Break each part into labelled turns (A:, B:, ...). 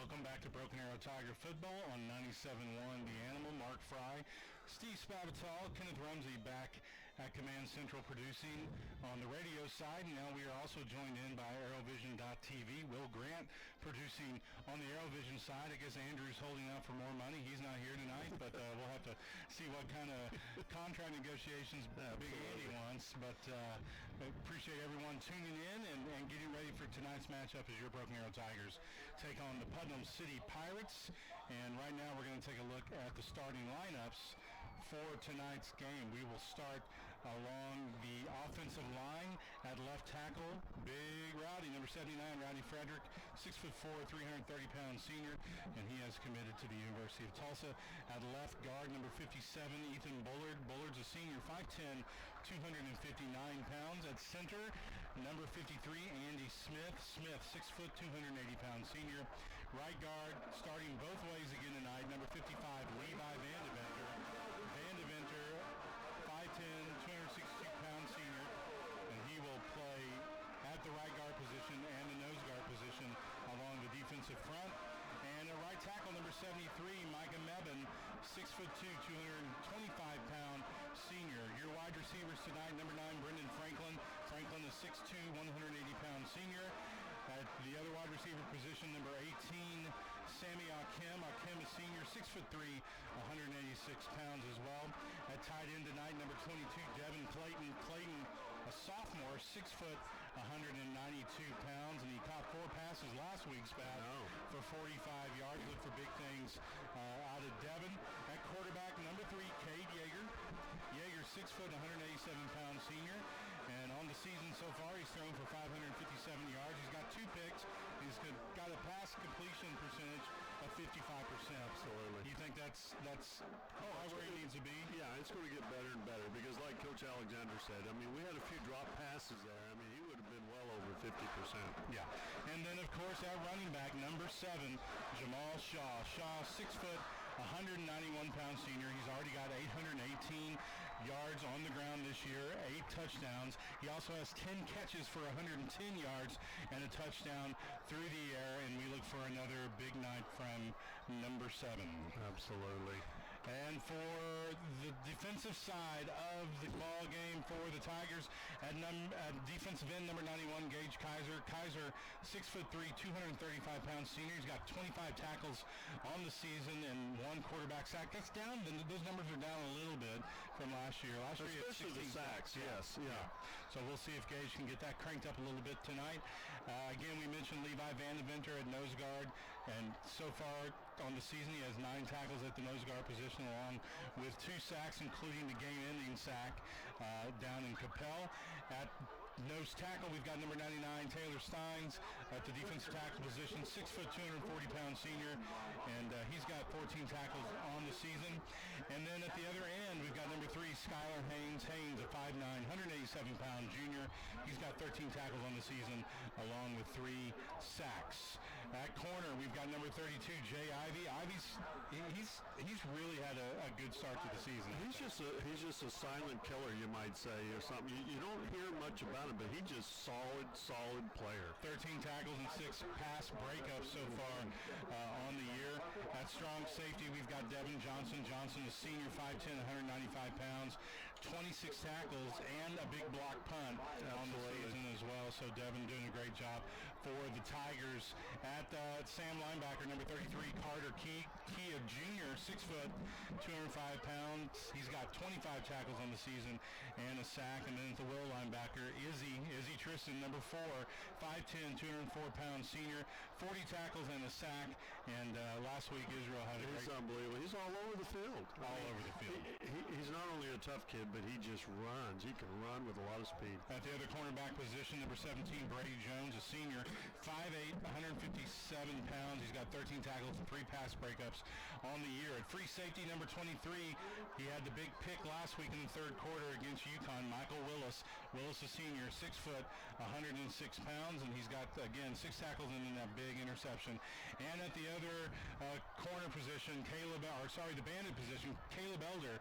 A: Welcome back to Broken Arrow Tiger Football on 97.1 The Animal. Mark Fry, Steve Spavital, Kenneth Rumsey back at Command Central producing on the radio side. Now we are also joined in by ArrowVision.tv. Will Grant producing on the ArrowVision side. I guess Andrew's holding out for more money. He's not here tonight, but we'll have to see what kind of contract negotiations Big Andy wants. But I appreciate everyone tuning in and getting ready for tonight's matchup as your Broken Arrow Tigers take on the Putnam City Pirates. And right now we're going to take a look at the starting lineups for tonight's game. We will start along the offensive line at left tackle. Big Rowdy, number 79, Rowdy Frederick, 6'4", 330-pound senior, and he has committed to the University of Tulsa. At left guard, number 57, Ethan Bullard. Bullard's a senior, 5'10", 259 pounds. At center, number 53, Andy Smith. Smith, 6 foot, 280-pound senior. Right guard, starting both ways again tonight, number 55, Levi Vandeventer. Vandeventer, 5'10", 262-pound senior, and he will play at the right guard position and the nose guard position along the defensive front. And a right tackle, number 73, Micah Mebane, 6'2", 225-pound senior. Your wide receivers tonight, number 9, Brendan Franklin. Franklin is 6'2", 180-pound senior. At the other wide receiver position, number 18, Sammy Akim. Akim is senior, 6'3", 186 pounds as well. At tight end tonight, number 22, Devin Clayton. Clayton, a sophomore, 6 foot, 192 pounds, and he caught 4 passes last week, Spat, for 45 yards. Look for big things out of Devin. At quarterback, number 3, Cade Yeager. Yeager, 6 foot, 187-pound senior, and on the season so far, he's thrown for 557 yards. He's got 2 picks. He's got a pass completion percentage of 55%.
B: Absolutely.
A: You think that's where he needs to be?
B: Yeah, it's going to get better and better because, like Coach Alexander said, I mean, we had a few drop passes there. I mean, he would have been well over 50%.
A: Yeah. And then, of course, at running back, number 7, Jamal Shaw. Shaw, 6 foot, 191-pound senior. He's already got 818 yards on the ground this year, 8 touchdowns. He also has 10 catches for 110 yards and a touchdown through the air, and we look for another big night from number 7.
B: Absolutely.
A: And for the defensive side of the ball game for the Tigers, at defensive end, number 91, Gage Kaiser. Kaiser, 6'3", 235-pound senior. He's got 25 tackles on the season and 1 quarterback sack. That's down. Those numbers are down a little bit from last year. Last year,
B: especially the sacks. Yes. Yeah.
A: So we'll see if Gage can get that cranked up a little bit tonight. Again, we mentioned Levi Vandeventer at nose guard, and so far on the season, he has 9 tackles at the nose guard position, along with 2 sacks, including the game-ending sack down in Capel. At nose tackle, we've got number 99, Taylor Steins, at the defensive tackle position, 6 foot, 240-pound senior, and he's got 14 tackles on the season. And then at the other end, we've got number 3, Skylar Haynes. Haynes, a 5'9", 187-pound junior. He's got 13 tackles on the season, along with 3 sacks. At corner, we've got number 32, Jay Ivey. He's really had a good start to the season.
B: He's just a silent killer, you might say, or something. You don't hear much about him, but he's just solid player.
A: 13 tackles and 6 pass breakups so far on the year. At strong safety, we've got Devin Johnson. Johnson is senior, 5'10", 195 pounds, 26 tackles, and a big block punt on the season as well. So Devin doing a great job for the Tigers. At Sam linebacker, number 33, Carter Kia Jr., 6 foot, 205 pounds. He's got 25 tackles on the season and a sack. And then at the will linebacker, Izzy Tristan, number 4, 5'10", 204-pound senior, 40 tackles and a sack. And last week, Israel had a great...
B: He's unbelievable. He's all over the field.
A: All over the field.
B: He's not only a tough kid, but he just runs. He can run with a lot of speed.
A: At the other cornerback position, number 17, Brady Jones, a senior, 5'8", 157 pounds. He's got 13 tackles and 3 pass breakups on the year. At free safety, number 23, he had the big pick last week in the third quarter against UConn, Michael Willis. Willis, a senior, 6 foot, 106 pounds, and he's got, again, 6 tackles and then that big interception. And at the other corner position, the bandit position, Caleb Elder,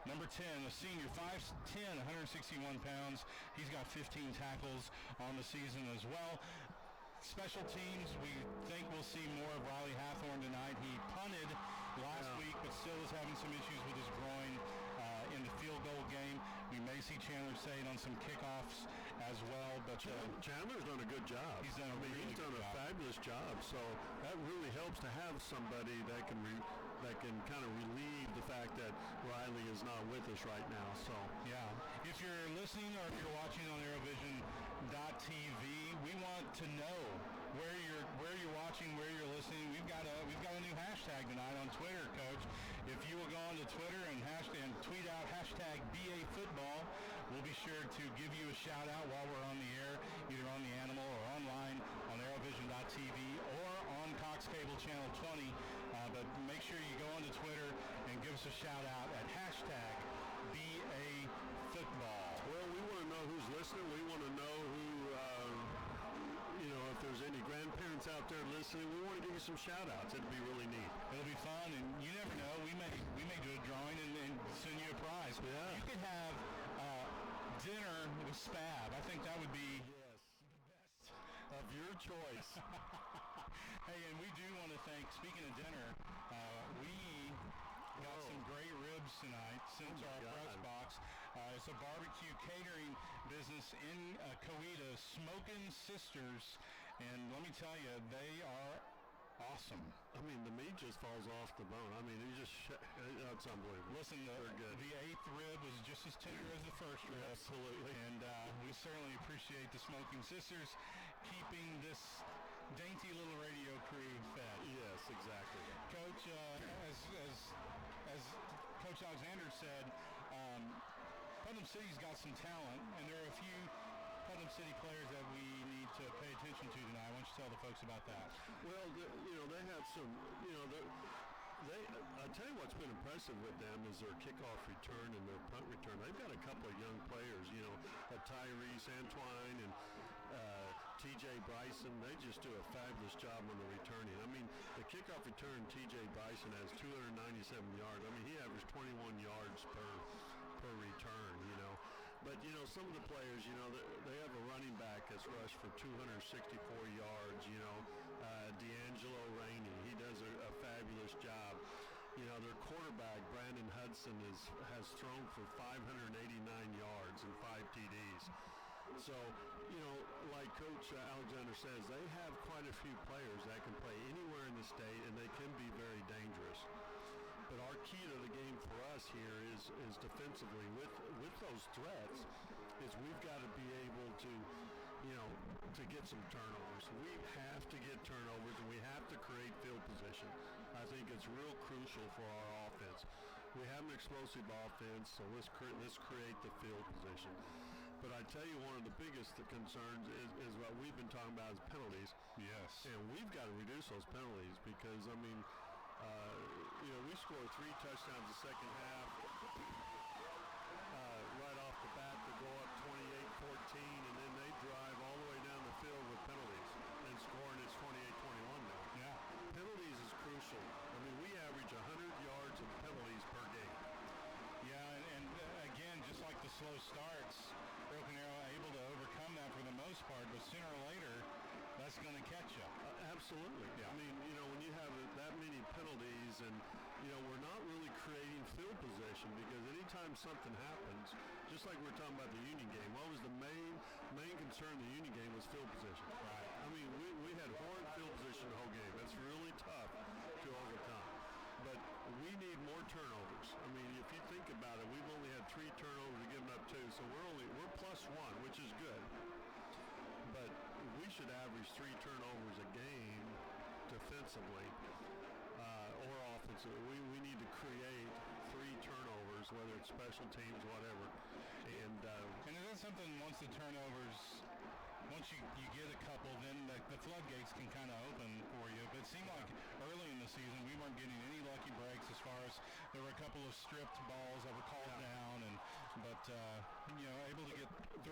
A: number 10, a senior, 5'10", 161 pounds. He's got 15 tackles on the season as well. Special teams, we think we'll see more of Riley Hathorne tonight. He punted last week, but still is having some issues with his groin in the field goal game. We may see Chandler Sade on some kickoffs as well, but
B: Chandler's done a good job.
A: He's done a
B: fabulous job. So that really helps to have somebody that can kind of relieve the fact that Riley is not with us right now. So
A: yeah, if you're listening or if you're watching on ArrowVision.tv, we want to know where you're watching, where you're listening. We've got a new hashtag tonight on Twitter, Coach. If you will go on to Twitter and tweet out hashtag #BAFootball, we'll be sure to give you a shout out while we're on the air, either on the Animal or online on ArrowVision.tv or on Cox Cable Channel 20. But make sure you go on to Twitter and give us a shout out at hashtag #BAFootball.
B: Well, we want to know who's listening. We want to know who, if there's any grandparents out there listening, we want to give you some shout outs. It'd be really neat.
A: It'll be fun, and you never know. We may do a drawing and send you a prize.
B: Yeah.
A: You could have dinner with Spab. I think that would be
B: the best of your choice.
A: Hey, and we do want to thank, speaking of dinner, we got some great ribs tonight sent to our press box. It's a barbecue catering business in Coweta, Smokin' Sisters, and let me tell you, they are awesome.
B: I mean, the meat just falls off the bone. I mean, it's unbelievable.
A: Listen, the 8th rib was just as tender as the first rib.
B: Absolutely.
A: And we certainly appreciate the Smokin' Sisters keeping this dainty little radio crew fed.
B: Yes, exactly.
A: Coach, as Coach Alexander said, Putnam City's got some talent, and there are a few Putnam City players that we need to pay attention to tonight. Why don't you tell the folks about that?
B: Well, they have some, I tell you what's been impressive with them is their kickoff return and their punt return. They've got a couple of young players, Tyrese Antoine and TJ Bryson. They just do a fabulous job on the returning. I mean, the kickoff return, TJ Bryson has 297 yards. I mean, he averaged 21 yards per return, But, some of the players, they have a running back that's rushed for 264 yards, D'Angelo Rainey. He does a fabulous job. Their quarterback, Brandon Hudson, has thrown for 589 yards and 5 TDs. So, like Coach Alexander says, they have quite a few players that can play anywhere in the state, and they can be very dangerous. But our key to the game for us here is defensively with those threats is we've got to be able to get some turnovers. We have to get turnovers, and we have to create field position. I think it's real crucial for our offense. We have an explosive offense, so let's create the field position. But I tell you, one of the biggest concerns is what we've been talking about is penalties.
A: Yes.
B: And we've got to reduce those penalties because, we scored 3 touchdowns the second half right off the bat to go up 28-14, and then they drive all the way down the field with penalties and scoring it's 28-21 now.
A: Yeah.
B: Penalties is crucial. I mean, we average 100 yards of penalties per game.
A: Yeah, and again, just like the slow starts, Broken Arrow able to overcome that for the most part, but sooner or later, that's going to catch you.
B: Absolutely. Yeah. I mean, when you have that many penalties and, we're not really creating field position because anytime something happens, just like we were talking about the Union game, what was the main concern in the Union game was field position.
A: Right.
B: I mean, we had horrid field position the whole game. That's really tough to overcome. But we need more turnovers. I mean, if you think about it, we've only had 3 turnovers to give them up 2, so we're +1, which is good. But we should average 3 turnovers a game defensively or offensively. We need to create 3 turnovers, whether it's special teams, whatever. And
A: is that something once you get a couple, then the floodgates can kind of open for you. But it seemed like early in the season we weren't getting any lucky breaks as far as there were a couple of stripped balls that were called down, but able to get 3.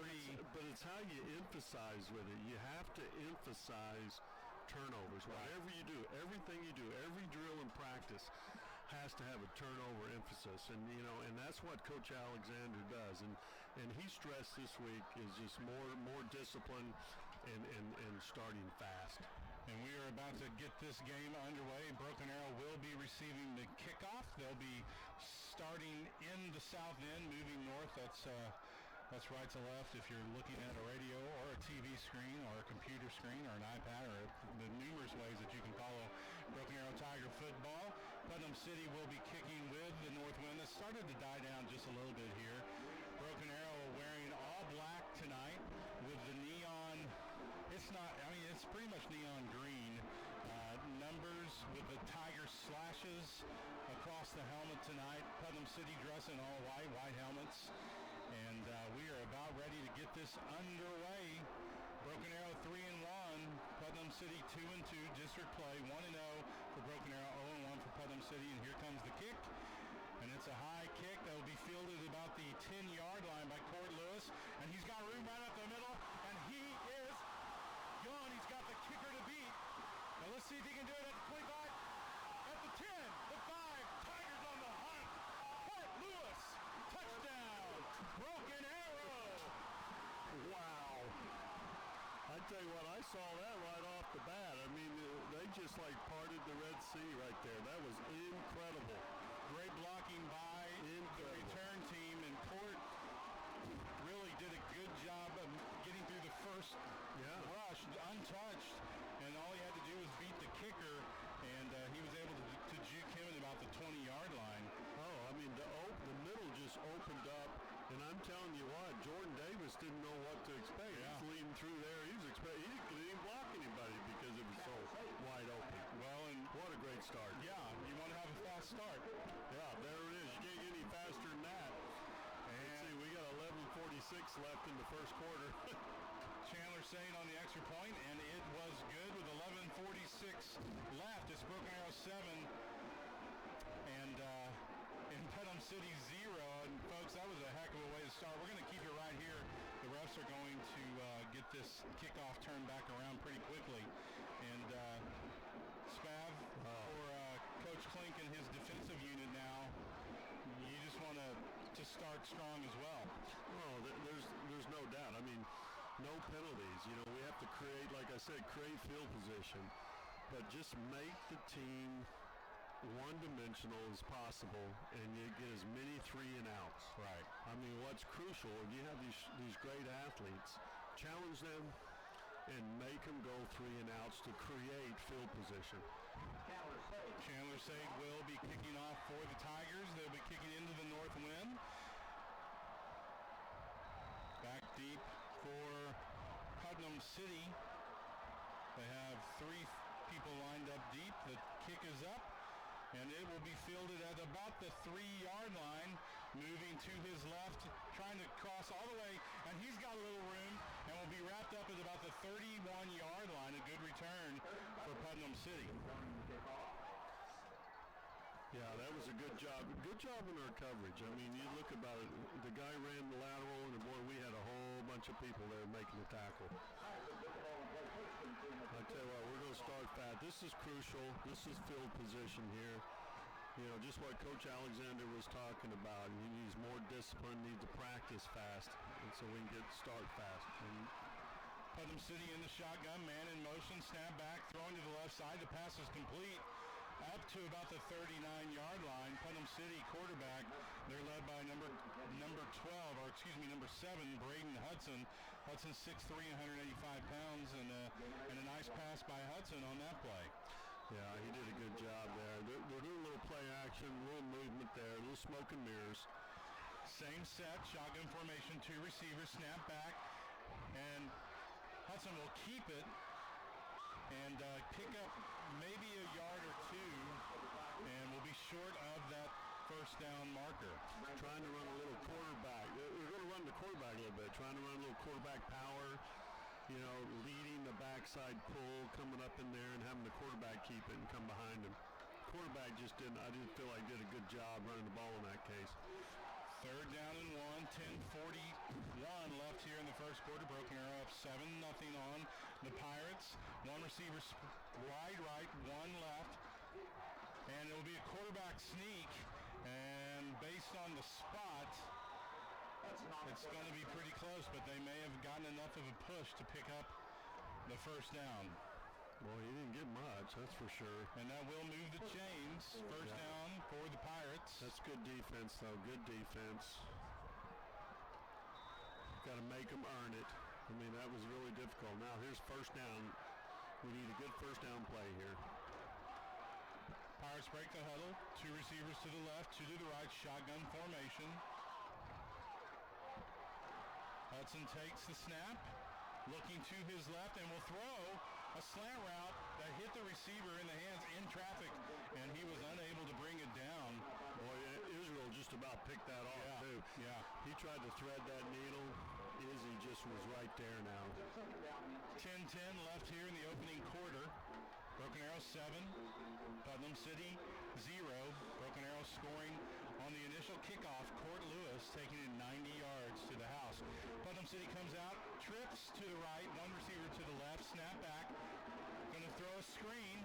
B: But it's how you emphasize with it. You have to emphasize turnovers. Whatever you do, everything you do, every drill and practice has to have a turnover emphasis, and that's what Coach Alexander does, and he stressed this week is just more discipline, and starting fast.
A: And we are about to get this game underway. Broken Arrow will be receiving the kickoff. They'll be starting in the south end, moving north. That's right to left if you're looking at a radio or a TV screen or a computer screen or an iPad or the numerous ways that you can follow Broken Arrow Tiger football. Putnam City will be kicking with the north wind. It started to die down just a little bit here. Broken Arrow wearing all black tonight with the neon. It's pretty much neon green. Numbers with the tiger slashes across the helmet tonight. Putnam City dressing all white helmets. And we are about ready to get this underway. Broken Arrow 3-1, Putnam City 2-2, district play 1-0 for Broken Arrow, 0-1 for Putnam City. And here comes the kick. And it's a high kick that will be fielded about the 10-yard line by Court Lewis. And he's got room right up the middle. And he is gone. He's got the kicker to beat. Now let's see if he can do it at the 25, at the 10, the 5. Tigers on the hunt. Court Lewis, touchdown. Broken Arrow.
B: Wow. I tell you what, I saw that right off the bat. I mean, they just like parted the Red Sea right there. That was incredible.
A: Great blocking by the return team, and Court really did a good job of getting through the first rush untouched, and all he had to do was beat the kicker, and he was able to juke him at about the 20-yard line.
B: Oh, I mean, the middle just opened up, and I'm telling you what, Jordan Davis didn't know what to expect.
A: Yeah.
B: He's leading through there. He couldn't even block anybody because it was so wide open.
A: Well, and
B: what a great start.
A: Yeah, you want to have a fast start.
B: Yeah, there it is. You can't get any faster than that. And let's see, we got 11:46 left in the first quarter.
A: Chandler Sane on the extra point, and it was good with 11:46 left. It's Broken Arrow 7 and Putnam City 0. And folks, that was a heck of a way to start. We're going to keep it right here. The refs are going to get this kickoff turned back around pretty quickly. And Spav, for Coach Klink and his defensive unit now, you just want to start strong as well.
B: Oh, there's no doubt. I mean, no penalties. You know, we have to create, like I said, create field position, but just make the team one-dimensional as possible, and you get as many 3-and-outs.
A: Right. I
B: mean, what's crucial, if you have these great athletes, challenge them and make them go 3-and-outs to create field position.
A: Chandler Sade will be kicking off for the Tigers. They'll be kicking into the north wind. Back deep for Putnam City. They have 3 people lined up deep. The kick is up, and it will be fielded at about the 3-yard line, moving to his left, trying to cross all the way, and he's got a little room, and will be wrapped up at about the 31-yard line. A good return for Putnam City.
B: Yeah, that was a good job. Good job in our coverage. I mean, you look about it, the guy ran the lateral, and boy, we had a whole bunch of people there making the tackle. I tell you what, we're going to start fast. This is crucial. This is field position here. You know, just what Coach Alexander was talking about. He needs more discipline, needs to practice fast, and so we can start fast. And
A: Putnam City in the shotgun, man in motion, snap back, throwing to the left side. The pass is complete up to about the 39-yard line. Putnam City quarterback, they're led by number 7, Braden Hudson. Hudson 6'3", 185 pounds, and a nice pass by Hudson on that play.
B: Yeah, he did a good job there. They're doing a little play action, a little movement there, a little smoke and mirrors.
A: Same set, shotgun formation, 2 receivers, snap back, and Hudson will keep it and pick up maybe a yard or 2, and will be short of that first down marker.
B: Trying to run a little quarterback. We're going to run the quarterback a little bit, trying to run a little quarterback power, you know, leading the backside pull, coming up in there and having the quarterback keep it and come behind him. Quarterback I didn't feel like did a good job running the ball in that case.
A: 3rd down and 1, 10:41 left here in the first quarter. Broken Arrow up 7-0 on the Pirates. 1 receiver wide right, 1 left. And it will be a quarterback sneak. And based on the spot, it's going to be pretty close, but they may have gotten enough of a push to pick up the first down.
B: Well, he didn't get much, that's for sure.
A: And that will move the chains. First down for the Pirates.
B: That's good defense, though. Good defense. Got to make them earn it. I mean, that was really difficult. Now, here's first down. We need a good first down play here.
A: Pirates break the huddle. Two receivers to the left, two to the right. Shotgun formation. Hudson takes the snap, looking to his left, and will throw a slant route that hit the receiver in the hands in traffic, and he was unable to bring it down.
B: Boy, Israel just about picked that off, too.
A: Yeah.
B: He tried to thread that needle. Izzy just was right there now.
A: 10-10 left here in the opening quarter. Broken Arrow 7, Putnam City 0. Broken Arrow scoring on the initial kickoff. Court Lewis taking it 90 yards to the house. Putnam City comes out, trips to the right, one receiver to the left, snap back, going to throw a screen,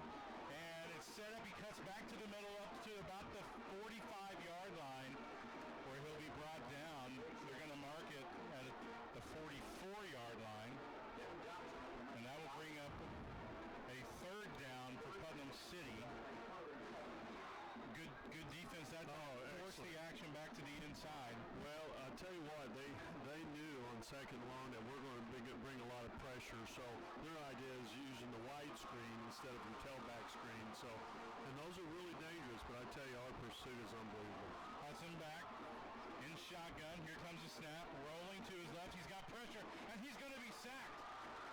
A: and it's set up. He cuts back to the middle up to about the 45-yard line where he'll be brought down. They're going to mark it at the 44-yard line, and that will bring up a third down for Putnam City. Good defense. That forced the action back to the inside.
B: Well, I'll tell you what, they knew on second long that we're going to bring a lot of pressure, so their idea is using the wide screen instead of the tailback screen. So, and those are really dangerous, but I tell you, our pursuit is unbelievable.
A: Hudson back in shotgun. Here comes the snap, rolling to his left. He's got pressure, and he's going to be sacked.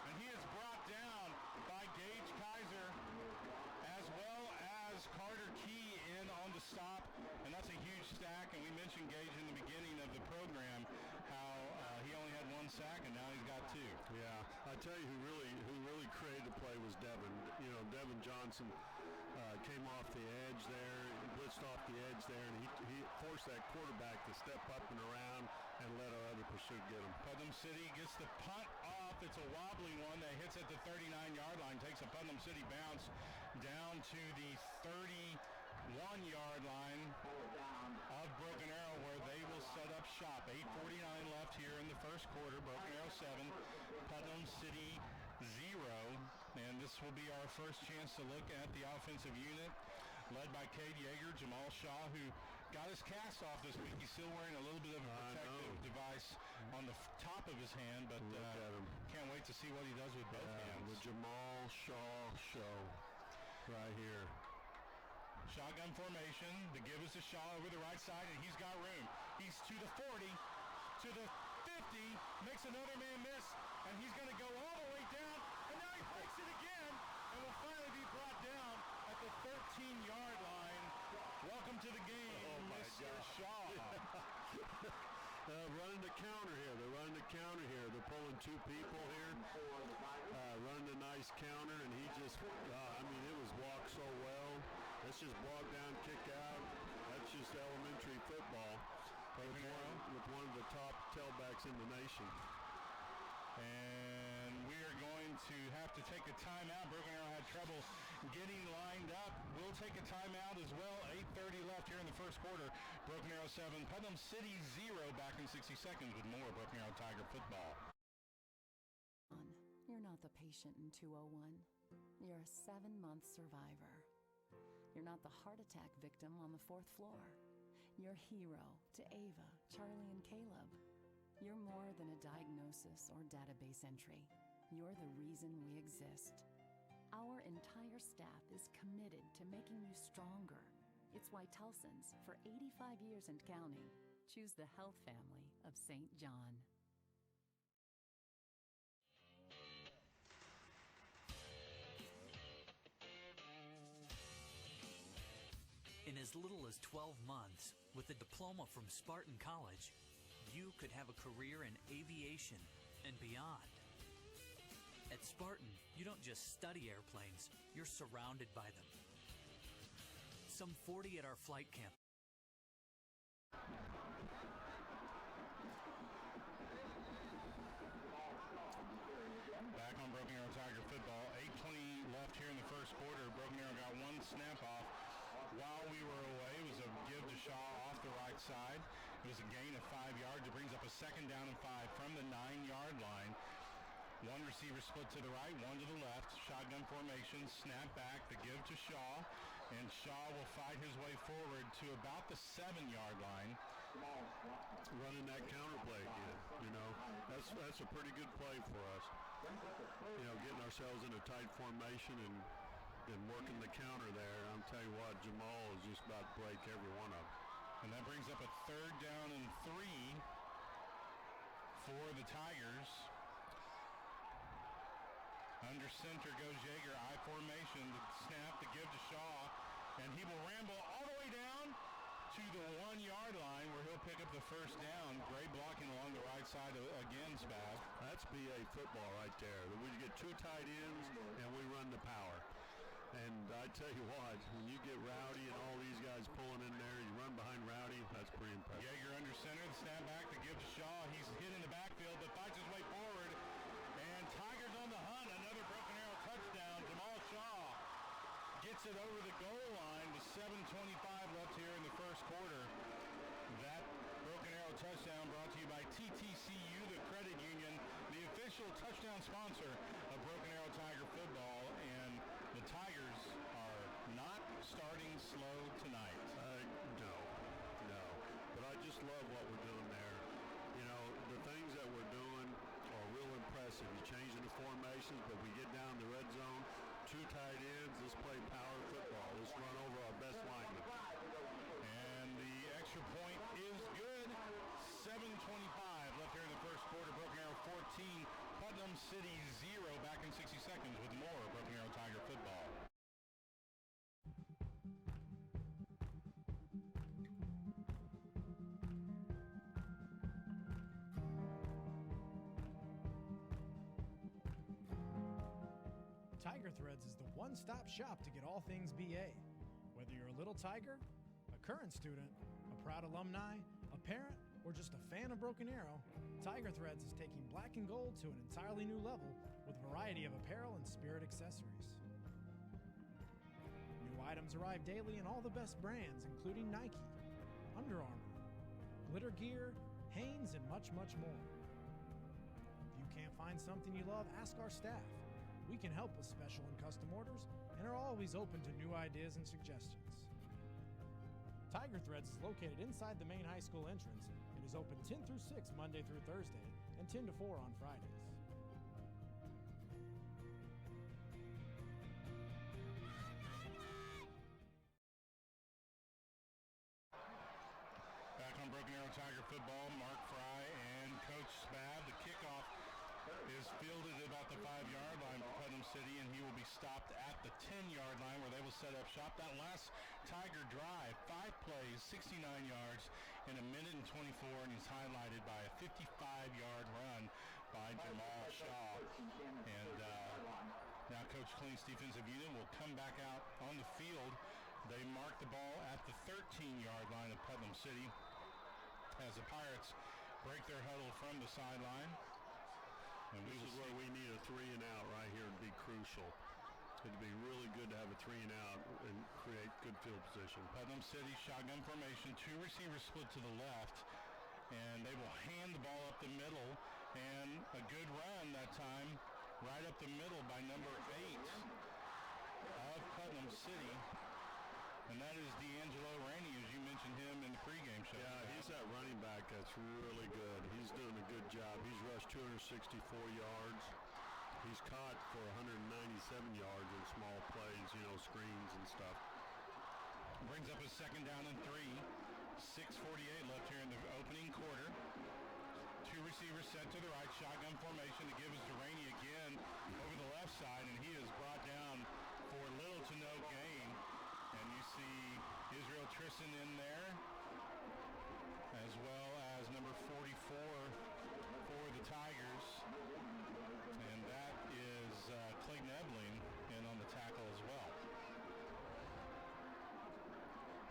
A: And he is brought down by Gage Kaiser, as well as Carter Key in on the stop. And that's a huge sack. And we mentioned Gage in the beginning of the program, how he only had one sack, and now he's got two.
B: Yeah, I tell you, who really created the play was Devin. You know, Devin Johnson came off the edge there, blitzed off the edge there, and he forced that quarterback to step up and around and let our other pursuit get him.
A: Putnam City gets the punt off. It's a wobbly one that hits at the 39-yard line, takes a Putnam City bounce down to the 31-yard line of Broken Arrow, where they will set up shop. 8:49 left here in the first quarter. Broken Arrow 7, Putnam City 0. And this will be our first chance to look at the offensive unit, led by Cade Yeager. Jamal Shaw, who got his cast off this week. He's still wearing a little bit of a protective device on the top of his hand, but can't wait to see what he does with both hands.
B: The Jamal Shaw show right here.
A: Shotgun formation. The give is to Shaw over the right side, and he's got room. He's to the 40, to the 50, makes another man miss, and he's going to go all the way down, and now he breaks it again, and will finally be brought down at the 13-yard line. Welcome to the game, Mr. Shaw.
B: Running the counter here. They're running the counter here. They're pulling two people here. Running a nice counter, and he just, it was walked so well. Let's just block down, kick out. That's just elementary football with one of the top tailbacks in the nation.
A: And we are going to have to take a timeout. Broken Arrow had trouble getting lined up. We'll take a timeout as well. 8:30 left here in the first quarter. Broken Arrow 7, Putnam City 0. Back in 60 seconds with more Broken Arrow Tiger football.
C: You're not the patient in 201. You're a 7-month survivor. You're not the heart attack victim on the 4th floor. You're hero to Ava, Charlie, and Caleb. You're more than a diagnosis or database entry. You're the reason we exist. Our entire staff is committed to making you stronger. It's why Telson's, for 85 years and counting, choose the health family of St. John.
D: In as little as 12 months, with a diploma from Spartan College, you could have a career in aviation and beyond. At Spartan, you don't just study airplanes, you're surrounded by them. Some 40 at our flight camp.
A: Back on Broken Arrow Tiger football. 8:20 left here in the first quarter. Broken Arrow got one snap off while we were away. It was a give to Shaw off the right side. It was a gain of 5 yards. It brings up a second down and 5 from the 9-yard line. One receiver split to the right, one to the left. Shotgun formation, snap back, the give to Shaw. And Shaw will fight his way forward to about the 7-yard line.
B: Running that counter play again, that's a pretty good play for us. Getting ourselves in a tight formation and working the counter there. I'm telling you what, Jamal is just about to break every one of them.
A: And that brings up a 3rd down and 3 for the Tigers. Under center goes Yeager, I formation, the snap, the give to Shaw, and he will ramble all the way down to the 1-yard line where he'll pick up the first down. Great blocking along the right side again, Spav.
B: That's BA football right there. We get 2 tight ends and we run the power. And I tell you what, when you get Rowdy and all these guys pulling in there, you run behind Rowdy, that's pretty impressive.
A: Yeager under center, the snap back, the give to Shaw. He's hit in the backfield, but fights his way forward. And Tigers on the hunt, another Broken Arrow touchdown. Jamal Shaw gets it over the goal line with 7:25 left here in the first quarter. That Broken Arrow touchdown brought to you by TTCU, the credit union, the official touchdown sponsor of Broken Arrow Tiger football. And the Tigers are not starting slow tonight.
B: No. But I just love what we're doing there. The things that we're doing are real impressive. You're changing the formations, but we get down the red zone, 2 tight ends, let's play power football. Let's run over our best linemen.
A: And the extra point is good. 7:25 left here in the first quarter. Broken Arrow 14, Putnam City 0. Back in 60 seconds with more Broken Arrow Tiger football.
E: Tiger Threads is the one-stop shop to get all things BA. Whether you're a little Tiger, a current student, a proud alumni, a parent, or just a fan of Broken Arrow, Tiger Threads is taking black and gold to an entirely new level with a variety of apparel and spirit accessories. New items arrive daily in all the best brands, including Nike, Under Armour, Glitter Gear, Hanes, and much, much more. If you can't find something you love, ask our staff. We can help with special and custom orders and are always open to new ideas and suggestions. Tiger Threads is located inside the main high school entrance and is open 10 through 6 Monday through Thursday and 10 to 4 on Fridays.
A: Back on Broken Arrow Tiger football, Mark Fry and Coach Spav. The kickoff is fielded at about the 5-yard line for Putnam City, and he will be stopped at the 10-yard line where they will set up shop. That last Tiger drive, 5 plays, 69 yards in 1:24, and he's highlighted by a 55-yard run by Jamal Shaw. And now Coach Kling's defensive unit will come back out on the field. They mark the ball at the 13-yard line of Putnam City as the Pirates break their huddle from the sideline. And
B: This is where we need a 3 and out right here to be crucial. It'd be really good to have a 3 and out and create good field position.
A: Putnam City shotgun formation, 2 receivers split to the left, and they will hand the ball up the middle, and a good run that time right up the middle by number 8 of Putnam City, and that is D'Angelo Rainey, as you mentioned him in the pregame show.
B: Yeah, he's that running back that's really good. He's doing a good job. He's rushed 264 yards. He's caught for 197 yards in small plays, screens and stuff.
A: Brings up a 2nd down and 3. 6:48 left here in the opening quarter. 2 receivers set to the right, shotgun formation. The give is to Rainey again over the left side, and he is brought down for little to no gain. And you see Israel Tristan in there, as well as number 44 for the Tigers. And that is Clayton Ebling in on the tackle as well.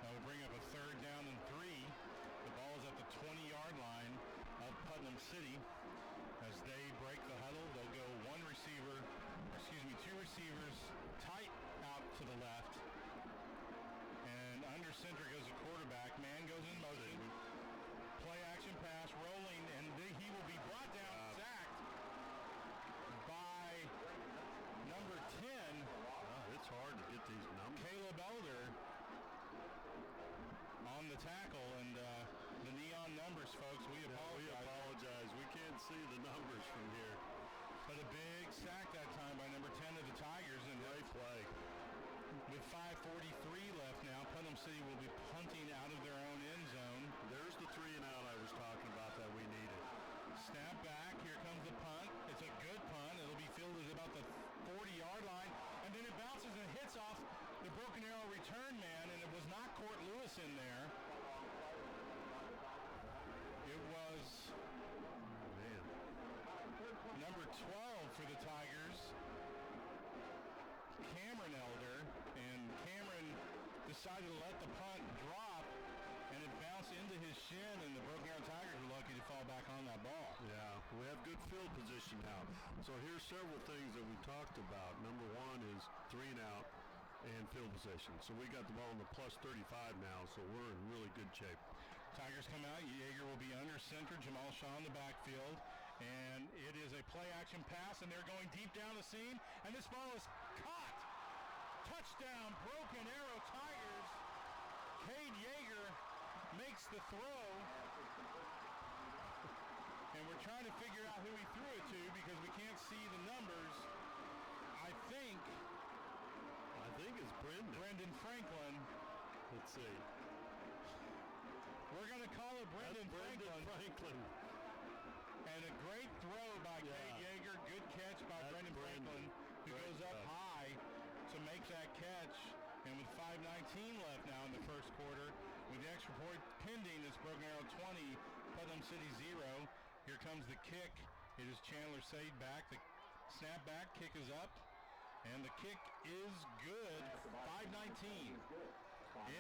A: That will bring up a 3rd down and 3. The ball is at the 20-yard line of Putnam City. As they break the huddle, they'll go numbers, folks. We
B: Yeah, we
A: apologize.
B: apologize. We can't see the numbers from here.
A: But a big sack that time by number 10 of the Tigers. And
B: Great play.
A: with 5:43 left now, Putnam City will be punting out of their own end zone.
B: There's the 3 and out I was talking about that we needed.
A: Snap back. Here comes the punt. It's a good punt. It'll be fielded about the 40-yard line. And then it bounces and hits off the Broken Arrow return man, and it was not Court Lewis in there. It was
B: Man.
A: number 12 for the Tigers, Cameron Elder, and Cameron decided to let the punt drop, and it bounced into his shin, and the Broken Arrow Tigers were lucky to fall back on that ball.
B: Yeah, we have good field position now. So here's several things that we talked about. Number 1 is 3 and out and field position. So we got the ball in the plus 35 now, so we're in really good shape.
A: Tigers come out. Yeager will be under center. Jamal Shaw in the backfield. And it is a play-action pass, and they're going deep down the seam. And this ball is caught. Touchdown, Broken Arrow Tigers. Cade Yeager makes the throw. And we're trying to figure out who he threw it to because we can't see the numbers. I think
B: it's
A: Brendan Franklin.
B: Let's see.
A: We're going to call it Brendan
B: Franklin.
A: And a great throw by Cade Yeager. Good catch by
B: That's
A: Brendan Franklin, who
B: Great
A: goes up
B: stuff.
A: high to make that catch. And with 5:19 left now in the first quarter, with the extra point pending, it's Broken Arrow 20, Putnam City 0. Here comes the kick. It is Chandler Sade back. The snap back, kick is up, and the kick is good. 5:19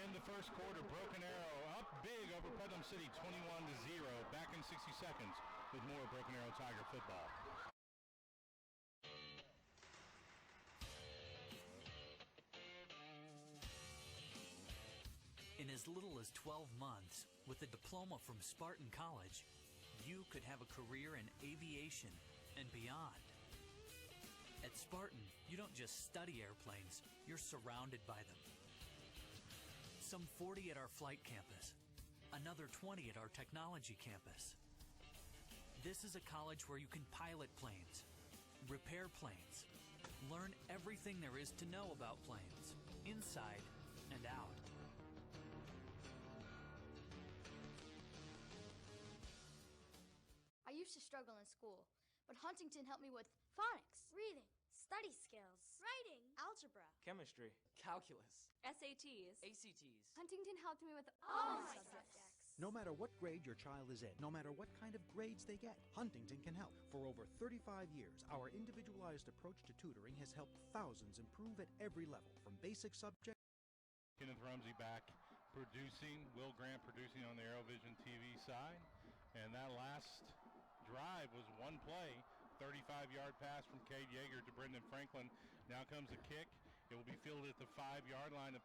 A: in the first quarter. Broken Arrow up big over Putnam City, 21-0. Back in 60 seconds with more Broken Arrow Tiger football.
D: In as little as 12 months, with a diploma from Spartan College, you could have a career in aviation and beyond. At Spartan, you don't just study airplanes, you're surrounded by them. Some 40 at our flight campus, another 20 at our technology campus. This is a college where you can pilot planes, repair planes, learn everything there is to know about planes, inside and out.
F: I used to struggle in school, but Huntington helped me with phonics, reading, study skills, writing, algebra,
G: chemistry, calculus,
H: SATs,
G: ACTs.
F: Huntington helped me with all my subjects.
I: No matter what grade your child is in, no matter what kind of grades they get, Huntington can help. For over 35 years, our individualized approach to tutoring has helped thousands improve at every level, from basic subjects.
A: Kenneth Rumsey back producing, Will Grant producing on the Aerovision TV side. And that last drive was one play, 35-yard pass from Cade Yeager to Brendan Franklin. Now comes a kick. It will be fielded at the 5-yard line of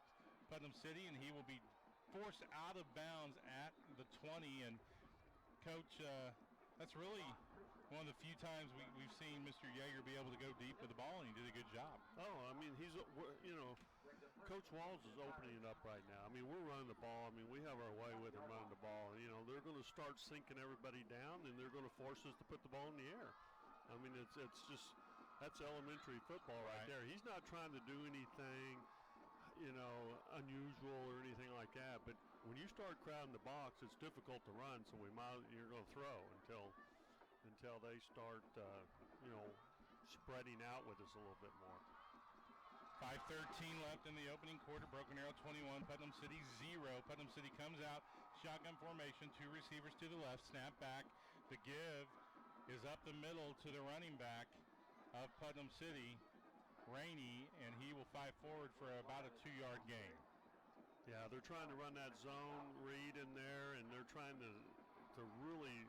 A: Putnam City, and he will be forced out of bounds at the 20. And Coach, that's really one of the few times we've seen Mr. Yeager be able to go deep with the ball, and he did a good job.
B: Oh, I mean, Coach Walls is opening it up right now. I mean, we're running the ball. I mean, we have our way with him running the ball. You know, they're going to start sinking everybody down, and they're going to force us to put the ball in the air. I mean, it's just, that's elementary football right there. He's not trying to do anything, unusual or anything like that. But when you start crowding the box, it's difficult to run. So you're going to throw until they start, spreading out with us a little bit more.
A: 5:13 left in the opening quarter. Broken Arrow 21, Putnam City 0. Putnam City comes out, shotgun formation, 2 receivers to the left, snap back. The give is up the middle to the running back of Putnam City, Rainey, and he will fight forward for about a 2-yard gain.
B: Yeah, they're trying to run that zone read in there, and they're trying to really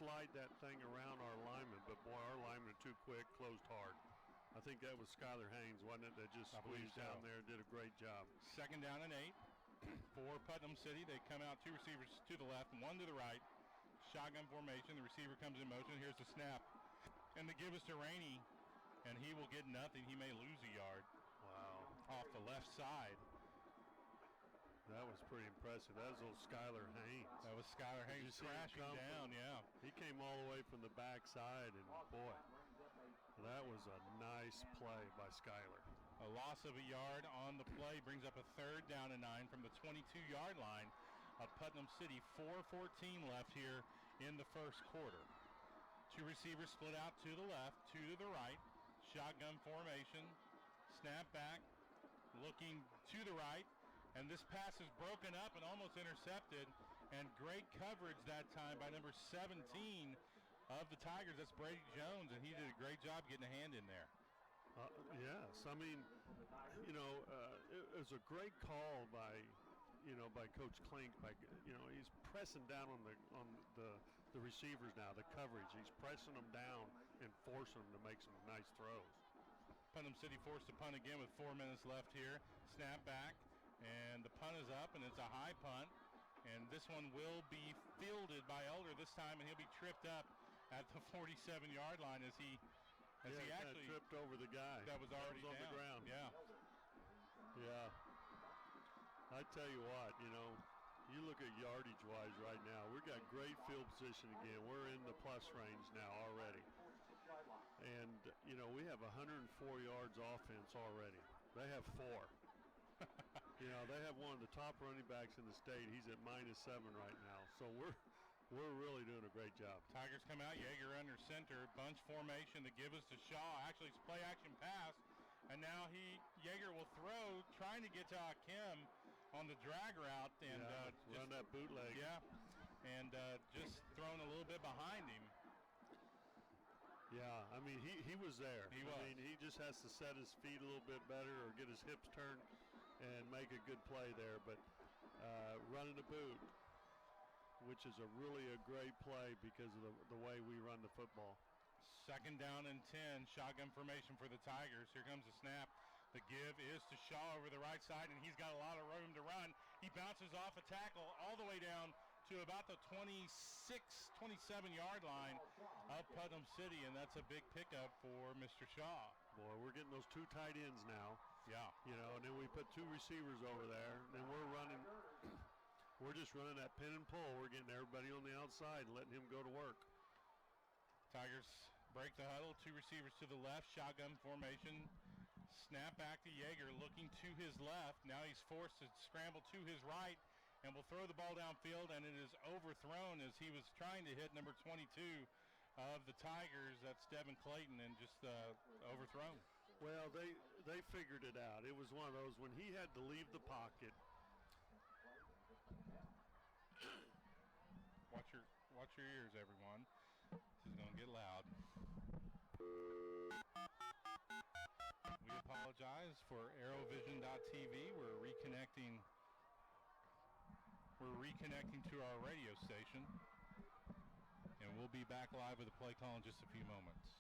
B: slide that thing around our linemen. But boy, our linemen are too quick, closed hard. I think that was Skylar Haynes, wasn't it, that just squeezed down there, did a great job.
A: 2nd down and 8 for Putnam City. They come out, 2 receivers to the left, 1 to the right. Shotgun formation. The receiver comes in motion. Here's the snap. And the give is to Rainey, and he will get nothing. He may lose a yard.
B: Wow.
A: Off the left side.
B: That was pretty impressive. That was old Skylar Haynes.
A: That was Skylar
B: Did you
A: Haynes
B: see him
A: crashing
B: come
A: down, yeah.
B: He came all the way from the backside, and boy, that was a nice play by Skylar.
A: A loss of a yard on the play brings up a 3rd down and 9 from the 22-yard line of Putnam City. 4:14 left here in the first quarter. 2 receivers split out to the left, 2 to the right. Shotgun formation. Snap back. Looking to the right. And this pass is broken up and almost intercepted. And great coverage that time by number 17 of the Tigers. That's Brady Jones, and he did a great job getting a hand in there.
B: Yes, I mean, it was a great call by Coach Klink. He's pressing down on the receivers now, the coverage. He's pressing them down and forcing them to make some nice throws.
A: Putnam City forced to punt again with 4 minutes left here. Snap back, and the punt is up, and it's a high punt. And this one will be fielded by Elder this time, and he'll be tripped up at the 47-yard line as he actually
B: tripped over the guy
A: that was already
B: on the ground.
A: Yeah.
B: I tell you what, you look at yardage-wise right now. We've got great field position again. We're in the plus range now already. And, we have 104 yards offense already. They have 4. They have one of the top running backs in the state. He's at -7 right now. So we're really doing a great job.
A: Tigers come out, Yeager under center, bunch formation to give us to Shaw. Actually, it's play action pass. And now Yeager will throw, trying to get to Hakim on the drag route. And
B: run that bootleg.
A: Yeah, and just thrown a little bit behind him.
B: Yeah, I mean, he was there.
A: He was.
B: I mean, he just has to set his feet a little bit better or get his hips turned and make a good play there. But running the boot, which is really a great play because of the way we run the football.
A: 2nd down and 10, shotgun formation for the Tigers. Here comes the snap. The give is to Shaw over the right side, and he's got a lot of room to run. He bounces off a tackle all the way down to about the 26, 27-yard line of Putnam City, and that's a big pickup for Mr. Shaw.
B: Boy, we're getting those 2 tight ends now.
A: Yeah.
B: And then we put 2 receivers over there, and then we're just running that pin and pull. We're getting everybody on the outside and letting him go to work.
A: Tigers break the huddle. 2 receivers to the left. Shotgun formation. Snap back to Yeager looking to his left. Now he's forced to scramble to his right and will throw the ball downfield, and it is overthrown as he was trying to hit number 22 of the Tigers. That's Devin Clayton, and just overthrown.
B: Well, they figured it out. It was one of those when he had to leave the pocket.
A: Watch your ears, everyone. This is going to get loud. We apologize for Aerovision.tv. We're reconnecting to our radio station, and we'll be back live with the play call in just a few moments.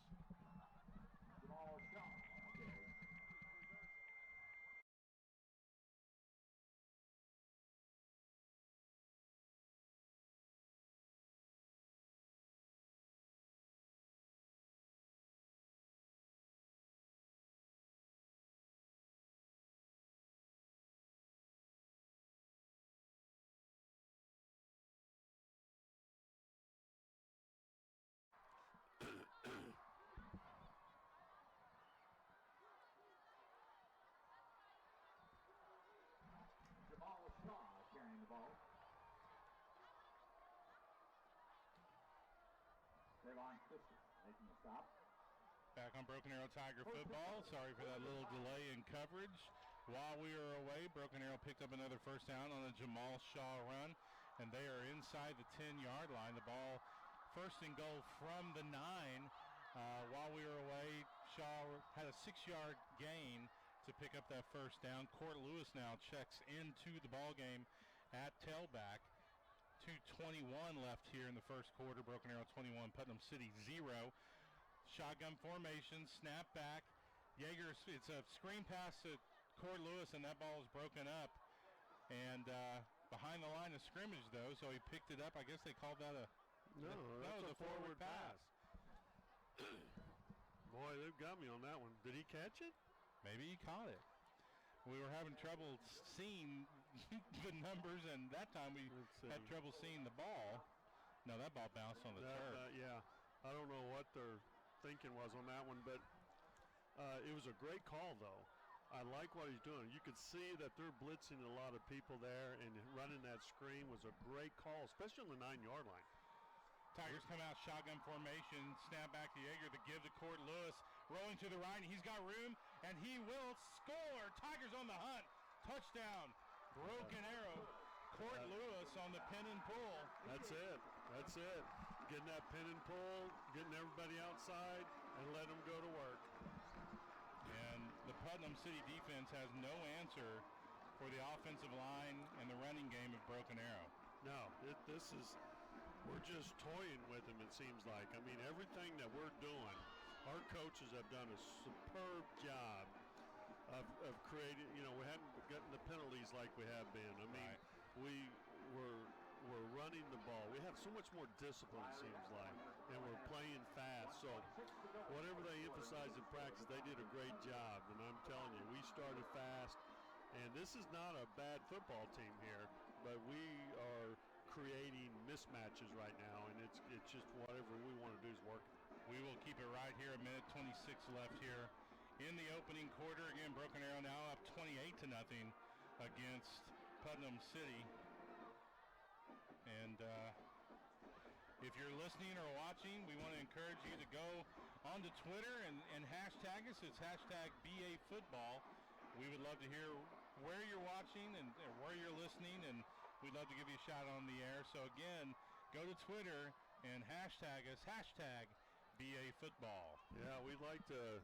A: Back on Broken Arrow Tiger football. Sorry for that little delay in coverage. While we were away, Broken Arrow picked up another 1st down on a Jamal Shaw run, and they are inside the 10-yard line. The ball 1st and goal from the 9. While we were away, Shaw had a 6-yard gain to pick up that 1st down. Court Lewis now checks into the ball game at tailback. 2:21 left here in the first quarter. Broken Arrow 21, Putnam City 0. Shotgun formation, snap back. Yeager, it's a screen pass to Court Lewis, and that ball is broken up. And behind the line of scrimmage, though, so he picked it up. I guess they called that a forward pass.
B: Boy, they've got me on that one. Did he catch it?
A: Maybe he caught it. We were having trouble seeing the numbers, and that time we had trouble seeing the ball. No, that ball bounced on the turf.
B: Yeah, I don't know what their thinking was on that one, but it was a great call, though. I like what he's doing. You could see that they're blitzing a lot of people there, and running that screen was a great call, especially on the 9-yard line.
A: Tigers come out shotgun formation, snap back to Yeager, the give to Court Lewis, rolling to the right. He's got room, and he will score. Tigers on the hunt. Touchdown. Broken Arrow. Court Lewis on the pin and pull.
B: That's it. That's it. Getting that pin and pull, getting everybody outside, and let them go to work.
A: And the Putnam City defense has no answer for the offensive line and the running game of Broken Arrow.
B: No, we're just toying with them, it seems like. I mean, everything that we're doing, our coaches have done a superb job of creating, we haven't gotten the penalties like we have been. I mean, we're running the ball. We have so much more discipline, it seems like, and we're playing fast. So whatever they emphasize in practice, they did a great job. And I'm telling you, we started fast. And this is not a bad football team here, but we are creating mismatches right now, and it's just whatever we want to do is working.
A: We will keep it right here. A minute 26 left here in the opening quarter. Again, Broken Arrow now up 28-0 against Putnam City. And if you're listening or watching, we want to encourage you to go onto Twitter and hashtag us. It's hashtag BA Football. We would love to hear where you're watching and where you're listening, and we'd love to give you a shout on the air. So again, go to Twitter and hashtag us, hashtag BA Football.
B: Yeah, we'd like to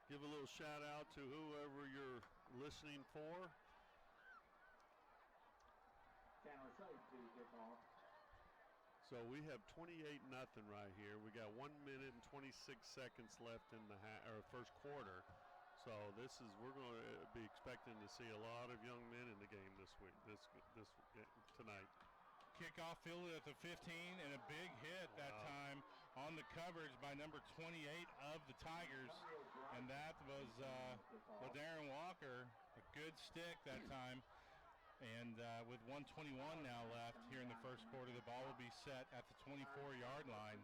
B: give a little shout out to whoever you're listening for. So we have 28-0 right here. We got 1 minute and 26 seconds left in the first quarter. So we're going to be expecting to see a lot of young men in the game this week, tonight.
A: Kickoff fielded at the 15, and a big hit that time on the coverage by number 28 of the Tigers, and that was LaDarren Walker, a good stick that time. And with 1:21 now left here in the first quarter, the ball will be set at the 24-yard line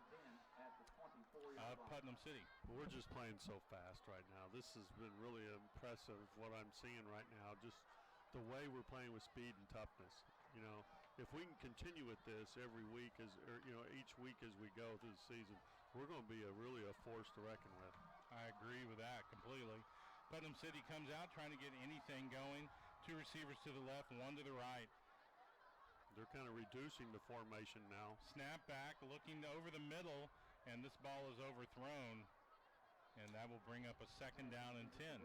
A: of Putnam City.
B: We're just playing so fast right now. This has been really impressive, what I'm seeing right now, just the way we're playing with speed and toughness. If we can continue with this every week, each week as we go through the season, we're going to be really a force to reckon with.
A: I agree with that completely. Putnam City comes out trying to get anything going. 2 receivers to the left, 1 to the right.
B: They're kind of reducing the formation now.
A: Snap back, looking over the middle, and this ball is overthrown, and that will bring up a 2nd down and 10.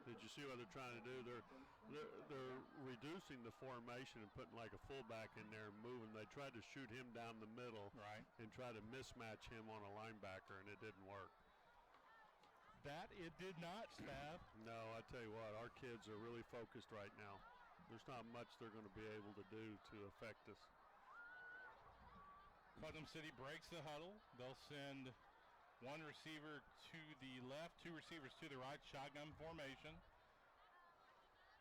B: Did you see what they're trying to do? They're reducing the formation and putting like a fullback in there and moving. They tried to shoot him down the middle,
A: right,
B: and try to mismatch him on a linebacker, and it didn't work.
A: That it did not, Spav.
B: No, I tell you what, our kids are really focused right now. There's not much they're going to be able to do to affect us.
A: Putnam City breaks the huddle. They'll send 1 receiver to the left, 2 receivers to the right, shotgun formation.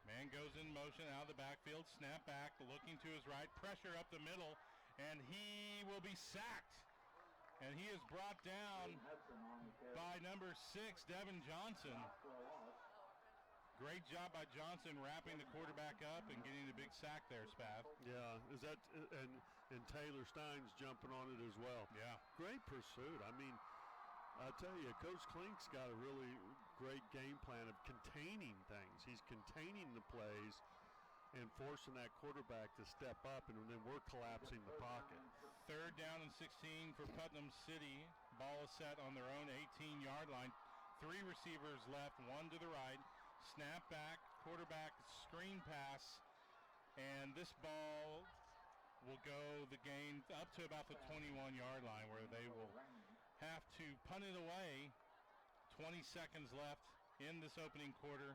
A: Man goes in motion out of the backfield, snap back, looking to his right, pressure up the middle, and he will be sacked. And he is brought down by number 6, Devin Johnson. Great job by Johnson wrapping the quarterback up and getting the big sack there, Spav.
B: Yeah, and Taylor Stein's jumping on it as well.
A: Yeah.
B: Great pursuit. I mean, I tell you, Coach Klink's got a really great game plan of containing things. He's containing the plays and forcing that quarterback to step up, and then we're collapsing the pocket.
A: 3rd down and 16 for Putnam City. Ball is set on their own 18-yard line. 3 receivers left, 1 to the right. Snap back, quarterback screen pass, and this ball will go the gain up to about the 21-yard line, where they will have to punt it away. 20 seconds left in this opening quarter,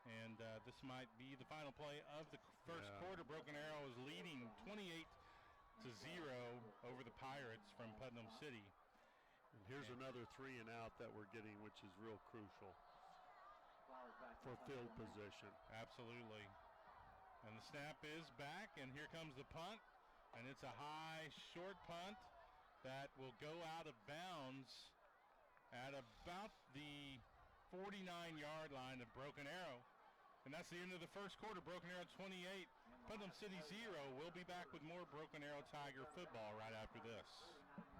A: and this might be the final play of the first quarter. Broken Arrow is leading 28-0 over the Pirates from Putnam City.
B: And here's another 3 and out that we're getting, which is real crucial for field position.
A: Absolutely. And the snap is back, and here comes the punt. And it's a high, short punt that will go out of bounds at about the 49-yard line of Broken Arrow. And that's the end of the first quarter. Broken Arrow 28, Putnam City 0. We'll be back with more Broken Arrow Tiger football right after this.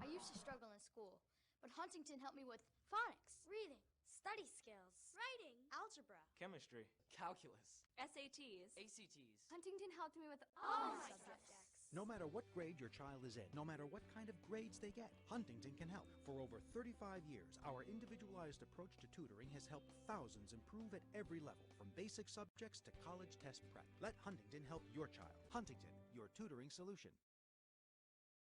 F: I used to struggle in school, but Huntington helped me with phonics, reading, study skills, writing, algebra,
G: Chemistry. Calculus.
H: SATs.
G: ACTs.
F: Huntington helped me with all my subjects.
I: No matter what grade your child is in, no matter what kind of grades they get, Huntington can help. For over 35 years, our individualized approach to tutoring has helped thousands improve at every level, from basic subjects to college test prep. Let Huntington help your child. Huntington, your tutoring solution.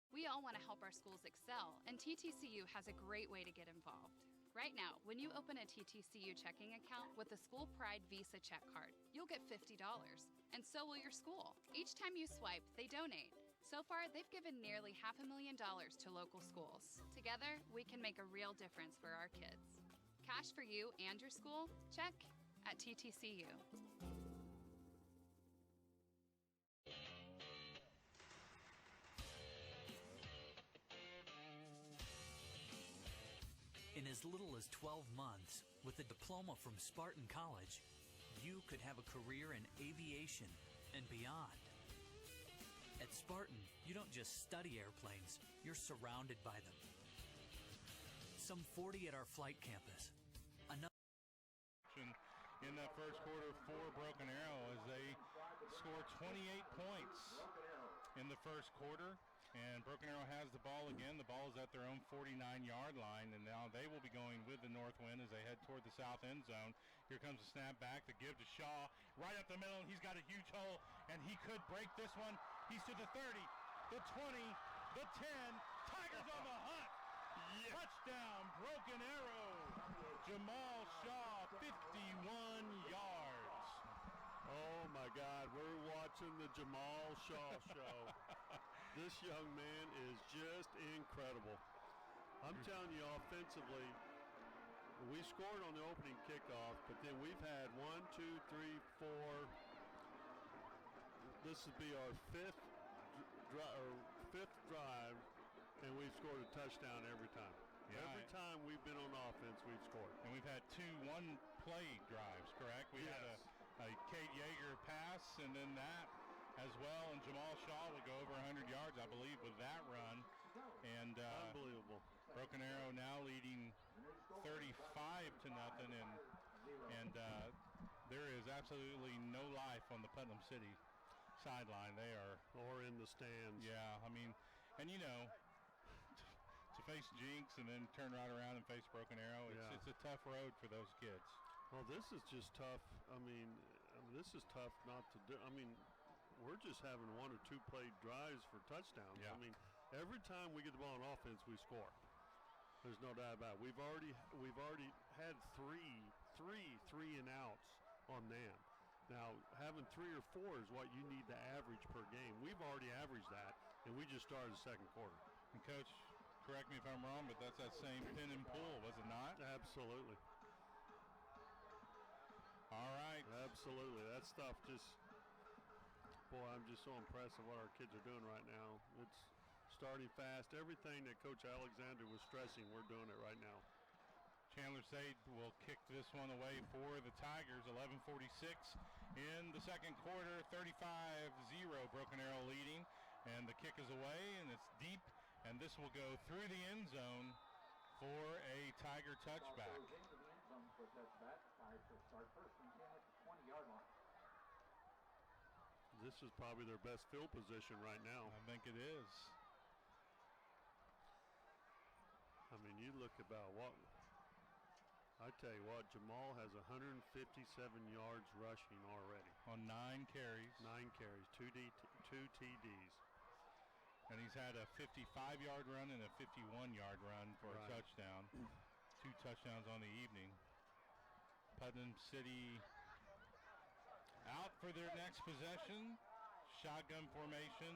J: We all want to help our schools excel, and TTCU has a great way to get involved. Right now, when you open a TTCU checking account with a School Pride Visa check card, you'll get $50, and so will your school. Each time you swipe, they donate. So far, they've given nearly $500,000 to local schools. Together, we can make a real difference for our kids. Cash for you and your school? Check at TTCU.
D: In as little as 12 months, with a diploma from Spartan College, you could have a career in aviation and beyond. At Spartan, you don't just study airplanes, you're surrounded by them. Some 40 at our flight campus.
A: In that first quarter for Broken Arrow as they score 28 points in the first quarter. And Broken Arrow has the ball again. The ball is at their own 49-yard line, and now they will be going with the north wind as they head toward the south end zone. Here comes the snap back, the give to Shaw, right up the middle, and he's got a huge hole, and he could break this one. He's to the 30, the 20, the 10. Tigers on the hunt. Yes. Touchdown, Broken Arrow. Jamal Shaw, 51 yards.
B: Oh, my God. We're watching the Jamal Shaw show. This young man is just incredible. I'm telling you, offensively, we scored on the opening kickoff, but then we've had 1, 2, 3, 4. This would be our fifth drive, and we've scored a touchdown every time.
A: Yeah,
B: every time we've been on offense, we've scored.
A: And we've had 2 one-play drives, correct? We had a Cade Yeager pass, and then that as well, and Jamal Shaw would go over 100 yards, I believe, with that run. And
B: unbelievable.
A: Broken Arrow now leading 35-0, and there is absolutely no life on the Putnam City sideline. They are,
B: or in the stands.
A: Yeah, I mean, and you know, to face Jinx and then turn right around and face Broken Arrow, it's a tough road for those kids.
B: Well, this is just tough. I mean, this is tough not to do. I mean, we're just having 1 or 2 play drives for touchdowns.
A: Yeah.
B: I mean, every time we get the ball on offense, we score. There's no doubt about it. We've already had three and outs on them. Now, having 3 or 4 is what you need to average per game. We've already averaged that, and we just started the second quarter.
A: And Coach, correct me if I'm wrong, but that's that same pin and pull, was it not?
B: Absolutely.
A: All right.
B: Absolutely. That stuff just. Boy, I'm just so impressed with what our kids are doing right now. It's starting fast. Everything that Coach Alexander was stressing, we're doing it right now.
A: Chandler Sade will kick this one away for the Tigers. 11:46 in the second quarter. 35-0, Broken Arrow leading. And the kick is away, and it's deep. And this will go through the end zone for a Tiger touchback.
B: This is probably their best field position right now.
A: I think it is.
B: I mean, you look about what. I tell you what, Jamal has 157 yards rushing already.
A: On 9 carries.
B: 9 carries, 2 TDs.
A: And he's had a 55-yard run and a 51-yard run for a touchdown. 2 touchdowns on the evening. Putnam City out for their next possession. Shotgun formation.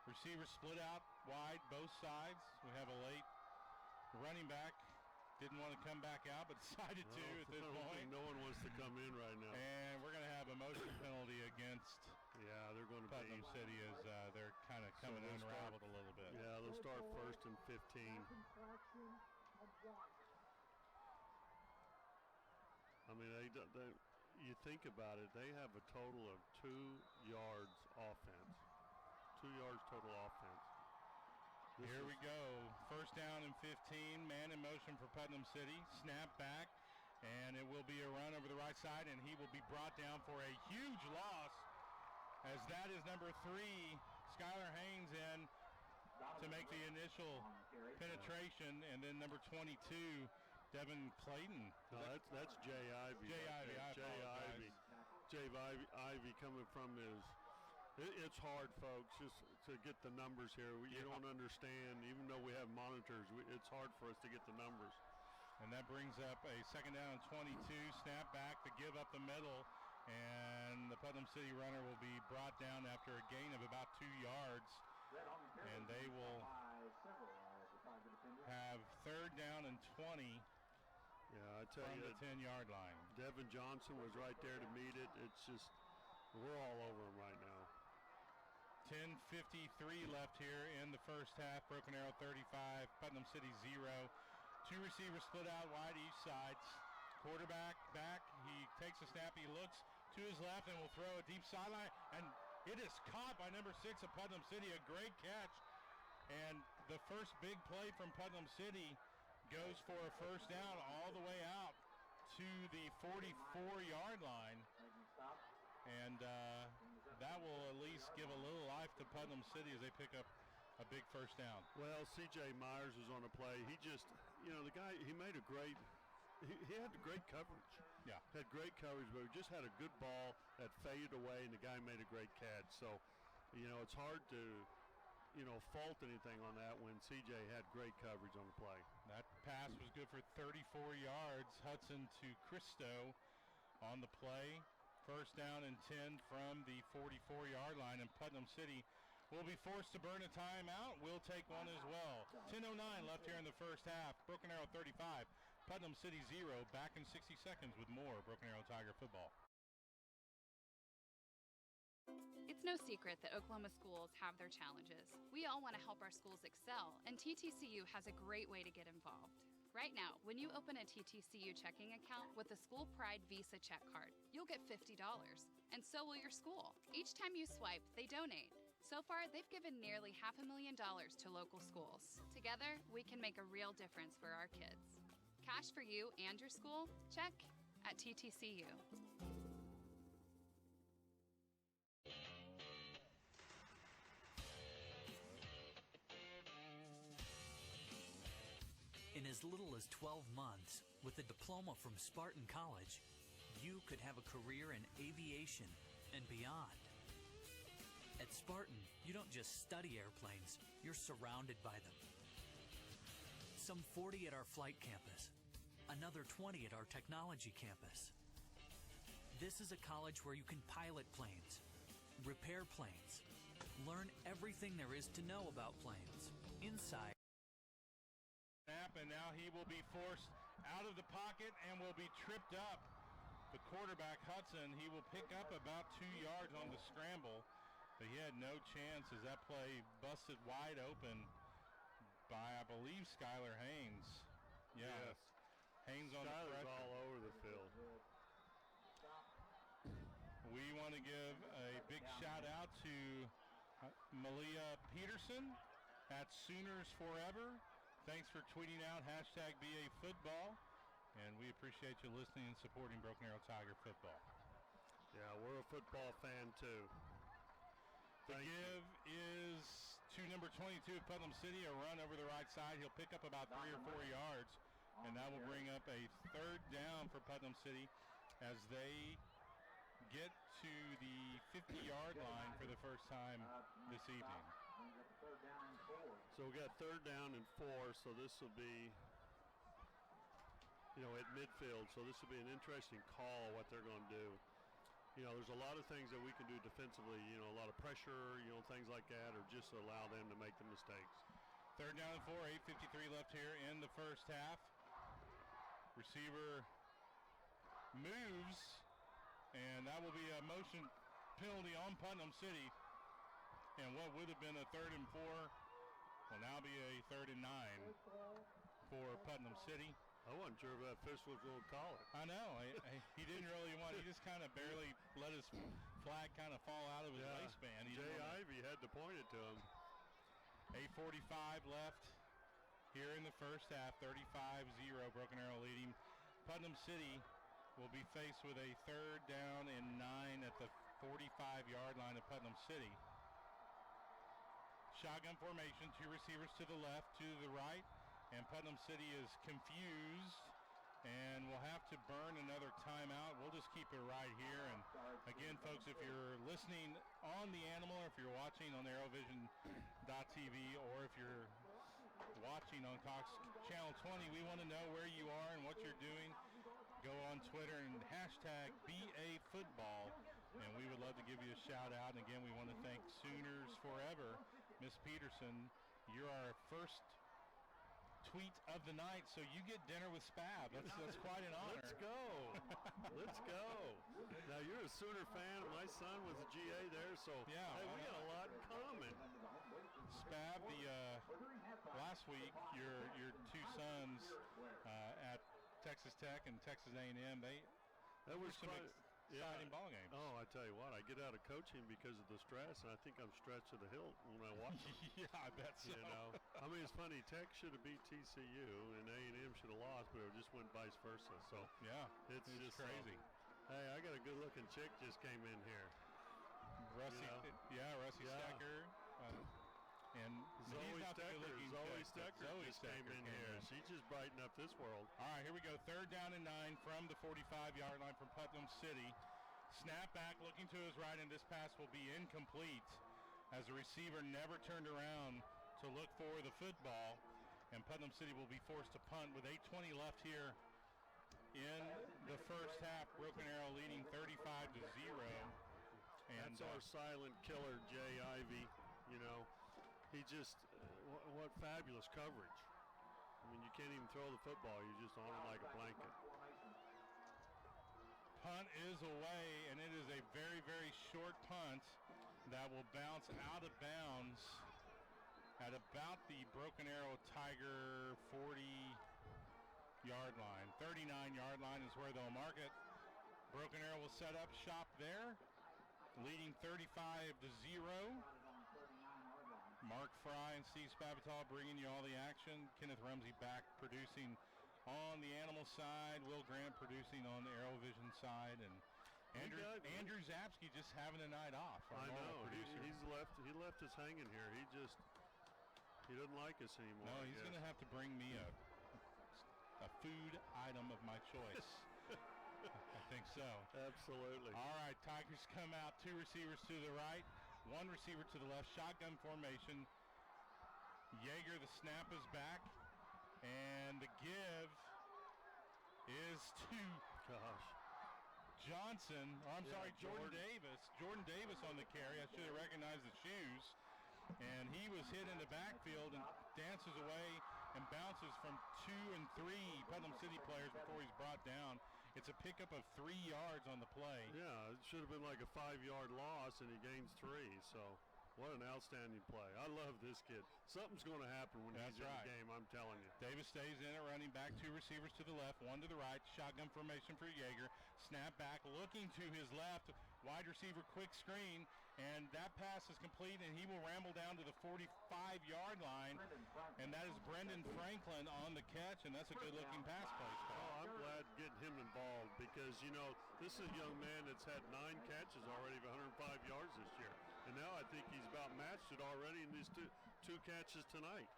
A: Receivers split out wide, both sides. We have a late running back. Didn't want to come back out, but decided to at this point.
B: No one wants to come in right now.
A: And we're going to have a motion penalty against
B: going to be.
A: Putnam City as they're kind of coming
B: they'll
A: unraveled a little bit.
B: Yeah, they'll start first and 15. I mean, you think about it, they have a total of 2 yards offense. 2 yards total offense.
A: Here we go. First down and 15. Man in motion for Putnam City. Snap back, and it will be a run over the right side, and he will be brought down for a huge loss, as that is number 3, Skylar Haynes, in to make the initial penetration, and then number 22, Devin Clayton.
B: No, that's Jay Ivy.
A: Jay Ivy, I apologize.
B: Jay Ivy coming from his. It's hard, folks, just to get the numbers here. You don't understand, even though we have monitors, it's hard for us to get the numbers.
A: And that brings up a second down and 22. Snap back to give up the middle, and the Putnam City runner will be brought down after a gain of about 2 yards. And they will have third down and 20
B: I tell
A: from
B: you,
A: the 10-yard line.
B: Devin Johnson was right there to meet it. It's just, we're all over him right now.
A: 10:53 left here in the first half. Broken Arrow 35, Putnam City 0. 2 receivers split out wide each side. Quarterback back. He takes a snap. He looks to his left and will throw a deep sideline. And it is caught by number 6 of Putnam City. A great catch. And the first big play from Putnam City goes for a first down all the way out to the 44-yard line. And that will at least give a little life to Putnam City as they pick up a big first down.
B: Well, C.J. Myers was on the play. He just, the guy, he made a great, he had great coverage.
A: Yeah.
B: Had great coverage, but he just had a good ball that faded away, and the guy made a great catch. So, it's hard to, fault anything on that when C.J. had great coverage on the play.
A: That pass was good for 34 yards. Hudson to Cristo on the play. First down and 10 from the 44-yard line, and Putnam City will be forced to burn a timeout. We'll take one as well. 10:09 left here in the first half. Broken Arrow 35, Putnam City 0. Back in 60 seconds with more Broken Arrow Tiger football.
J: It's no secret that Oklahoma schools have their challenges. We all want to help our schools excel, and TTCU has a great way to get involved. Right now, when you open a TTCU checking account with the School Pride Visa check card, you'll get $50, and so will your school. Each time you swipe, they donate. So far, they've given nearly $500,000 to local schools. Together, we can make a real difference for our kids. Cash for you and your school? Check at TTCU.
D: In as little as 12 months, with a diploma from Spartan College, you could have a career in aviation and beyond. At Spartan, you don't just study airplanes, you're surrounded by them. Some 40 at our flight campus, another 20 at our technology campus. This is a college where you can pilot planes, repair planes, learn everything there is to know about planes, inside.
A: And now he will be forced out of the pocket and will be tripped up. The quarterback, Hudson, he will pick up about 2 yards on the scramble, but he had no chance as that play busted wide open by, I believe, Skylar Haynes.
B: Yes.
A: Haynes on the
B: Skylar's
A: pressure.
B: all over the field.
A: We want to give a big shout out to Malia Peterson at Sooners Forever. Thanks for tweeting out #BAFootball, and we appreciate you listening and supporting Broken Arrow Tiger football.
B: Yeah, we're a football fan too.
A: The give is to number 22 of Putnam City, a run over the right side. He'll pick up about 3 or 4 yards, and that will bring up a third down for Putnam City as they get to the 50-yard line for the first time this evening.
B: So we got third down and 4, so this will be, at midfield. So this will be an interesting call what they're going to do. There's a lot of things that we can do defensively, a lot of pressure, things like that, or just allow them to make the mistakes.
A: Third down and 4, 8:53 left here in the first half. Receiver moves, and that will be a motion penalty on Putnam City. And what would have been a 3rd and 4 will now be a 3rd and 9 for Putnam City.
B: I wasn't sure if that official was going to call it.
A: I know. He didn't really want. He just kind of barely let his flag kind of fall out of his waistband.
B: Jay Ivey had to point it to him.
A: 8:45 left here in the first half. 35-0. Broken Arrow leading. Putnam City will be faced with a 3rd down and 9 at the 45-yard line of Putnam City. Shotgun formation, 2 receivers to the left, 2 to the right, and Putnam City is confused and will have to burn another timeout. We'll just keep it right here. And again, folks, if you're listening on the Animal, or if you're watching on arrowvision.tv, or if you're watching on Cox Channel 20, we want to know where you are and what you're doing. Go on Twitter and hashtag BAFootball, and we would love to give you a shout out. And again, we want to thank Sooners Forever. Miss Peterson, you're our first tweet of the night, so you get dinner with Spab. That's quite an honor.
B: Let's go. Let's go. Now, you're a Sooner fan. My son was a GA there, so
A: yeah,
B: hey, we got a lot in common.
A: Spab, last week, your 2 sons at Texas Tech and Texas A&M,
B: that was
A: some exciting ball games.
B: Oh, I tell you what, I get out of coaching because of the stress, and I think I'm stretched to the hilt when I watch them.
A: Yeah, I bet so.
B: You know, I mean, it's funny. Tech should have beat TCU, and A&M should have lost, but it just went vice versa. So
A: yeah,
B: it's just
A: crazy.
B: Hey, I got a good-looking chick just came in here.
A: Rusty, Rusty Stecker. And
B: Zoe Stecker just came in here. She just brightened up this world.
A: All right, here we go. 3rd down and 9 from the 45-yard line from Putnam City. Snap back, looking to his right, and this pass will be incomplete as the receiver never turned around to look for the football. And Putnam City will be forced to punt with 8:20 left here in the first half. Broken Arrow leading 35-0. And
B: that's our silent killer, Jay Ivey. You know, he just, what fabulous coverage. I mean, you can't even throw the football. You're just on it like a blanket.
A: Punt is away, and it is a very, very short punt that will bounce out of bounds at about the Broken Arrow Tiger 40-yard line. 39-yard line is where they'll mark it. Broken Arrow will set up shop there, leading 35-0. Mark Fry and Steve Spavital bringing you all the action. Kenneth Rumsey back producing on the Animal side. Will Grant producing on the Arrow Vision side. And Andrew Zapsky just having a night off.
B: I know. He left us hanging here. He doesn't like us anymore.
A: No, he's going to have to bring me a food item of my choice. I think so.
B: Absolutely.
A: All right, Tigers come out. 2 receivers to the right, 1 receiver to the left. Shotgun formation. Yeager, the snap is back. And the give is to Johnson. Jordan Davis. Jordan Davis on the carry. I should have recognized the shoes. And he was hit in the backfield and dances away and bounces from 2 and 3 Putnam City players before he's brought down. It's a pickup of 3 yards on the play.
B: Yeah, it should have been like a 5-yard loss, and he gains 3. So what an outstanding play. I love this kid. Something's going to happen when he's in the game, I'm telling you.
A: Davis stays in at running back, 2 receivers to the left, 1 to the right. Shotgun formation for Yeager. Snap back, looking to his left. Wide receiver, quick screen. And that pass is complete, and he will ramble down to the 45-yard line. And that is Brendan Franklin on the catch, and that's a good-looking pass play.
B: Oh, I'm glad getting him involved because, you know, this is a young man that's had 9 catches already of 105 yards this year. And now I think he's about matched it already in these two catches tonight.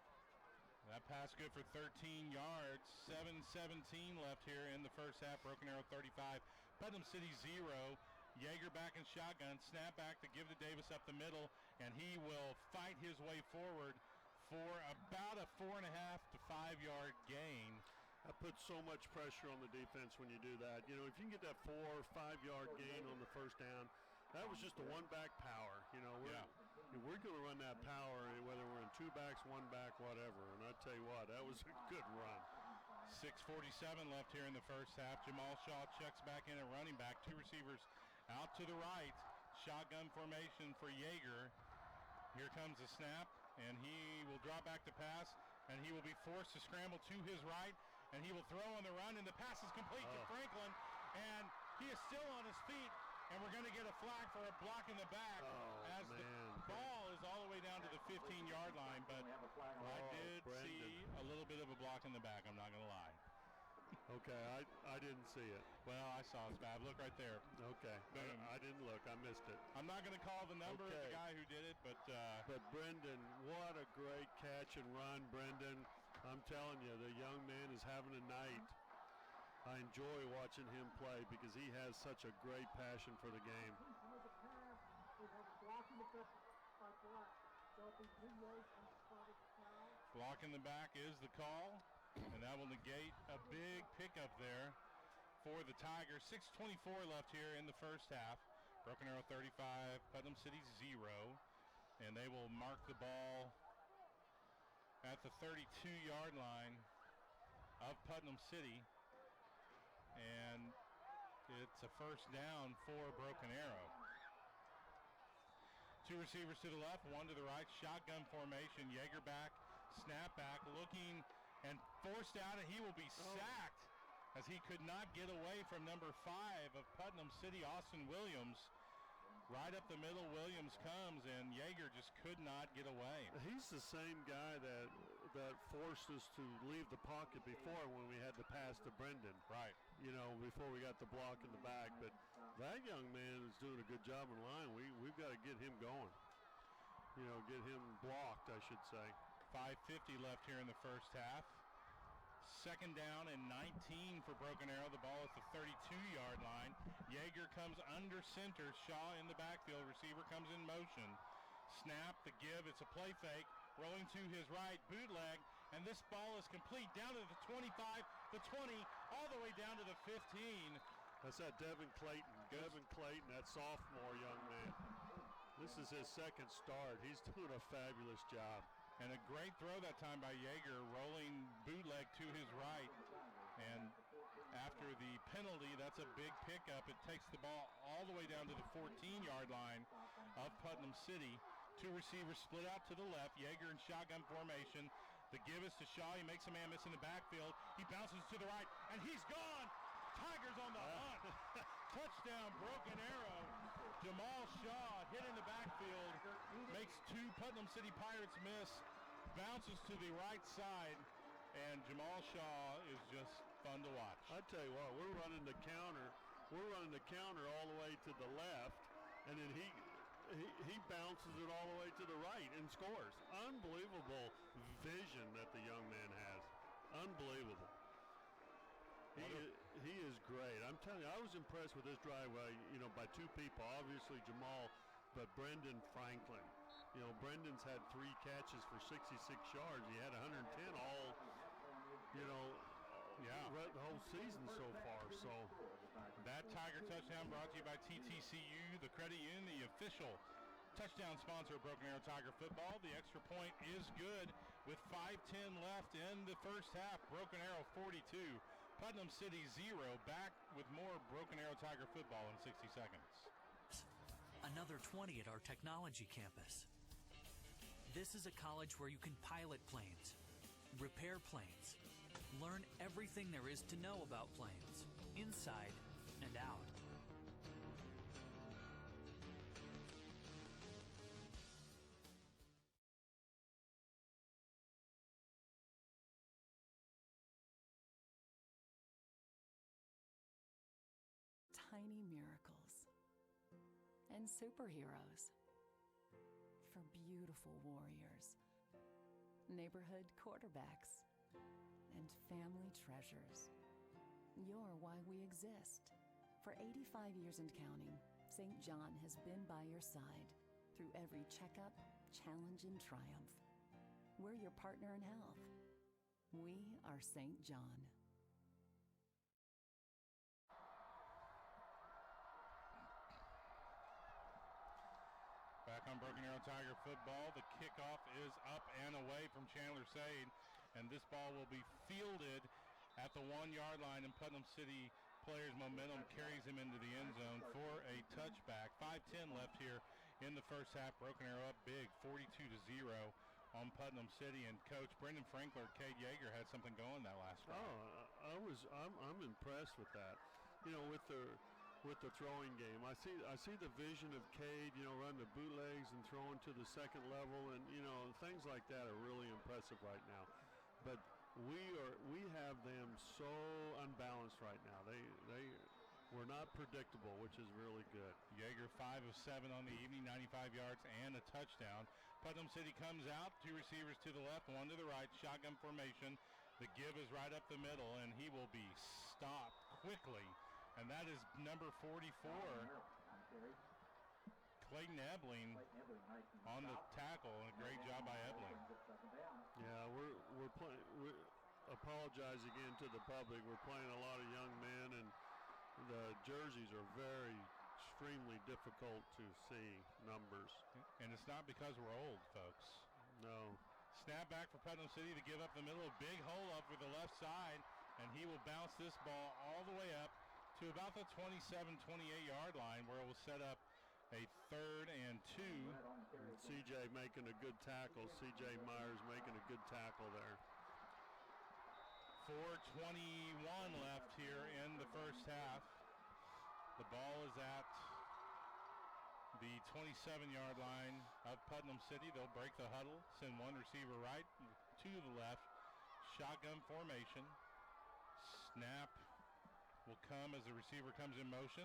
A: That pass good for 13 yards. 7:17 left here in the first half. Broken Arrow 35. Putnam City 0. Yeager back in shotgun. Snap back to give to Davis up the middle. And he will fight his way forward for about a 4.5 to 5 yard gain.
B: That puts so much pressure on the defense when you do that. You know, if you can get that 4 or 5 yard gain on the first down, that was just a one-back power. You know, we're going to run that power whether we're in 2 backs, 1 back, whatever. And I tell you what, that was a good run.
A: 6:47 left here in the first half. Jamal Shaw checks back in at running back. 2 receivers out to the right. Shotgun formation for Yeager. Here comes the snap, and he will drop back to pass, and he will be forced to scramble to his right, and he will throw on the run, and the pass is complete to Franklin, and he is still on his feet, and we're going to get a flag for a block in the back as the ball is all the way down to the 15-yard line, but I did see a little bit of a block in the back, I'm not going to lie.
B: Okay, I didn't see it.
A: Well, I saw it, Spav. Look right there.
B: Okay, I didn't look. I missed it.
A: I'm not going to call the number of the guy who did it, but
B: Brendan, what a great catch and run, Brendan. I'm telling you, the young man is having a night. I enjoy watching him play because he has such a great passion for the game.
A: Block in the back is the call, and that will negate a big pickup there for the Tigers. 6:24 left here in the first half. Broken Arrow 35, Putnam City 0, and they will mark the ball at the 32-yard line of Putnam City, and it's a first down for Broken Arrow. Two receivers to the left, one to the right, shotgun formation, Yeager back, snap back, looking and forced out, and he will be sacked as he could not get away from number 5 of Putnam City, Austin Williams. Right up the middle, Williams comes, and Yeager just could not get away.
B: He's the same guy that forced us to leave the pocket before when we had to pass to Brendan.
A: Right.
B: You know, before we got the block in the back. But that young man is doing a good job in line. We've got to get him going. You know, get him blocked, I should say.
A: 5:50 left here in the first half. Second down and 19 for Broken Arrow. The ball at the 32-yard line. Yeager comes under center. Shaw in the backfield. Receiver comes in motion. Snap, the give. It's a play fake. Rolling to his right. Bootleg. And this ball is complete. Down to the 25, the 20, all the way down to the 15.
B: That's that Devin Clayton. Devin Clayton, that sophomore young man. This is his second start. He's doing a fabulous job.
A: And a great throw that time by Yeager, rolling bootleg to his right. And after the penalty, that's a big pickup. It takes the ball all the way down to the 14-yard line of Putnam City. Two receivers split out to the left. Yeager in shotgun formation. The give is to Shaw. He makes a man miss in the backfield. He bounces to the right, and he's gone. Tigers on the hunt. Touchdown, Broken Arrow. Jamal Shaw hit in the backfield, makes two Putnam City Pirates miss, bounces to the right side, and Jamal Shaw is just fun to watch.
B: I tell you what, we're running the counter. We're running the counter all the way to the left, and then he bounces it all the way to the right and scores. Unbelievable vision that the young man has. Unbelievable. He is great. I'm telling you, I was impressed with this drive by two people. Obviously Jamal, but Brendan Franklin. You know, Brendan's had 3 catches for 66 yards. He had 110 all, the whole season so far. So
A: that Tiger touchdown brought to you by TTCU, the credit union, the official touchdown sponsor of Broken Arrow Tiger football. The extra point is good with 5:10 left in the first half. Broken Arrow 42, Putnam City 0. Back with more Broken Arrow Tiger football in 60 seconds.
D: Another 20 at our technology campus. This is a college where you can pilot planes, repair planes, learn everything there is to know about planes, inside and out.
C: Tiny miracles and superheroes for beautiful warriors, neighborhood quarterbacks, and family treasures. You're why we exist. For 85 years and counting, St. John has been by your side through every checkup, challenge, and triumph. We're your partner in health. We are St. John.
A: Back on Broken Arrow Tiger football, the kickoff is up and away from Chandler Sade, and this ball will be fielded at the 1-yard line, and Putnam City players' momentum carries him into the end zone for a touchback. 5:10 left here in the first half. Broken Arrow up big, 42-0 on Putnam City. And Coach Brendan Frankler, Cade Yeager had something going that last round.
B: I'm impressed with that. You know, with the throwing game, I see the vision of Cade, you know, running the bootlegs and throwing to the second level, and you know, things like that are really impressive right now. But we have them so unbalanced right now. They were not predictable, which is really good.
A: Yeager 5 of 7 on the evening, 95 yards and a touchdown. Putnam City comes out, 2 receivers to the left, 1 to the right, shotgun formation. The give is right up the middle, and he will be stopped quickly. And that is number 44, Clayton Ebling, on the tackle. And a great job by Ebling.
B: Yeah, we're playing. We apologize again to the public. We're playing a lot of young men, and the jerseys are extremely difficult to see numbers.
A: And it's not because we're old, folks.
B: No.
A: Snap back for Putnam City to give up the middle. A big hole up for the left side, and he will bounce this ball all the way up to about the 27-28-yard line, where it will set up a 3rd and 2.
B: CJ making a good tackle. CJ Myers making a good tackle there.
A: 4:21 left here in the first half. The ball is at the 27-yard line of Putnam City. They'll break the huddle, send 1 receiver right, 2 to the left. Shotgun formation. Snap will come as the receiver comes in motion,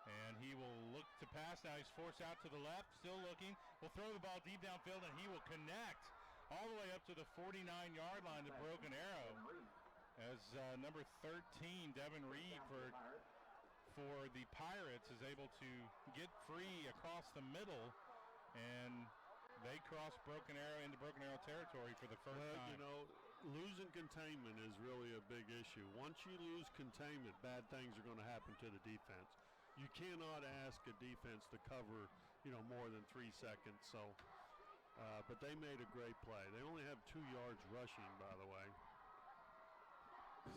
A: and he will look to pass. Now he's forced out to the left, still looking. Will throw the ball deep downfield, and he will connect all the way up to the 49-yard line to Broken Arrow, as number 13, Devin Reed, for the Pirates, is able to get free across the middle, and they cross Broken Arrow into Broken Arrow territory for the first time.
B: You know, losing containment is really a big issue. Once you lose containment, bad things are going to happen to the defense. You cannot ask a defense to cover, you know, more than 3 seconds. So, but they made a great play. They only have 2 yards rushing, by the way.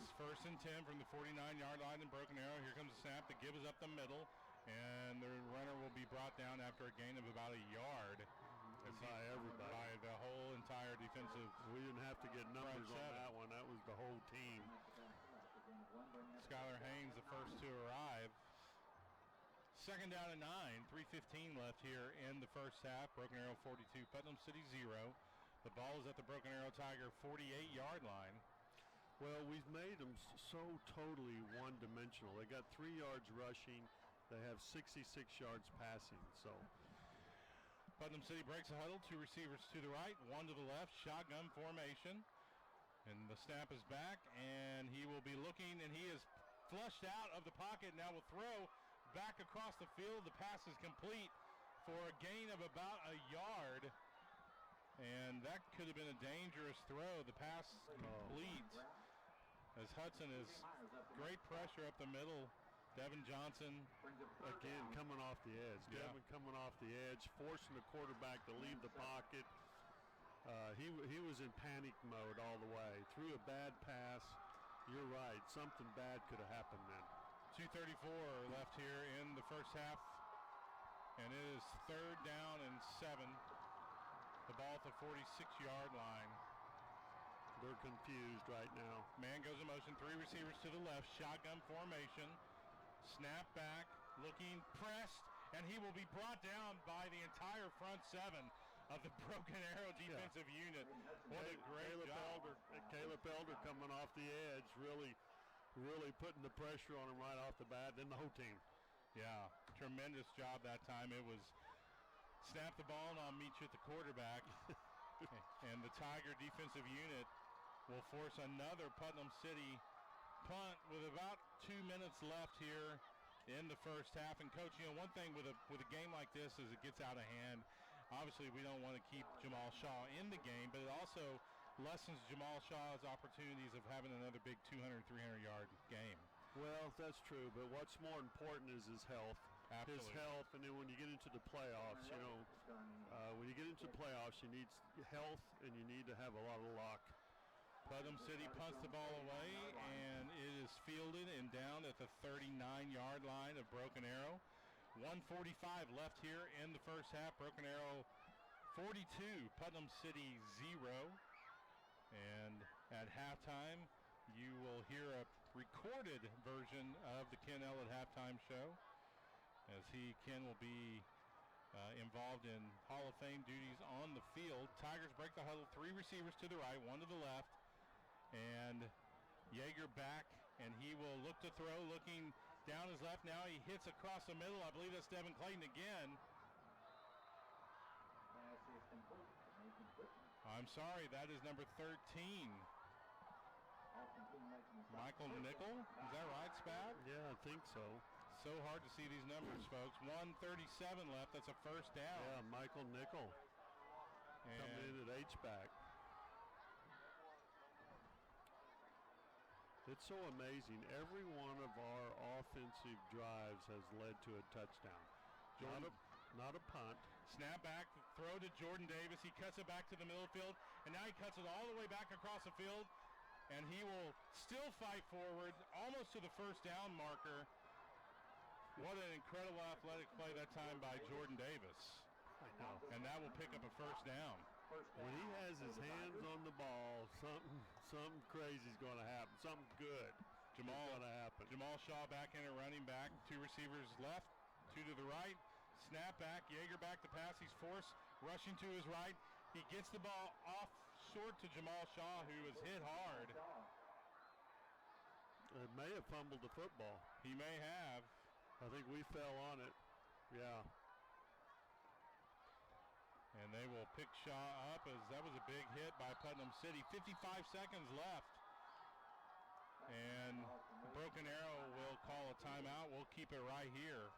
A: It's 1st and 10 from the 49-yard line in Broken Arrow. Here comes the snap. The give is up the middle, and the runner will be brought down after a gain of about a yard.
B: By everybody.
A: By the whole entire defensive.
B: We didn't have to get numbers on that one. That was the whole team.
A: Skylar Haynes, the first to arrive. 2nd down and 9. 3:15 left here in the first half. Broken Arrow 42, Putnam City 0. The ball is at the Broken Arrow Tiger 48-yard line.
B: Well, we've made them so totally one-dimensional. They got 3 yards rushing. They have 66 yards passing. So
A: Putnam City breaks a huddle. 2 receivers to the right, 1 to the left. Shotgun formation. And the snap is back, and he will be looking, and he is flushed out of the pocket. Now will throw back across the field. The pass is complete for a gain of about a yard. And that could have been a dangerous throw. The pass complete as Hudson is great pressure up the middle. Devin Johnson
B: again coming off the edge.
A: Yeah.
B: Devin coming off the edge, forcing the quarterback to leave the pocket. He was in panic mode all the way. Threw a bad pass. You're right. Something bad could have happened then.
A: 2:34 left here in the first half. And it is 3rd down and 7. The ball at the 46-yard line.
B: They're confused right now.
A: Man goes in motion. 3 receivers to the left. Shotgun formation. Snap back. Looking. Pressed. And he will be brought down by the entire front 7 of the Broken Arrow defensive unit. What a great job.
B: Caleb Elder coming off the edge. Really putting the pressure on him right off the bat. Then the whole team.
A: Yeah. Tremendous job that time. It was snap the ball and I'll meet you at the quarterback. And the Tiger defensive unit will force another Putnam City punt with about 2 minutes left here in the first half. And Coach, you know, one thing with a game like this is it gets out of hand. Obviously, we don't want to keep Jamal Shaw in the game, but it also lessens Jamal Shaw's opportunities of having another big 200, 300-yard game.
B: Well, that's true, but what's more important is his health.
A: Absolutely.
B: His health, and then when you get into the playoffs, you know, when you get into the playoffs, you need health and you need to have a lot of luck.
A: Putnam City punts the ball away, and it is fielded and down at the 39-yard line of Broken Arrow. 1:45 left here in the first half. Broken Arrow 42, Putnam City 0. And at halftime, you will hear a recorded version of the Ken Elliott halftime show, as Ken will be involved in Hall of Fame duties on the field. Tigers break the huddle, 3 receivers to the right, 1 to the left, and Yeager back, and he will look to throw, looking down his left. Now he hits across the middle. I believe that's Devin Clayton again. I'm sorry, that is number 13. Michael Nickel, is that right, Spad?
B: Yeah, I think so.
A: So hard to see these numbers, folks. 1:37 left, that's a first down.
B: Yeah, Michael Nickel coming in at H-back. It's so amazing. Every one of our offensive drives has led to a touchdown. Not a punt.
A: Snap back, throw to Jordan Davis. He cuts it back to the middle field, and now he cuts it all the way back across the field, and he will still fight forward, almost to the first down marker. What an incredible athletic play that time by Jordan Davis.
B: I know.
A: And that will pick up a first down.
B: When he has his hands on the ball, something crazy is going to happen. Something good is going to happen.
A: Jamal Shaw back in a running back. 2 receivers left, 2 to the right. Snap back, Yeager back to pass. He's forced, rushing to his right. He gets the ball off short to Jamal Shaw, who was hit hard.
B: It may have fumbled the football.
A: He may have.
B: I think we fell on it. Yeah.
A: And they will pick Shaw up, as that was a big hit by Putnam City. 55 seconds left. And Broken Arrow will call a timeout. We'll keep it right here.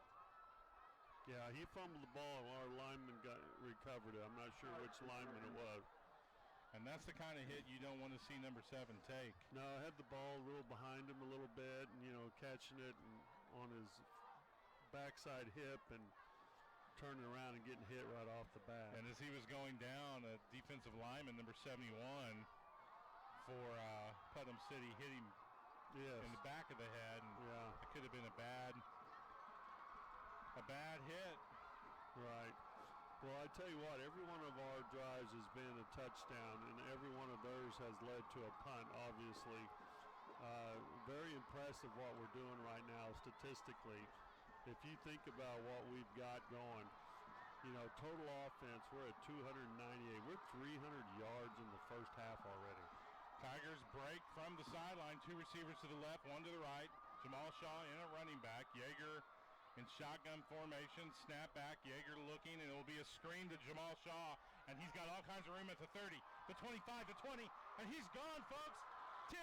B: Yeah, he fumbled the ball and our lineman recovered it. I'm not sure which lineman it was.
A: And that's the kind of hit you don't want to see number 7 take.
B: No, I had the ball a little behind him a little bit, and, catching it on his backside hip and turning around and getting hit right off the bat.
A: And as he was going down, a defensive lineman, number 71, for Putnam City, hit him in the back of the head. And it could have been a bad hit.
B: Right. Well, I tell you what, every one of our drives has been a touchdown, and every one of theirs has led to a punt, obviously. Very impressive what we're doing right now statistically. If you think about what we've got going, total offense, we're at 298. We're 300 yards in the first half already.
A: Tigers break from the sideline. 2 receivers to the left, 1 to the right. Jamal Shaw in a running back. Yeager in shotgun formation, snap back, Yeager looking, and it will be a screen to Jamal Shaw, and he's got all kinds of room at the 30, the 25, the 20, and he's gone, folks. 10-5,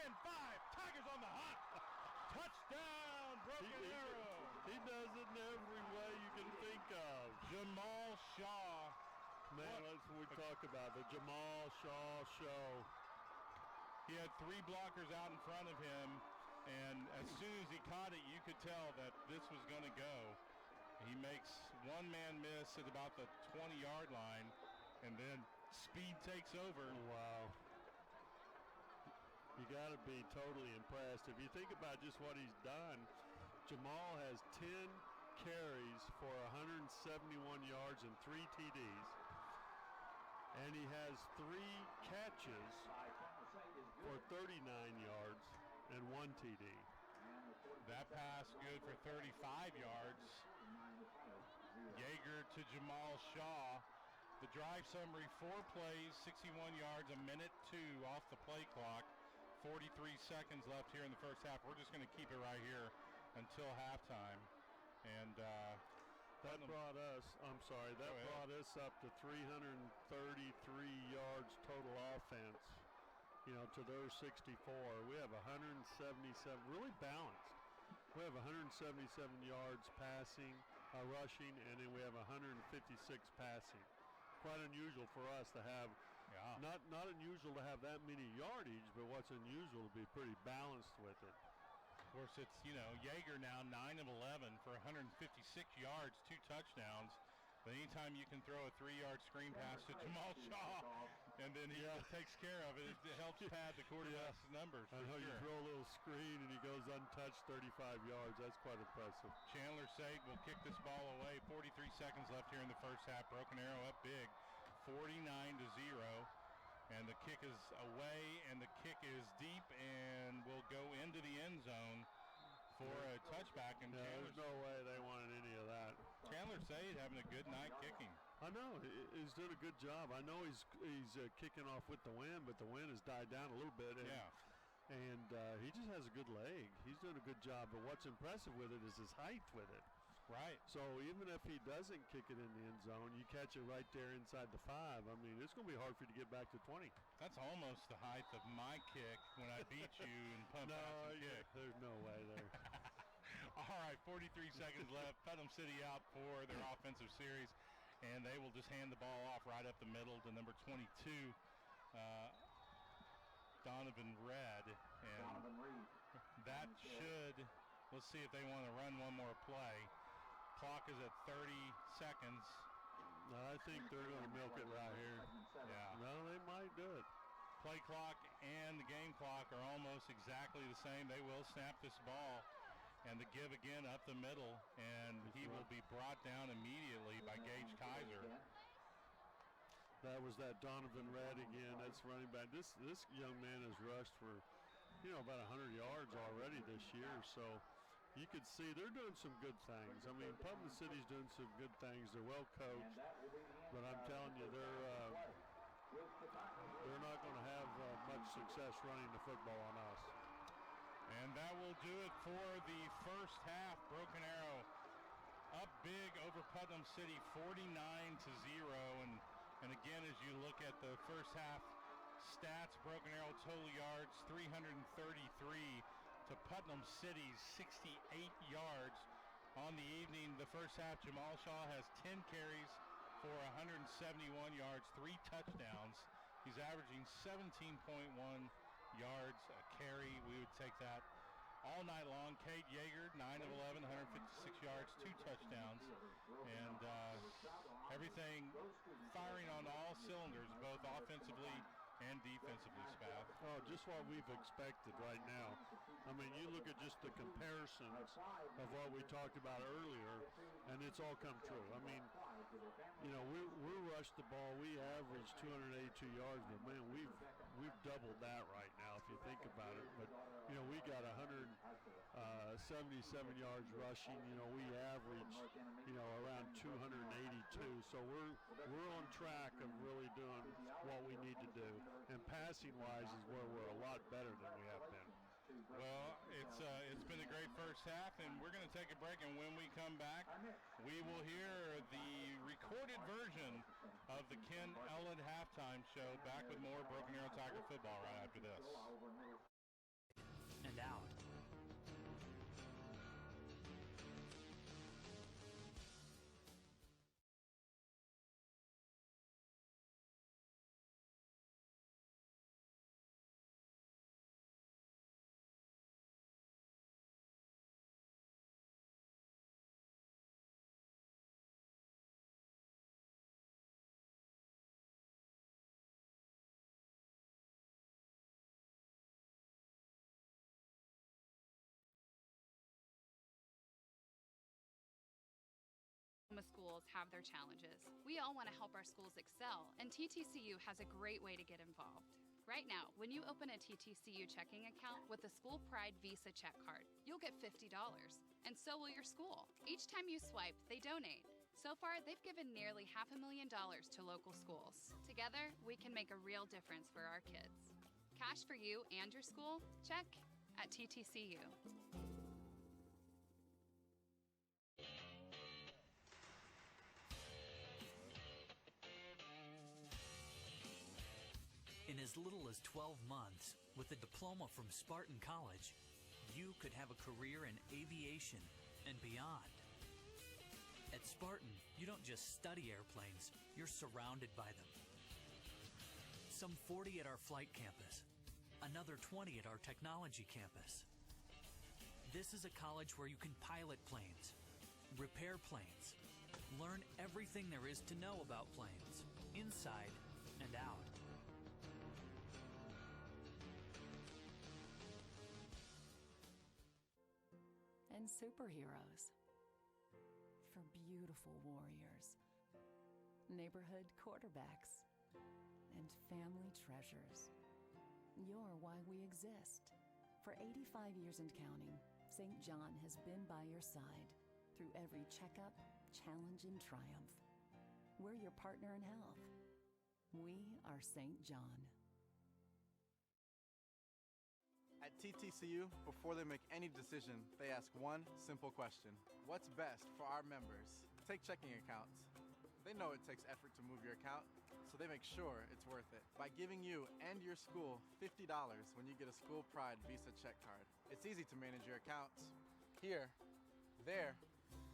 A: Tigers on the hot. Touchdown, Broken Arrow.
B: He does it in every way you can think of.
A: Jamal Shaw.
B: Man, that's what we talk about, the Jamal Shaw show.
A: He had 3 blockers out in front of him, and as soon as he caught it, you could tell that this was going to go. He makes one man miss at about the 20-yard line, and then speed takes over.
B: Wow. You got to be totally impressed. If you think about just what he's done, Jamal has 10 carries for 171 yards and 3 TDs, and he has 3 catches for 39 yards and 1 TD.
A: That pass good for 35 yards. Yeager to Jamal Shaw. The drive summary, 4 plays, 61 yards, a minute 2 off the play clock. 43 seconds left here in the first half. We're just going to keep it right here until halftime. And
B: that brought us up to 333 yards total offense, to their 64. We have 177, really balanced. We have 177 yards passing, rushing, and then we have 156 passing. Quite unusual for us to have. Not unusual to have that many yardage, but what's unusual to be pretty balanced with it.
A: Of course, it's, Yeager now 9 of 11 for 156 yards, 2 touchdowns. But anytime you can throw a 3-yard screen pass to Jamal Shaw, and then he takes care of it, it helps pad the quarterback's numbers.
B: I know
A: sure.
B: you throw a little screen and he goes untouched 35 yards. That's quite impressive.
A: Chandler Sate will kick this ball away. 43 seconds left here in the first half. Broken Arrow up big, 49-0. And the kick is away, and the kick is deep, and will go into the end zone for a touchback. And
B: there's no way they wanted any of that.
A: Chandler Sade having a good night kicking.
B: I know he's doing a good job. I know he's kicking off with the wind, but the wind has died down a little bit. And he just has a good leg. He's doing a good job. But what's impressive with it is his height with it.
A: Right.
B: So even if he doesn't kick it in the end zone, you catch it right there inside the 5. I mean, it's going to be hard for you to get back to 20.
A: That's almost the height of my kick when I beat you and pump out and kick.
B: There's no way there.
A: All right, 43 seconds left. Putnam City out for their offensive series, and they will just hand the ball off right up the middle to number 22, Donovan Red. And that should, let's see if they want to run one more play. Clock is at 30 seconds.
B: No, I think they're going to milk it right here.
A: Yeah.
B: No, they might do it.
A: Play clock and the game clock are almost exactly the same. They will snap this ball. And the give again up the middle, and he will be brought down immediately by Gage Kaiser.
B: That was that Donovan Red again. That's running back. This young man has rushed for, about 100 yards already this year. So you could see they're doing some good things. I mean, Putnam City's doing some good things. They're well coached, but I'm telling you, they're not going to have much success running the football on us.
A: And that will do it for the first half. Broken Arrow up big over Putnam City, 49-0. And again, as you look at the first half stats, Broken Arrow total yards 333 to Putnam City's 68 yards on the evening. The first half, Jamal Shaw has 10 carries for 171 yards, 3 touchdowns. He's averaging 17.1 yards a carry. We would take that all night long. Cade Yeager, 9 of 11, 156 yards, 2 touchdowns. And everything firing on all cylinders, both offensively and defensively, Spath.
B: Oh, just what we've expected right now. I mean, you look at just the comparisons of what we talked about earlier, and it's all come true. I mean, we rushed the ball. We averaged 282 yards, but man, we've doubled that right now if you think about it. But we got 177 yards rushing. We averaged around 282. So we're on track of really doing what we need to do. And passing wise is where we're a lot better than we have been.
A: Well, it's been a great first half, and we're going to take a break, and when we come back, we will hear the recorded version of the Ken Ellen halftime show. Back with more Broken Arrow Tiger football right after this.
D: And out.
J: Schools have their challenges. We all want to help our schools excel, and TTCU has a great way to get involved. Right now, when you open a TTCU checking account with the School Pride Visa check card, you'll get $50, and so will your school. Each time you swipe, they donate. So far, they've given nearly $500,000 to local schools. Together, we can make a real difference for our kids. Cash for you and your school? Check at TTCU.
D: In as little as 12 months, with a diploma from Spartan College, you could have a career in aviation and beyond. At Spartan, you don't just study airplanes, you're surrounded by them. Some 40 at our flight campus, another 20 at our technology campus. This is a college where you can pilot planes, repair planes, Learn everything there is to know about planes, inside and out.
C: And superheroes. For beautiful warriors, neighborhood quarterbacks, and family treasures. You're why we exist. For 85 years and counting, St. John has been by your side through every checkup, challenge, and triumph. We're your partner in health. We are St. John.
H: At TTCU, before they make any decision, they ask one simple question. What's best for our members? Take checking accounts. They know it takes effort to move your account, so they make sure it's worth it by giving you and your school $50 when you get a School Pride Visa check card. It's easy to manage your accounts. Here, there,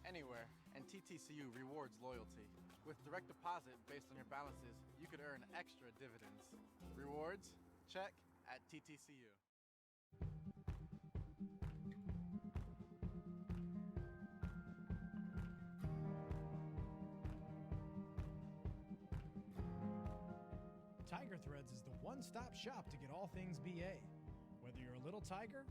H: anywhere, and TTCU rewards loyalty. With direct deposit based on your balances, you could earn extra dividends. Rewards? Check at TTCU.
E: Tiger Threads is the one-stop shop to get all things BA. Whether you're a little Tiger,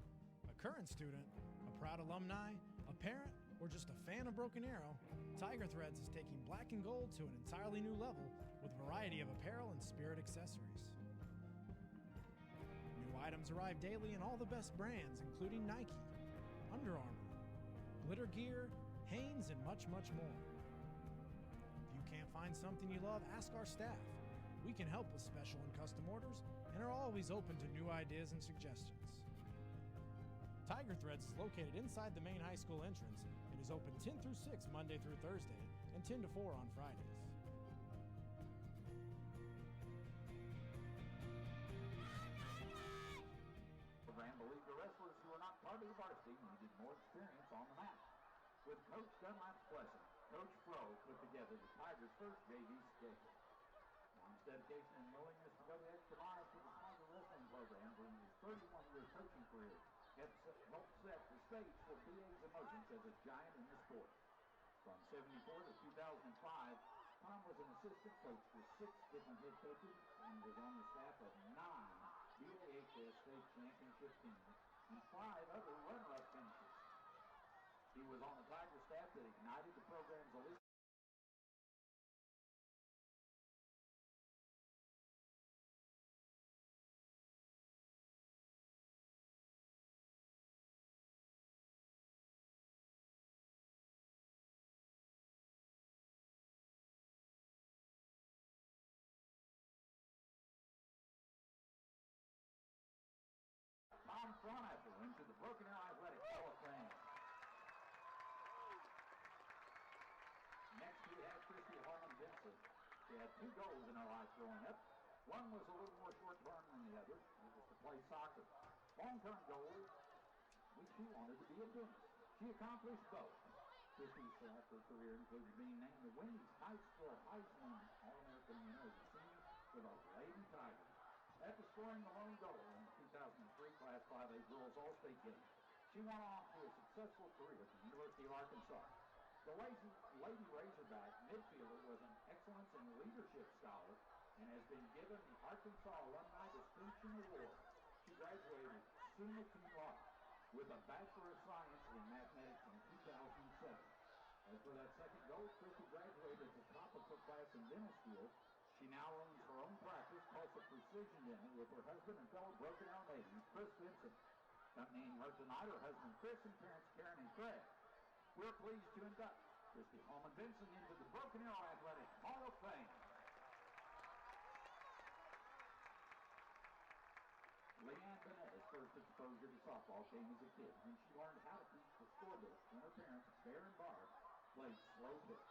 E: a current student, a proud alumni, a parent, or just a fan of Broken Arrow, Tiger Threads is taking black and gold to an entirely new level with a variety of apparel and spirit accessories. New items arrive daily in all the best brands, including Nike, Under Armour, Glitter Gear, Hanes, and much, much more. If you can't find something you love, ask our staff. We can help with special and custom orders and are always open to new ideas and suggestions. Tiger Threads is located inside the main high school entrance and is open 10 through 6 Monday through Thursday and 10 to 4 on Fridays.
K: Program believed the wrestlers who are not part of the varsity needed more experience on the mat. With Coach Dunlap's blessing, Coach Flo put together the Tigers' first JV schedule. His dedication and willingness to go the extra mile for the Tiger Wrestling program during his 31-year coaching career helped set the stage for BA's emergence as a giant in the sport. From 74 to 2005, Tom was an assistant coach for 6 different head coaches and was on the staff of 9 BAHS state championship teams and 5 other runner-up finishes. He was on the Tiger staff that ignited the program's elite. Tom Fronapple into the Broken Arrow Athletic Hall of Fame. Next we have Christy Harmon Vincent. She had 2 goals in her life growing up. One was a little more short-term than the other. It was to play soccer. Long-term goal, she wanted to be a dentist. She accomplished both. Christy's her career included being named the Wendy's High School Heisman All-American winner as a senior for the Lady Tigers. After scoring the lone goal in the 2003 Class 5A Girls All-State game, she went on to a successful career at the University of Arkansas. The Lady Razorback midfielder was an Excellence in Leadership Scholar and has been given the Arkansas Alumni Distinction Award. She graduated summa cum laude with a Bachelor of Science in Mathematics in 2007. As for that second goal, Christy graduated at the top of her class in dental school. She now owns her own practice, Tulsa Precision Dental, with her husband and fellow Broken Arrow native, Chris Vincent. Accompanying her tonight, her husband Chris and parents Karen and Craig. We're pleased to induct Christy Harmon Vincent into the Broken Arrow Athletic Hall of Fame. Leanne Benez first exposure to softball came as a kid when she learned how to teach the scorebook when her parents, Bear and Barb, played slow pitch.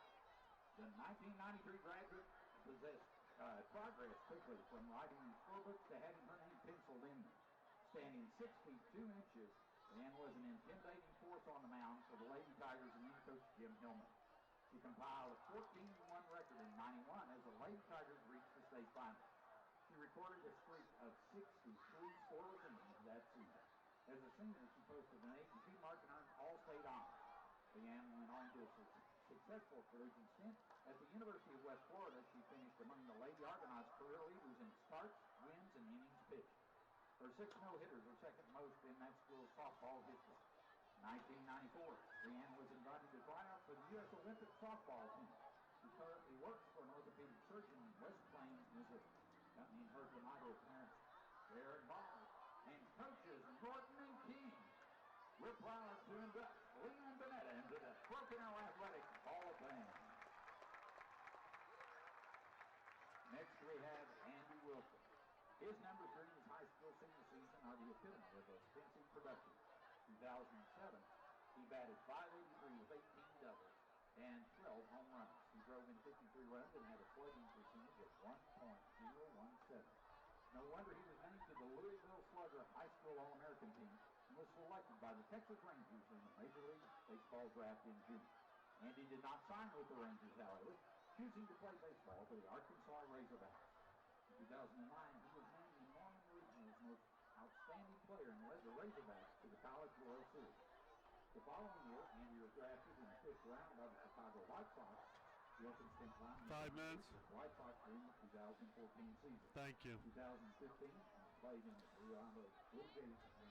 K: The 1993 graduate possessed progress quickly from writing scorebooks to having her name penciled in them. Standing 6 feet 2 inches, Leanne was an intimidating force on the mound for the Lady Tigers and then Coach Jim Hillman. She compiled a 14-1 record in '91 as the Lady Tigers reached the state final. She recorded a streak of 63 scoreless innings that season. As a senior, she posted an 82 mark and earned All-State honors. Leanne went on to a successful successful collegiate stint. At the University of West Florida, she finished among the Lady Argonauts career leaders in starts, wins, and innings pitched. Her 6 no-hitters were second most in that school's softball history. 1994, Leanne was invited to try out for the U.S. Olympic softball team. She currently works for an orthopedic surgeon in West Plains, Missouri. Accompanying her tonight are parents Aaron Ball and coaches Norton and King. We're proud to induct Leanne Bonetta into the Broken Arrow Athletics Hall of Fame. Next we have Andy Wilson. His numbers during his high school senior season are the epitome of offensive production. 2007, he batted .583 with 18 doubles and 12 home runs. He drove in 53 runs and had a slugging percentage of 1.017. No wonder he was named to the Louisville Slugger High School All-American team and was selected by the Texas Rangers in the Major League Baseball draft in June. Andy did not sign with the Rangers, however, choosing to play baseball for the Arkansas Razorbacks. In 2009, he was named the Norman Regional's most outstanding player and led the Razorbacks to the College World Series. The following year, Andy was drafted in the 5th round by the Chicago White Sox. Wilson spent time
B: 5 minutes.
K: with the White Sox during the 2014 season.
B: Thank you.
K: 2015, he played in the Toronto Blue Jays and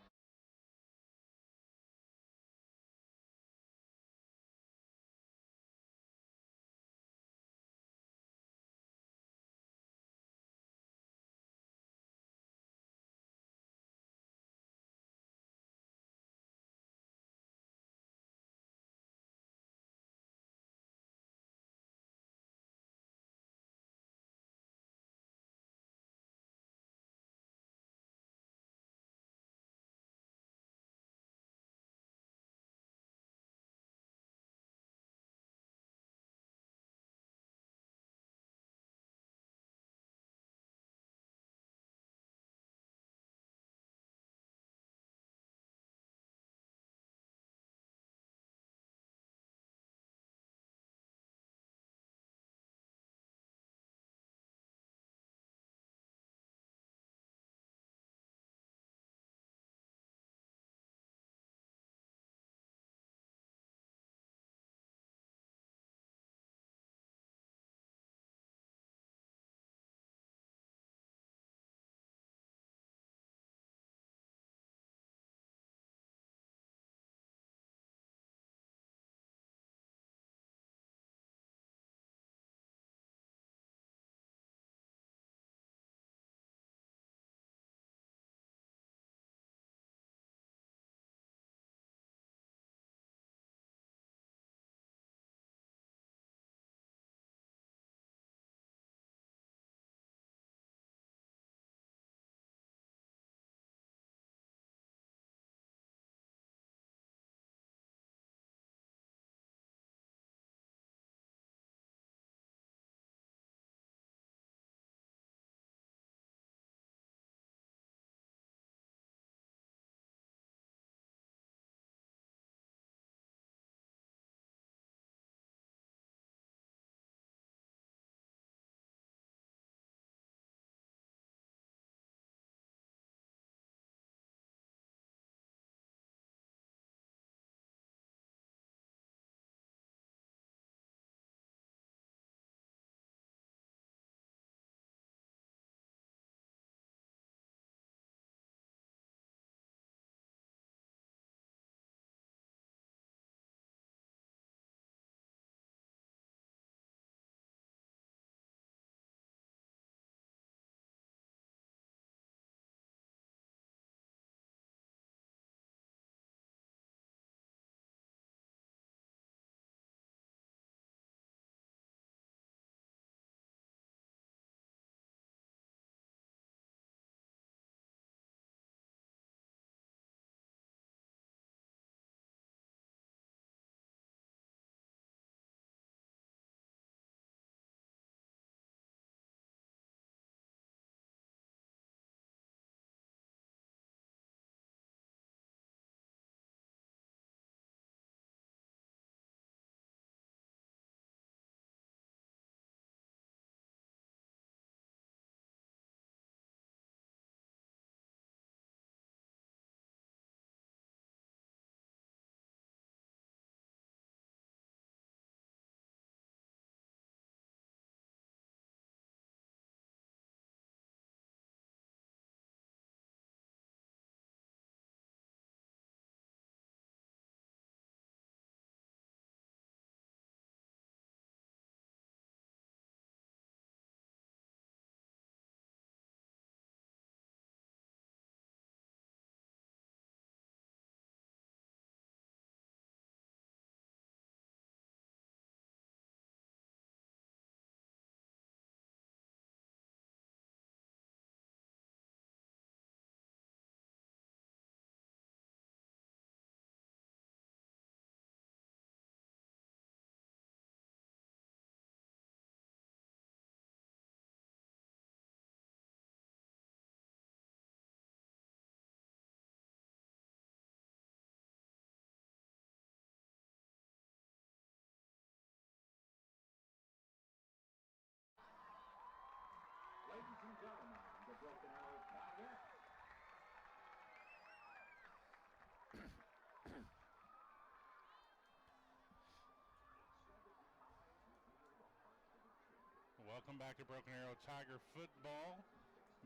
A: Welcome back to Broken Arrow Tiger football.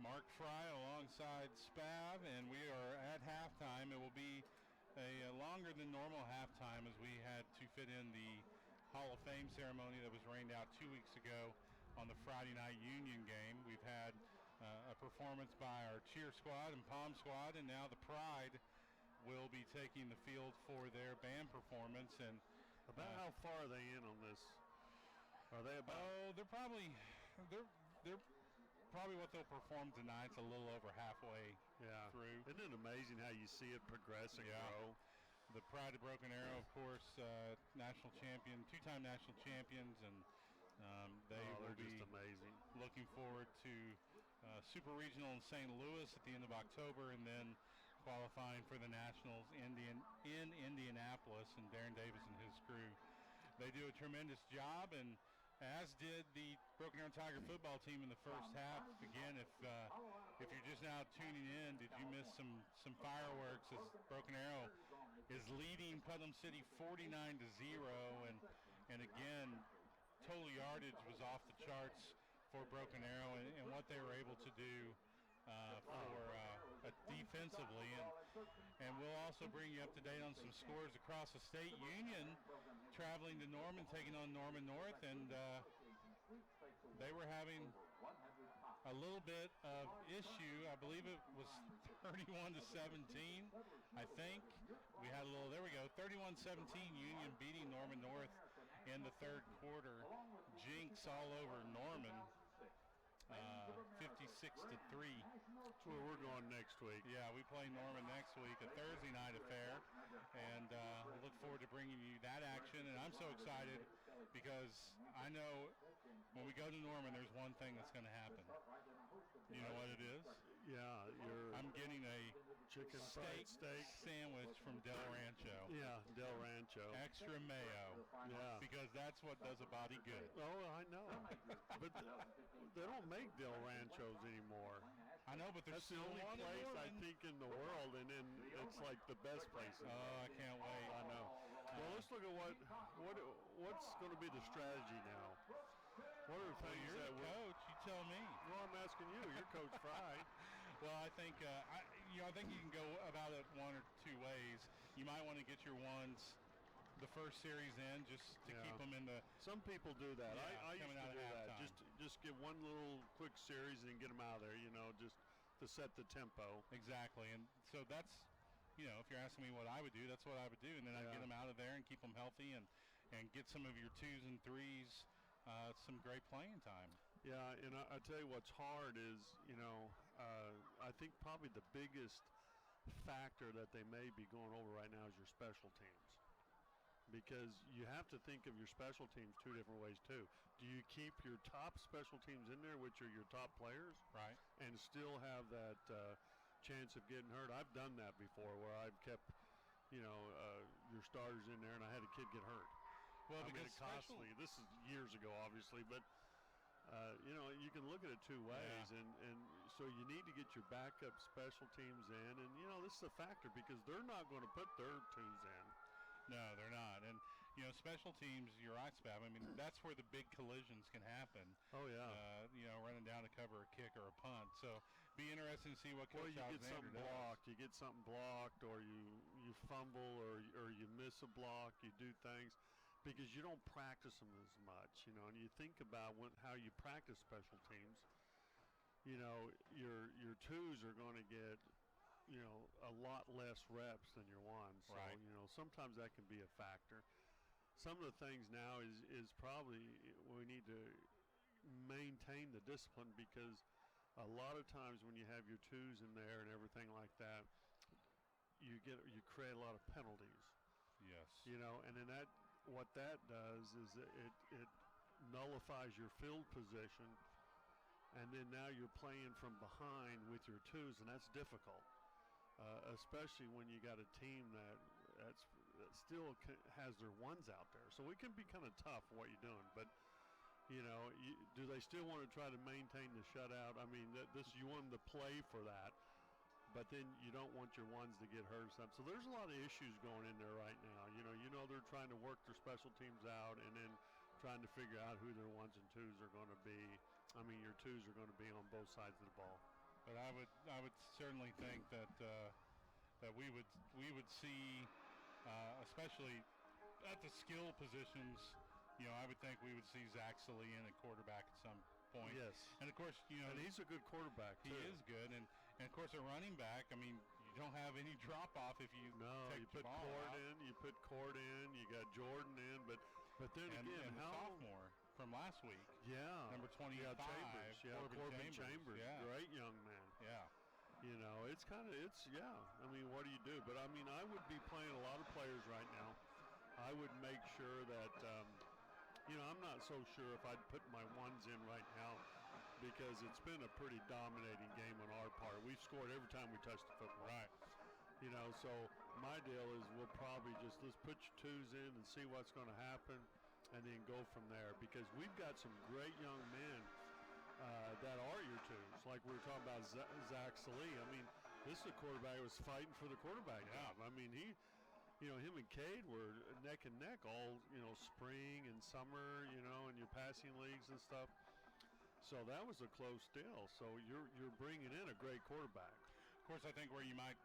A: Mark Fry alongside Spav, and we are at halftime. It will be a longer than normal halftime as we had to fit in the Hall of Fame ceremony that was rained out 2 weeks ago on the Friday night Union game. We've had a performance by our cheer squad and pom squad, and now the Pride will be taking the field for their band performance. And
B: about how far are they in on this? Are they about?
A: Oh, they're probably what they'll perform tonight's a little over halfway through.
B: Isn't it amazing how you see it progress and grow?
A: The Pride of Broken Arrow, of course, national champion, two-time national champions, and they will be
B: just amazing.
A: Looking forward to Super Regional in St. Louis at the end of October, and then qualifying for the Nationals in Indianapolis, and Darren Davis and his crew. They do a tremendous job, and as did the Broken Arrow Tiger football team in the first half. Again, if you're just now tuning in, did you miss some fireworks as Broken Arrow is leading Putnam City 49-0, and again, total yardage was off the charts for Broken Arrow and what they were able to do defensively, and we'll also bring you up to date on some scores across the state. Union traveling to Norman, taking on Norman North, and they were having a little bit of issue. I believe it was 31-17. I think we had a little. There we go. 31-17. Union beating Norman North in the third quarter. Jinx all over Norman. 56-3.
B: That's where we're going next week.
A: Yeah, we play Norman next week, a Thursday night affair, and we look forward to bringing you that action. And I'm so excited because I know when we go to Norman, there's one thing that's going to happen. You know what it is?
B: Yeah,
A: I'm getting a
B: chicken
A: steak sandwich from Del Rancho.
B: Yeah, Del Rancho.
A: Extra mayo.
B: Yeah.
A: Because that's what does a body good.
B: Oh, I know. But they don't make Del Ranchos anymore.
A: I know, but there's
B: that's the only
A: one
B: place I think in the world, and then it's like the best place.
A: Oh, I can't wait.
B: I know. Well, let's look at what's going to be the strategy now. What are the things
A: you're
B: that
A: the coach? You tell me.
B: Well, I'm asking you. You're Coach Fry.
A: Well, I think I think you can go about it one or two ways. You might want to get your ones the first series in just to keep them in the.
B: Some people do that.
A: Yeah,
B: I used to do that. Just get one little quick series and get them out of there. Just to set the tempo.
A: Exactly, and so that's. If you're asking me what I would do, that's what I would do, and then I'd get them out of there and keep them healthy and get some of your 2s and 3s some great playing time.
B: Yeah, and I tell you what's hard is, I think probably the biggest factor that they may be going over right now is your special teams. Because you have to think of your special teams two different ways too. Do you keep your top special teams in there, which are your top players,
A: right,
B: and still have that chance of getting hurt? I've done that before, where I've kept, your starters in there, and I had a kid get hurt.
A: Well,
B: because it cost me. This is years ago, obviously, but you can look at it two ways, and so you need to get your backup special teams in, and this is a factor because they're not going to put their 2s in.
A: No, they're not, and special teams. You're right, Spav. I mean, that's where the big collisions can happen.
B: Oh yeah.
A: Running down to cover a kick or a punt. So be interesting to see what Coach
B: you get something
A: does.
B: blocked. You get something blocked, or you fumble, or you miss a block. You do things because you don't practice them as much, and you think about how you practice special teams. Your 2s are going to get a lot less reps than your 1s. So,
A: right.
B: Sometimes that can be a factor. Some of the things now is probably we need to maintain the discipline because a lot of times when you have your 2s in there and everything like that, you create a lot of penalties.
A: Yes.
B: And then what that does is it nullifies your field position, and then now you're playing from behind with your 2s, and that's difficult. Especially when you got a team that still has their 1s out there. So it can be kind of tough what you're doing. But, do they still want to try to maintain the shutout? I mean, you want them to play for that, but then you don't want your 1s to get hurt or something. So there's a lot of issues going in there right now. They're trying to work their special teams out and then try trying to figure out who their ones and twos are going to be. I mean, your twos are going to be on both sides of the ball.
A: But I would certainly think that that we would see, especially at the skill positions, I would think we would see Zach Saleen at quarterback at some point.
B: Yes.
A: And of course,
B: and he's a good quarterback too.
A: He is good, and of course a running back. I mean, you don't have any drop off if you take
B: you
A: the
B: put
A: ball
B: Cord
A: out.
B: in, you put Cord in, you got Jordan in, but then
A: and
B: again,
A: the
B: how
A: sophomore from last week,
B: number
A: 25,
B: Chambers, Corbin Chambers,
A: yeah.
B: great young man.
A: Yeah.
B: It's kind of, I mean, what do you do? But I mean, I would be playing a lot of players right now. I would make sure that, I'm not so sure if I'd put my ones in right now because it's been a pretty dominating game on our part. We've scored every time we touch the football.
A: Right.
B: So my deal is we'll probably let's put your twos in and see what's going to happen and then go from there because we've got some great young men that are your twos. Like we were talking about Zach Salee. I mean, this is a quarterback who was fighting for the quarterback job. I mean, him and Cade were neck and neck all, spring and summer, in your passing leagues and stuff. So that was a close deal. So you're bringing in a great quarterback.
A: Of course, I think where you might,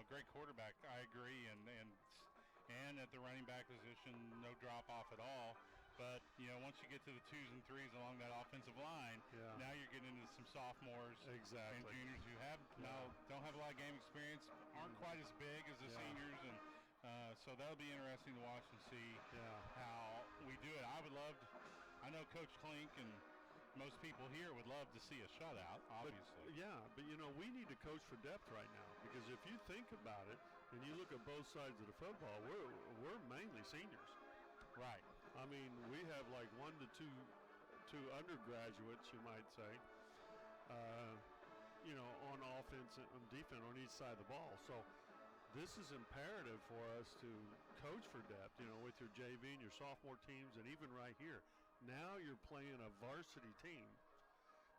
A: great quarterback, I agree, and at the running back position, no drop off at all. But, once you get to the 2s and 3s along that offensive line, now you're getting into some sophomores and juniors who don't have a lot of game experience, aren't quite as big as the seniors, and so that'll be interesting to watch and see how we do it. I know Coach Klink and most people here would love to see a shutout, obviously.
B: But we need to coach for depth right now because if you think about it and you look at both sides of the football, we're mainly seniors.
A: Right.
B: I mean, we have like 1 to 2 undergraduates, you might say, on offense and defense on each side of the ball. So this is imperative for us to coach for depth, with your JV and your sophomore teams and even right here. Now you're playing a varsity team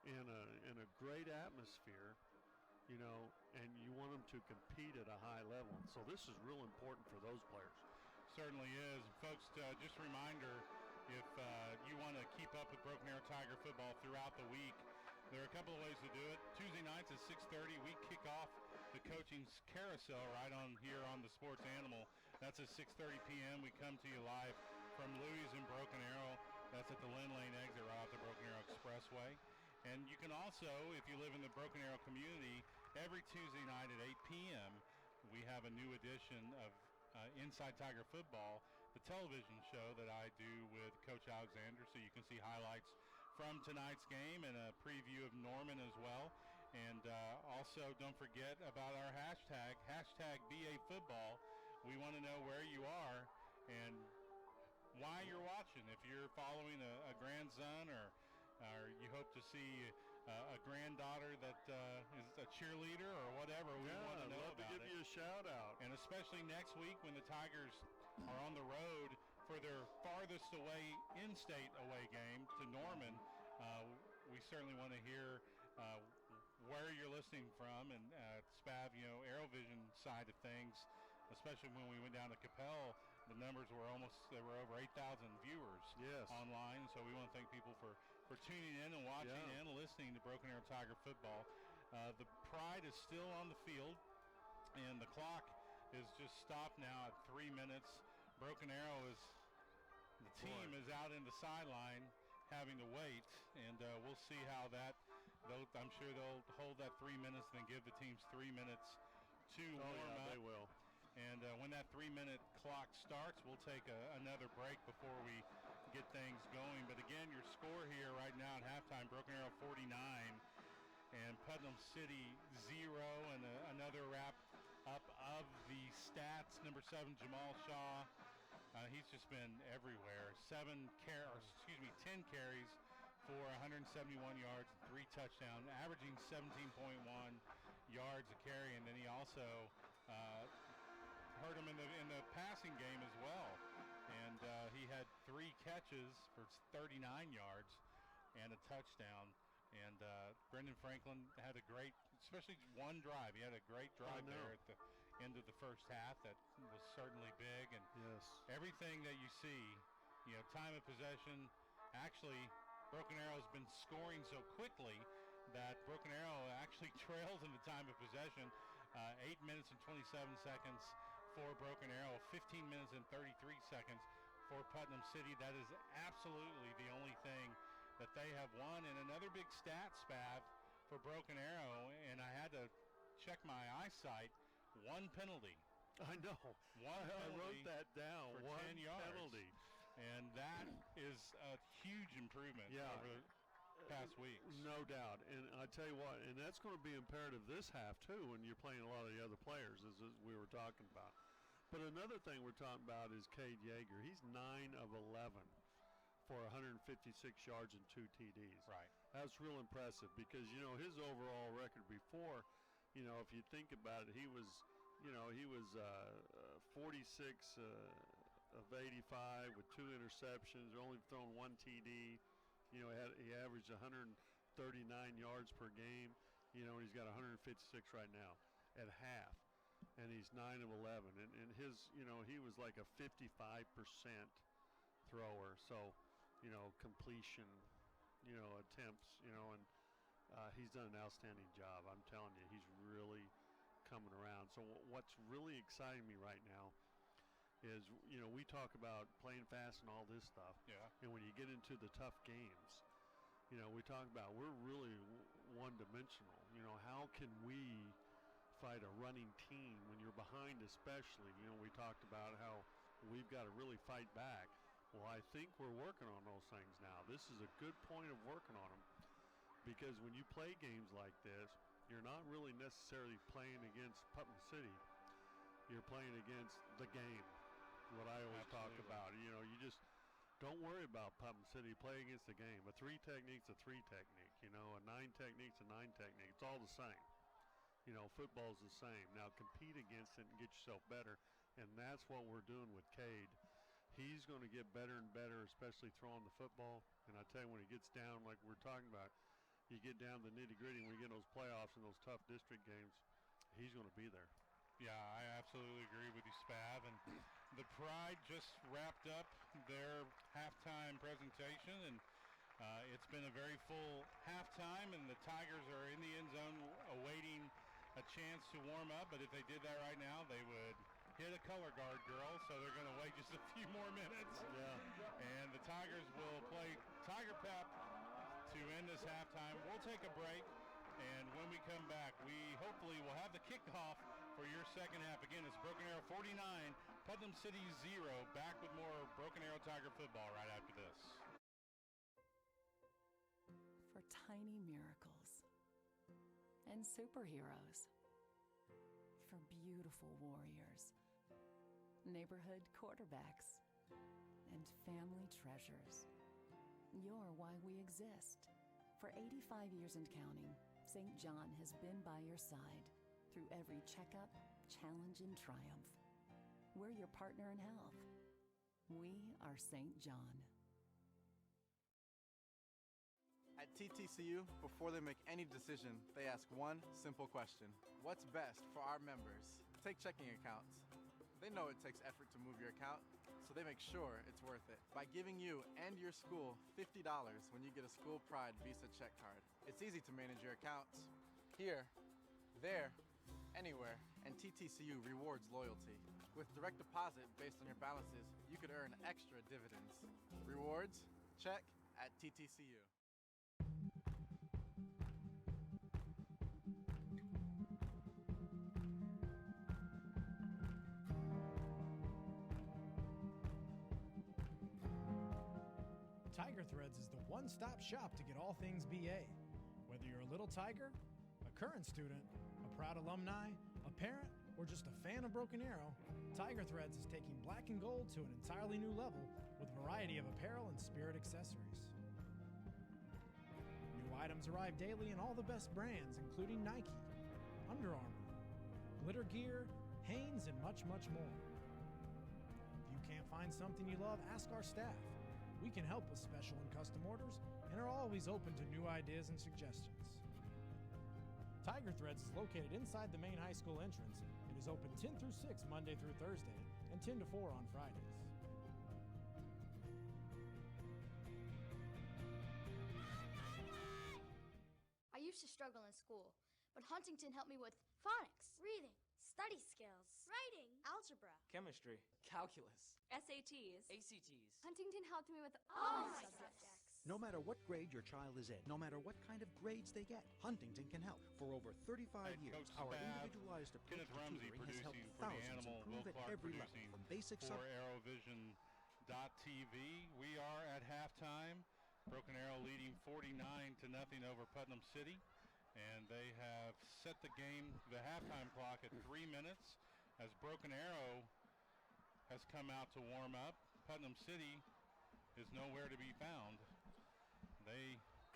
B: in a great atmosphere, and you want them to compete at a high level. So this is real important for those players.
A: Certainly is. Folks, just a reminder, if you want to keep up with Broken Arrow Tiger football throughout the week, there are a couple of ways to do it. Tuesday nights at 6:30, we kick off the coaching carousel right on here on the Sports Animal. That's at 6:30 p.m. We come to you live from Louis in Broken Arrow. That's at the Lynn Lane exit right off the Broken Arrow Expressway. And you can also, if you live in the Broken Arrow community, every Tuesday night at 8 p.m., we have a new edition of Inside Tiger Football, the television show that I do with Coach Alexander, so you can see highlights from tonight's game and a preview of Norman as well. And also, don't forget about our hashtag #BAFootball. We want to know where you are and why you're watching. If you're following a grandson or you hope to see a granddaughter that is a cheerleader or whatever, we want to know
B: love
A: about
B: to give
A: it.
B: you a shout out.
A: And especially next week when the Tigers are on the road for their farthest away in-state away game to Norman, we certainly want to hear where you're listening from, and SPAV, Aerovision side of things, especially when we went down to Capel, the numbers were there were over 8,000 viewers online, so we want to thank people for tuning in and watching and listening to Broken Arrow Tiger football. The Pride is still on the field, and the clock is just stopped now at 3 minutes. Broken Arrow the team is out in the sideline having to wait, and we'll see how I'm sure they'll hold that 3 minutes and then give the teams 3 minutes to warm up.
B: They will.
A: And when that 3-minute clock starts, we'll take another break before we get things going. But again, your score here right now at halftime, Broken Arrow 49 and Putnam City 0. And another wrap up of the stats. Number 7, Jamal Shaw. He's just been everywhere. 10 carries for 171 yards, 3 touchdowns, averaging 17.1 yards a carry. And then he also hurt him in the passing game as well, and he had 3 catches for 39 yards and a touchdown. And Brendan Franklin had a great, especially one drive. He had a great drive there at the end of the first half that was certainly big. And everything that you see, time of possession, Actually, Broken Arrow's been scoring so quickly that Broken Arrow actually trails in the time of possession. 8 minutes and 27 seconds for Broken Arrow, 15 minutes and 33 seconds for Putnam City. That is absolutely the only thing that they have won. And another big stat, Spav, for Broken Arrow, and I had to check my eyesight, one penalty.
B: I know. I wrote that down.
A: For
B: one
A: 10 yards.
B: penalty.
A: And that is a huge improvement over the past weeks.
B: No doubt. And I tell you what, and that's going to be imperative this half, too, when you're playing a lot of the other players, as we were talking about. But another thing we're talking about is Cade Yeager. He's 9 of 11 for 156 yards and 2 TDs.
A: Right.
B: That's real impressive because, his overall record before, if you think about it, he was 46 of 85 with 2 interceptions, only thrown 1 TD. He averaged 139 yards per game. And he's got 156 right now at half. And he's 9 of 11. And his, he was like a 55% thrower. So, completion, attempts, and he's done an outstanding job. I'm telling you, he's really coming around. So what's really exciting me right now is, we talk about playing fast and all this stuff.
A: Yeah.
B: And when you get into the tough games, we talk about we're really one-dimensional. How can we fight a running team when you're behind especially? We talked about how we've got to really fight back. Well, I think we're working on those things now. This is a good point of working on them because when you play games like this, you're not really necessarily playing against Putnam City. You're playing against the game, what I always talk about. You just don't worry about Putnam City. Play against the game. A 3 technique's a 3 technique. A 9 technique's a 9 technique. It's all the same. Football's the same. Now compete against it and get yourself better, and that's what we're doing with Cade. He's going to get better and better, especially throwing the football. And I tell you, when he gets down, like we're talking about, you get down to the nitty-gritty, when we get in those playoffs and those tough district games, he's going to be there.
A: Yeah, I absolutely agree with you, Spav. And the Pride just wrapped up their halftime presentation, and it's been a very full halftime, and the Tigers are in the end zone awaiting a chance to warm up. But if they did that right now, they would hit a color guard girl, so they're going to wait just a few more minutes.
B: Yeah.
A: And the Tigers will play Tiger Pep to end this halftime. We'll take a break, and when we come back, we hopefully will have the kickoff for your second half. Again, it's Broken Arrow 49, Putnam City 0. Back with more Broken Arrow Tiger football right after this.
C: For tiny miracles and superheroes, for beautiful warriors, neighborhood quarterbacks, and family treasures. You're why we exist. For 85 years and counting, St. John has been by your side through every checkup, challenge, and triumph. We're your partner in health. We are St. John.
H: At TTCU, before they make any decision, they ask one simple question. What's best for our members? Take checking accounts. They know it takes effort to move your account, so they make sure it's worth it by giving you and your school $50 when you get a School Pride Visa check card. It's easy to manage your accounts here, there, anywhere, and TTCU rewards loyalty. With direct deposit based on your balances, you could earn extra dividends. Rewards? Check at TTCU.
E: Tiger Threads is the one-stop shop to get all things BA. Whether you're a little Tiger, a current student, a proud alumni, a parent, or just a fan of Broken Arrow, Tiger Threads is taking black and gold to an entirely new level with a variety of apparel and spirit accessories. New items arrive daily in all the best brands, including Nike, Under Armour, Glitter Gear, Hanes, and much, much more. If you can't find something you love, ask our staff. We can help with special and custom orders and are always open to new ideas and suggestions. Tiger Threads is located inside the main high school entrance and is open 10 through 6 Monday through Thursday and 10 to 4 on Fridays.
F: struggle in school, but Huntington helped me with phonics, reading, study skills, writing, algebra,
G: Chemistry. Calculus.
J: SATs.
G: ACTs.
J: Huntington helped me with
F: all my subjects.
I: No matter what grade your child is in, no matter what kind of grades they get, Huntington can help. For over 35
A: Head
I: years,
A: Coach
I: our
A: Spav,
I: individualized approach
A: Kenneth
I: to
A: Rumsey
I: tutoring has helped
A: producing for the
I: thousands
A: Animal, Will
I: improve at
A: Clark
I: every level,
A: producing
I: from basic
A: for Arrowvision.tv. We are at halftime. Broken Arrow leading 49-0 over Putnam City, and they have set the game, the halftime clock at 3 minutes, as Broken Arrow has come out to warm up. Putnam City is nowhere to be found.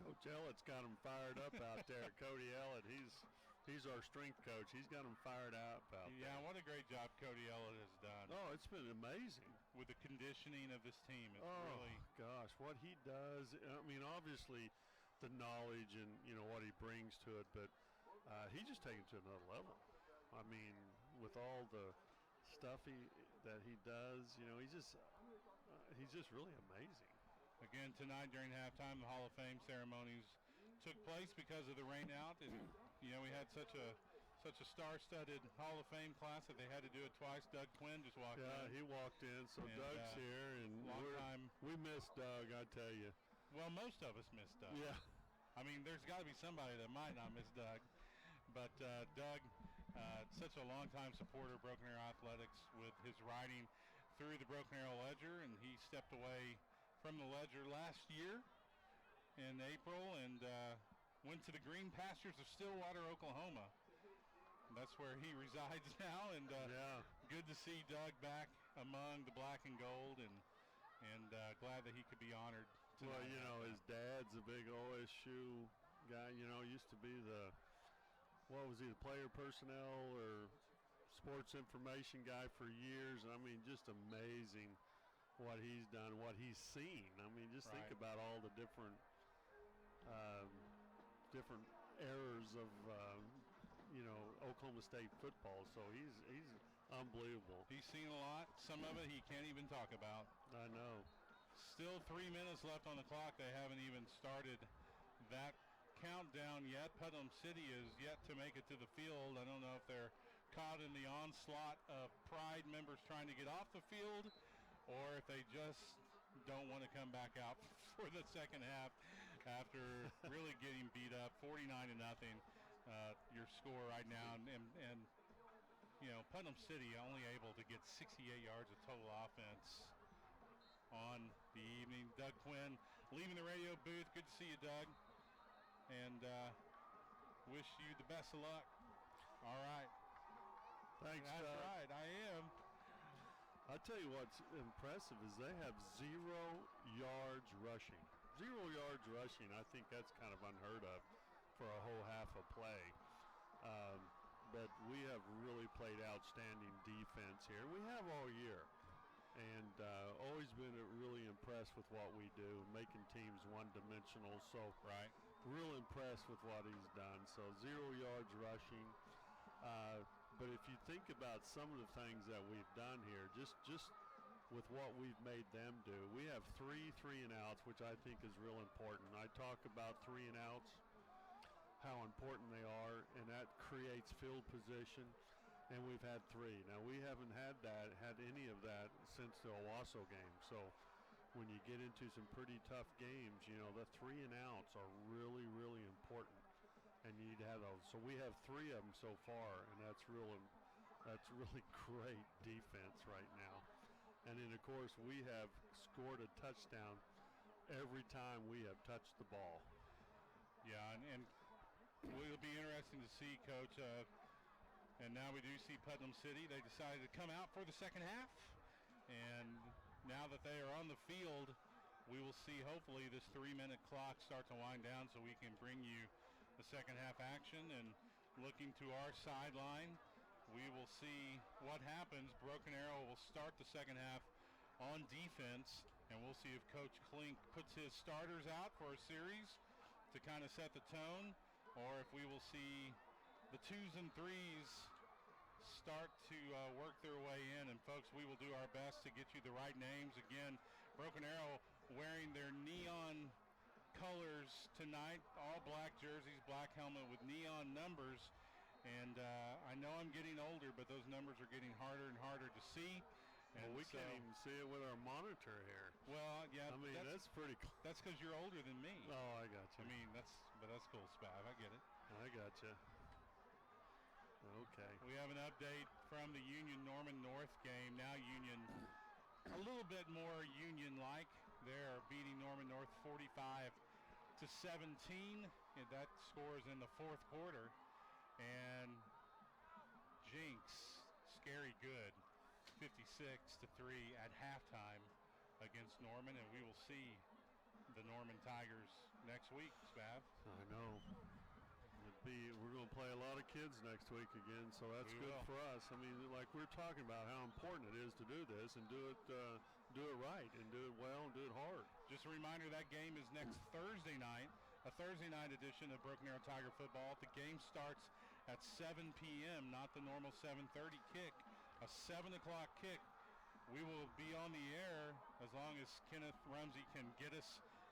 B: Coach Ellett's got them fired up out there. Cody Ellett, he's our strength coach. He's got them fired up out there.
A: Yeah, what a great job Cody Ellett has done.
B: Oh, it's been amazing.
A: With the conditioning of this team. It's really...
B: gosh, what he does. I mean, obviously the knowledge and, what he brings to it, but he just taken it to another level. I mean, with all the stuff that he does, he's just really amazing.
A: Again, tonight during halftime, the Hall of Fame ceremonies took place because of the rain out. And, we had such a star-studded Hall of Fame class that they had to do it twice. Doug Quinn just walked in.
B: Yeah, he walked in, so Doug's here, and we miss Doug, I tell you.
A: Well, most of us miss Doug.
B: Yeah.
A: I mean, there's got to be somebody that might not miss Doug. But Doug, such a longtime supporter of Broken Arrow Athletics with his writing through the Broken Arrow Ledger, and he stepped away from the Ledger last year in April and went to the green pastures of Stillwater, Oklahoma. That's where he resides now, and good to see Doug back among the black and gold, and glad that he could be honored tonight.
B: Well, his dad's a big OSU guy, used to be the player personnel or sports information guy for years. I mean, just amazing what he's done, what he's seen. I mean, just think about all the different eras of Oklahoma State football. So he's unbelievable.
A: He's seen a lot. Some of it he can't even talk about.
B: I know.
A: Still 3 minutes left on the clock. They haven't even started that countdown yet. Putnam City is yet to make it to the field. I don't know if they're caught in the onslaught of Pride members trying to get off the field, or if they just don't want to come back out for the second half after really getting beat up 49-0. Your score right now, and Putnam City only able to get 68 yards of total offense on the evening. Doug Quinn leaving the radio booth. Good to see you, Doug, and wish you the best of luck. All right.
B: Thanks,
A: That's
B: Doug.
A: right, I am.
B: I'll tell you what's impressive is they have 0 yards rushing. 0 yards rushing, I think that's kind of unheard of for a whole half of play. But we have really played outstanding defense here. We have all year. And always been really impressed with what we do, making teams one-dimensional. So real impressed with what he's done. So 0 yards rushing. But if you think about some of the things that we've done here, just with what we've made them do, we have 3 3-and-outs, which I think is real important. I talk about 3-and-outs, how important they are, and that creates field position, and we've had 3. Now, we haven't had any of that since the Owasso game. So when you get into some pretty tough games, the 3-and-outs are really, really important. And you need to have those. So we have 3 of them so far, and that's really great defense right now. And then, of course, we have scored a touchdown every time we have touched the ball.
A: Yeah, and it'll be interesting to see, Coach. And now we do see Putnam City. They decided to come out for the second half. And now that they are on the field, we will see, hopefully, this 3-minute clock start to wind down so we can bring you the second half action. And looking to our sideline, we will see what happens. Broken Arrow will start the second half on defense, and we'll see if Coach Klink puts his starters out for a series to kind of set the tone, or if we will see the 2s and 3s start to work their way in. And folks, we will do our best to get you the right names. Again, Broken Arrow wearing their neon colors tonight, all black jerseys, black helmet with neon numbers. And I know I'm getting older, but those numbers are getting harder and harder to see. And
B: well, we can't even see it with our monitor here.
A: Well, yeah.
B: I mean, that's pretty cool.
A: That's because you're older than me.
B: Oh, I got you.
A: I mean, that's cool, Spav. I get it.
B: I got you. Okay.
A: We have an update from the Union-Norman North game. Now Union a little bit more Union-like. They're beating Norman North 45-17. And that score is in the fourth quarter. And Jinx, scary good, 56-3 at halftime against Norman, and we will see the Norman Tigers next week, Spav.
B: I know. We're going to play a lot of kids next week again, so that's good for us. I mean, like we're talking about how important it is to do this and do it right and do it well and do it hard.
A: Just a reminder, that game is next Thursday night, a Thursday night edition of Broken Arrow Tiger football. The game starts at 7 p.m., not the normal 7:30 kick, a 7 o'clock kick. We will be on the air as long as Kenneth Rumsey can get us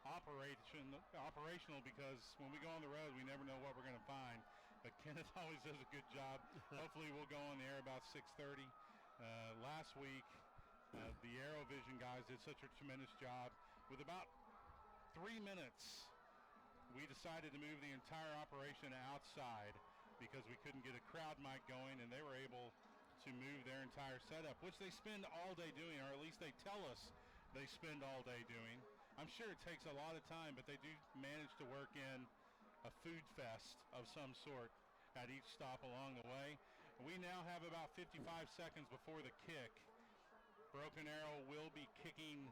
A: operational, because when we go on the road, we never know what we're going to find. But Kenneth always does a good job. Hopefully we'll go on the air about 6:30. Last week, the AeroVision guys did such a tremendous job. With about 3 minutes, we decided to move the entire operation outside because we couldn't get a crowd mic going, and they were able to move their entire setup, which they spend all day doing, or at least they tell us they spend all day doing. I'm sure it takes a lot of time, but they do manage to work in a food fest of some sort at each stop along the way. We now have about 55 seconds before the kick. Broken Arrow will be kicking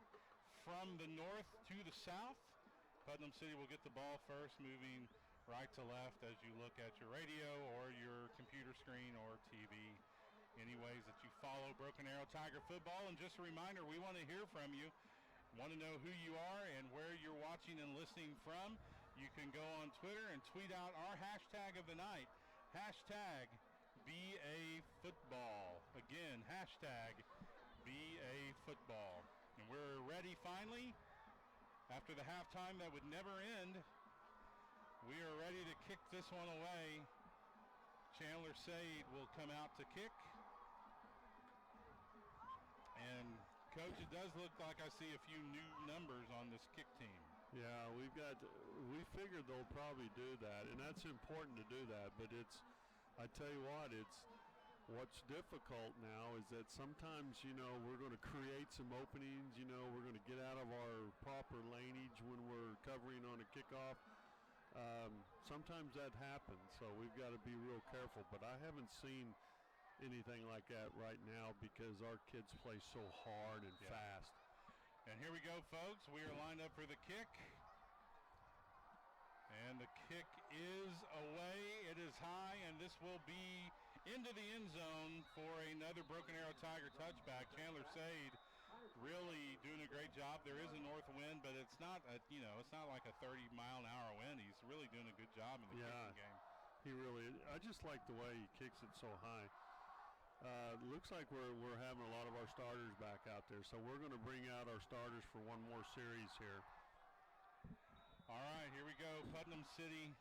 A: from the north to the south. Putnam City will get the ball first, moving right to left as you look at your radio or your computer screen or TV. Any ways that you follow Broken Arrow Tiger football. And just a reminder, we want to hear from you. Want to know who you are and where you're watching and listening from. You can go on Twitter and tweet out our hashtag of the night. Hashtag BAFootball. Again, hashtag BAFootball. And we're ready finally. After the halftime that would never end, we are ready to kick this one away. Chandler Sade will come out to kick. And, Coach, it does look like I see a few new numbers on this kick team.
B: Yeah, we figured they'll probably do that, and that's important to do that, but I tell you what's difficult now is that sometimes, we're going to create some openings, we're going to get out of our proper laneage when we're covering on a kickoff. Sometimes that happens, so we've got to be real careful, but I haven't seen anything like that right now because our kids play so hard and fast.
A: And here we go, folks. We are lined up for the kick. And the kick is away. It is high, and this will be into the end zone for another Broken Arrow Tiger touchback. Chandler Sade really doing a great job. There is a north wind, but it's not it's not like a 30-mile-an-hour wind. He's really doing a good job in the kicking game.
B: He really is. I just like the way he kicks it so high. Looks like we're having a lot of our starters back out there, so we're going to bring out our starters for one more series here.
A: All right, here we go. Putnam City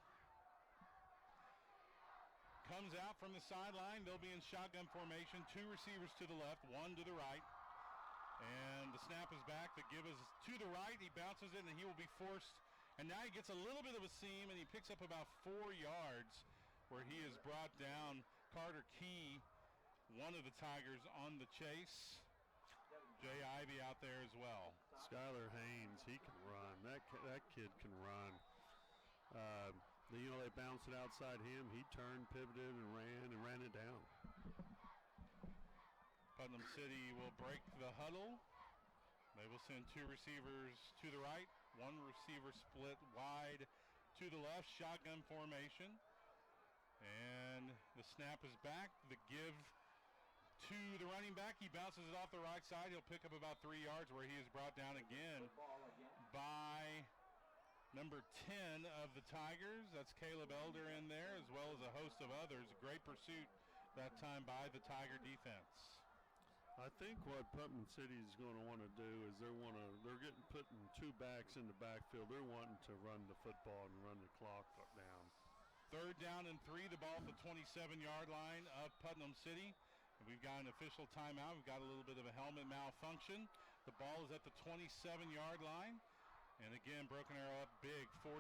A: comes out from the sideline. They'll be in shotgun formation. 2 receivers to the left, 1 to the right. And the snap is back. The give is to the right. He bounces it, and he will be forced. And now he gets a little bit of a seam, and he picks up about 4 yards where he is brought down. Carter Key, one of the Tigers, on the chase. Jay Ivey out there as well.
B: Skylar Haynes, he can run. That kid can run. They bounced it outside him. He turned, pivoted, and ran it down.
A: Putnam City will break the huddle. They will send 2 receivers to the right, 1 receiver split wide to the left, shotgun formation. And the snap is back. The give to the running back. He bounces it off the right side. He'll pick up about 3 yards where he is brought down again by number 10 of the Tigers. That's Caleb Elder in there, as well as a host of others. Great pursuit that time by the Tiger defense.
B: I think what Putnam City is going to want to do is they're getting putting two backs in the backfield. They're wanting to run the football and run the clock down.
A: 3rd down and 3, the ball at the 27-yard line of Putnam City. And we've got an official timeout. We've got a little bit of a helmet malfunction. The ball is at the 27-yard line. And again, Broken Arrow up big, 49-0.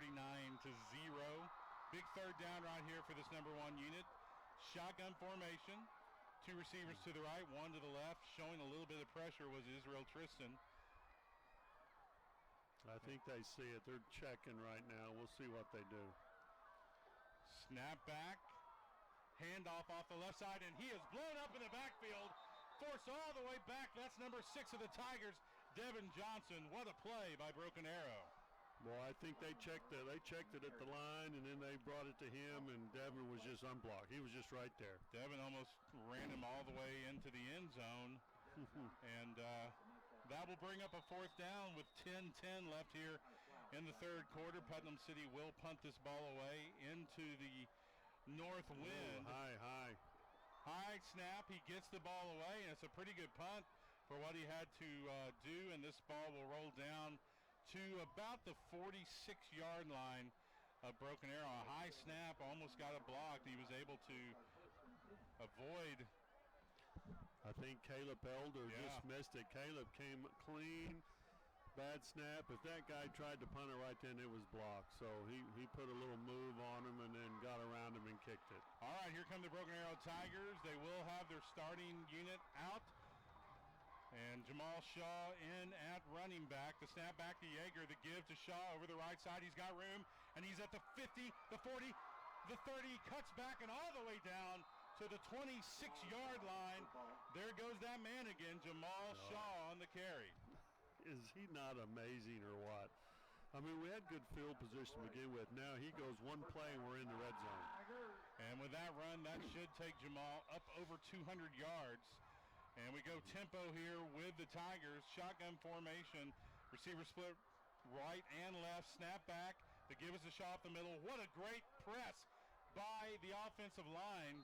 A: Big 3rd down right here for this number 1 unit. Shotgun formation. 2 receivers to the right, 1 to the left. Showing a little bit of pressure was Israel Tristan.
B: I think they see it. They're checking right now. We'll see what they do.
A: Snap back. Handoff off the left side, and he is blown up in the backfield. Forced all the way back. That's number 6 of the Tigers, Devin Johnson. What a play by Broken Arrow.
B: Well, I think they checked it. They checked it at the line, and then they brought it to him, and Devin was just unblocked. He was just right there.
A: Devin almost ran him all the way into the end zone. And that will bring up a 4th down with 10:10 left here in the 3rd quarter. Putnam City will punt this ball away into the north wind. High snap. He gets the ball away, and it's a pretty good punt for what he had to do, and this ball will roll down to about the 46-yard line of Broken Arrow. A high snap, almost got it blocked. He was able to avoid.
B: I think Caleb Elder just missed it. Caleb came clean. Bad snap. If that guy tried to punt it right then, it was blocked. So he put a little move on him and then got around him and kicked it.
A: All right, here come the Broken Arrow Tigers. They will have their starting unit out. And Jamal Shaw in at running back. The snap back to Yeager. The give to Shaw over the right side. He's got room, and he's at the 50, the 40, the 30. Cuts back and all the way down to the 26-yard line. There goes that man again, Jamal Shaw on the carry.
B: Is he not amazing or what? I mean, we had good field position to begin with. Now he goes one play, and we're in the red zone.
A: And with that run, that should take Jamal up over 200 yards. And we go tempo here with the Tigers. Shotgun formation. Receiver split right and left. Snap back. They give us a shot up the middle. What a great press by the offensive line.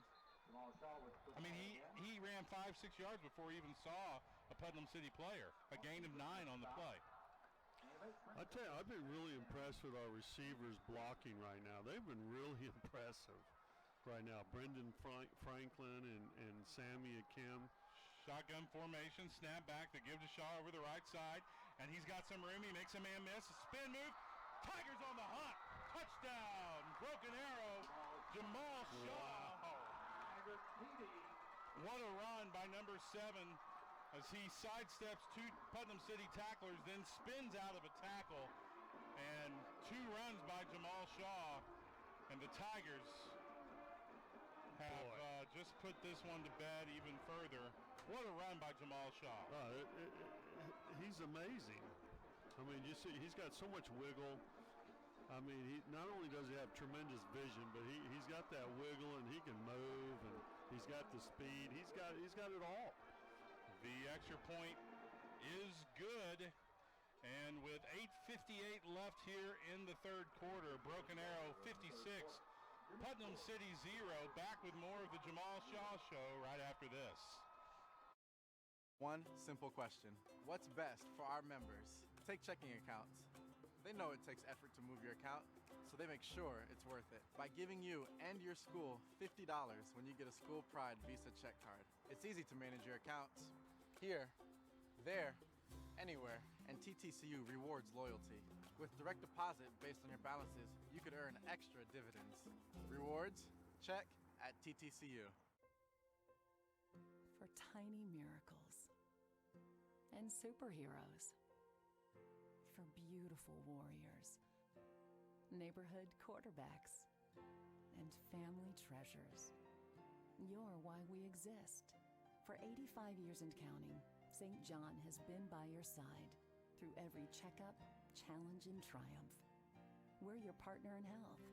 A: I mean, he ran 5-6 yards before he even saw a Putnam City player. A gain of 9 on the play.
B: I tell you, I've been really impressed with our receivers blocking right now. They've been really impressive right now. Brendan Franklin and Sammy Akim.
A: Shotgun formation, snap back to give to Shaw over the right side, and he's got some room. He makes a man miss. A spin move. Tigers on the hunt. Touchdown. Broken Arrow. Jamal Shaw. What a run by number 7 as he sidesteps 2 Putnam City tacklers, then spins out of a tackle. And 2 runs by Jamal Shaw. And the Tigers have just put this one to bed even further. What a run by Jamal Shaw.
B: He's amazing. I mean, you see, he's got so much wiggle. I mean, he not only does he have tremendous vision, but he's got that wiggle, and he can move, and he's got the speed. He's got it all.
A: The extra point is good. And with 8:58 left here in the 3rd quarter, Broken Arrow 56, Putnam City 0. Back with more of the Jamal Shaw Show right after this.
H: One simple question. What's best for our members? Take checking accounts. They know it takes effort to move your account, so they make sure it's worth it by giving you and your school $50 when you get a School Pride Visa check card. It's easy to manage your accounts. Here, there, anywhere, and TTCU rewards loyalty. With direct deposit based on your balances, you could earn extra dividends. Rewards? Check at TTCU.
C: For tiny miracles and superheroes. For beautiful warriors, neighborhood quarterbacks, and family treasures. You're why we exist. For 85 years and counting, St. John has been by your side through every checkup, challenge, and triumph. We're your partner in health.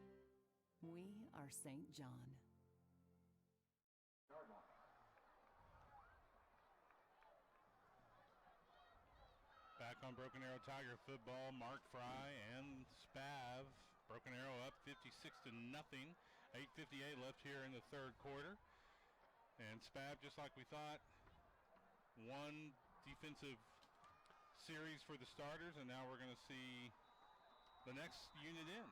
C: We are St. John.
A: Back on Broken Arrow Tiger football, Mark Fry and Spav. Broken Arrow up 56-0. 8:58 left here in the 3rd quarter. And Spav, just like we thought, one defensive series for the starters, and now we're going to see the next unit in.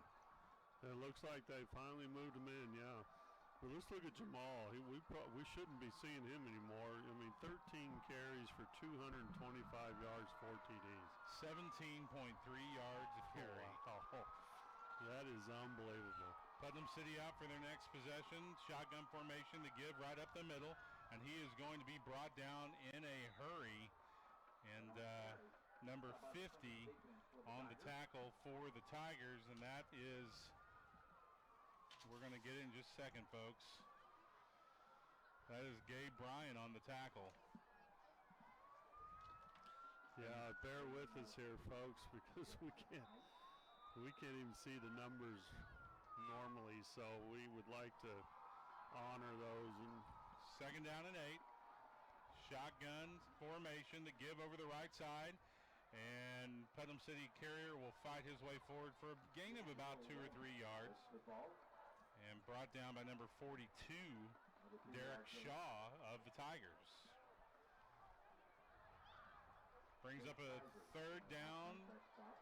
B: It looks like they finally moved him in, yeah. But let's look at Jamal. We shouldn't be seeing him anymore. I mean, 13 carries for 225 yards, 4 TDs.
A: 17.3 yards a carry.
B: Wow. That is unbelievable.
A: Putnam City out for their next possession. Shotgun formation to give right up the middle, and he is going to be brought down in a hurry. And number 50 on the tackle for the Tigers, and that is, we're going to get in just a second, folks. That is Gabe Bryan on the tackle.
B: Yeah, bear with us here, folks, because we can't even see the numbers normally, so we would like to honor those. And
A: second down and 8. Shotgun formation to give over the right side, and Putnam City Carrier will fight his way forward for a gain of about 2 or 3 yards, and brought down by number 42, Derek Shaw of the Tigers. Brings up a third down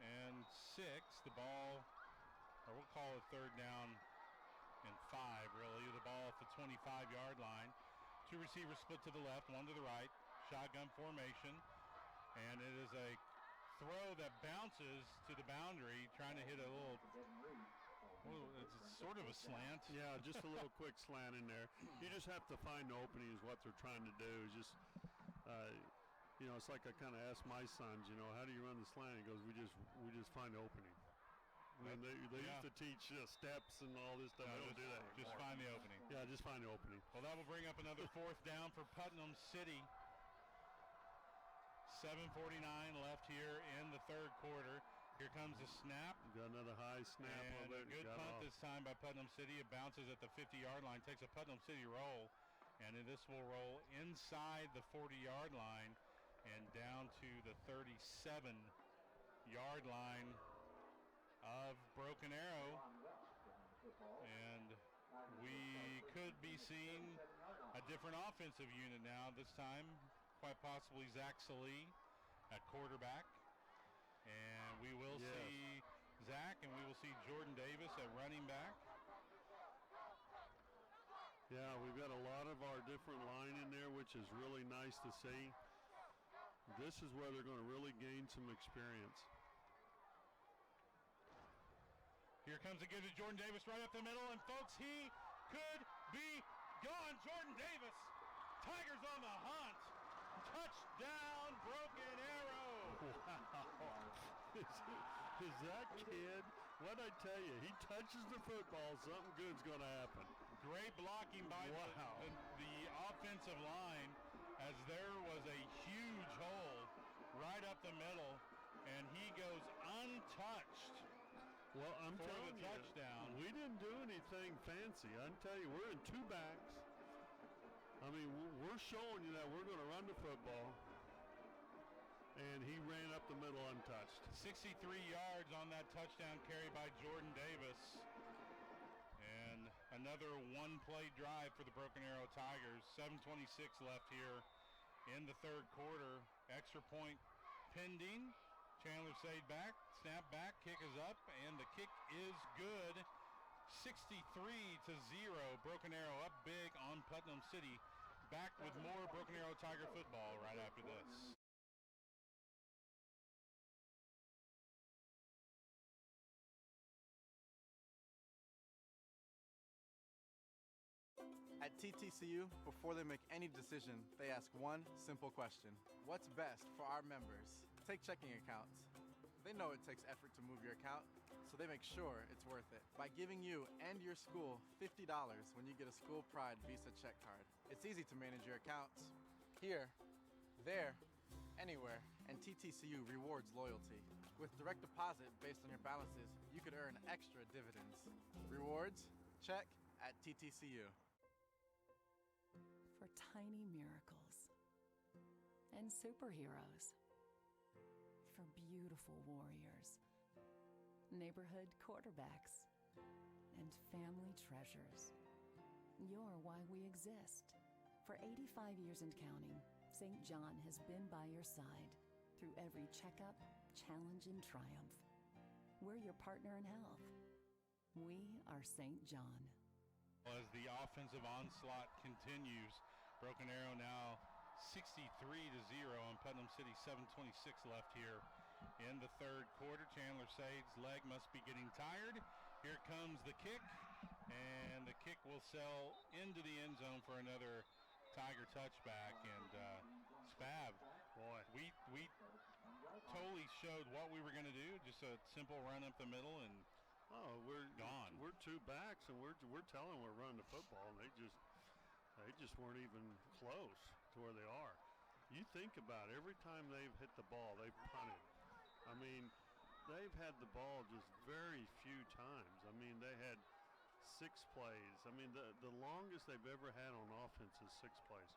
A: and 6. The ball, or we'll call it third down and 5, really. The ball at the 25-yard line. 2 receivers split to the left, 1 to the right. Shotgun formation, and it is a throw that bounces to the boundary, trying to hit a little, it's sort of a slant.
B: Yeah, just a little quick slant in there. You just have to find the opening is what they're trying to do. Just, it's like I kind of asked my sons, how do you run the slant? He goes, we just find the opening. And they used to teach steps and all this stuff.
A: No,
B: They don't do that anymore.
A: Just find the opening.
B: Yeah, just find the opening.
A: Well, that will bring up another fourth down for Putnam City. 7:49 left here in the third quarter. Here comes the snap.
B: Got another high snap
A: and
B: over
A: a good punt this time by Putnam City. It bounces at the 50-yard line, takes a Putnam City roll, and this will roll inside the 40-yard line and down to the 37-yard line of Broken Arrow, and we could be seeing a different offensive unit now. This time, quite possibly Zach Salee at quarterback, and we will see Zach, and we will see Jordan Davis at running back.
B: Yeah, we've got a lot of our different line in there, which is really nice to see. This is where they're going to really gain some experience.
A: Here comes a give to Jordan Davis right up the middle, and folks, he could be gone. Jordan Davis, Tigers on the hunt. Touchdown, Broken Arrow.
B: Wow. Is that kid, what'd I tell you, he touches the football, something good's going to happen.
A: Great blocking by the offensive line, as there was a huge hole right up the middle, and he goes untouched.
B: Well, I'm telling you,
A: touchdown.
B: We didn't do anything fancy. I can tell you, we're in 2 backs. I mean, we're showing you that we're going to run the football, and he ran up the middle untouched.
A: 63 yards on that touchdown carry by Jordan Davis. And another one-play drive for the Broken Arrow Tigers. 7:26 left here in the third quarter. Extra point pending. Chandler Sade back, snap back, kick is up, and the kick is good. 63-0. Broken Arrow up big on Putnam City. Back with more Broken Arrow Tiger football right after this.
H: At TTCU, before they make any decision, they ask one simple question. What's best for our members? Take checking accounts. They know it takes effort to move your account, so they make sure it's worth it by giving you and your school $50 when you get a School Pride Visa check card. It's easy to manage your accounts. Here, there, anywhere, and TTCU rewards loyalty. With direct deposit based on your balances, you could earn extra dividends. Rewards? Check at TTCU.
C: For tiny miracles and superheroes. For beautiful warriors, neighborhood quarterbacks, and family treasures. You're why we exist. For 85 years and counting, St. John has been by your side through every checkup, challenge, and triumph. We're your partner in health. We are St. John.
A: As the offensive onslaught continues, Broken Arrow now 63-0 on Putnam City, 7:26 left here in the third quarter. Chandler Sade's leg must be getting tired. Here comes the kick, and the kick will sail into the end zone for another Tiger touchback. And Spav, boy, we totally showed what we were going to do. Just a simple run up the middle, and
B: we're
A: gone.
B: We're two backs, and we're telling we're running the football, and they just weren't even close to where they are. You think about it, every time they've hit the ball, they've punted. I mean, they've had the ball just very few times. I mean, they had 6 plays. I mean, the longest they've ever had on offense is 6 plays.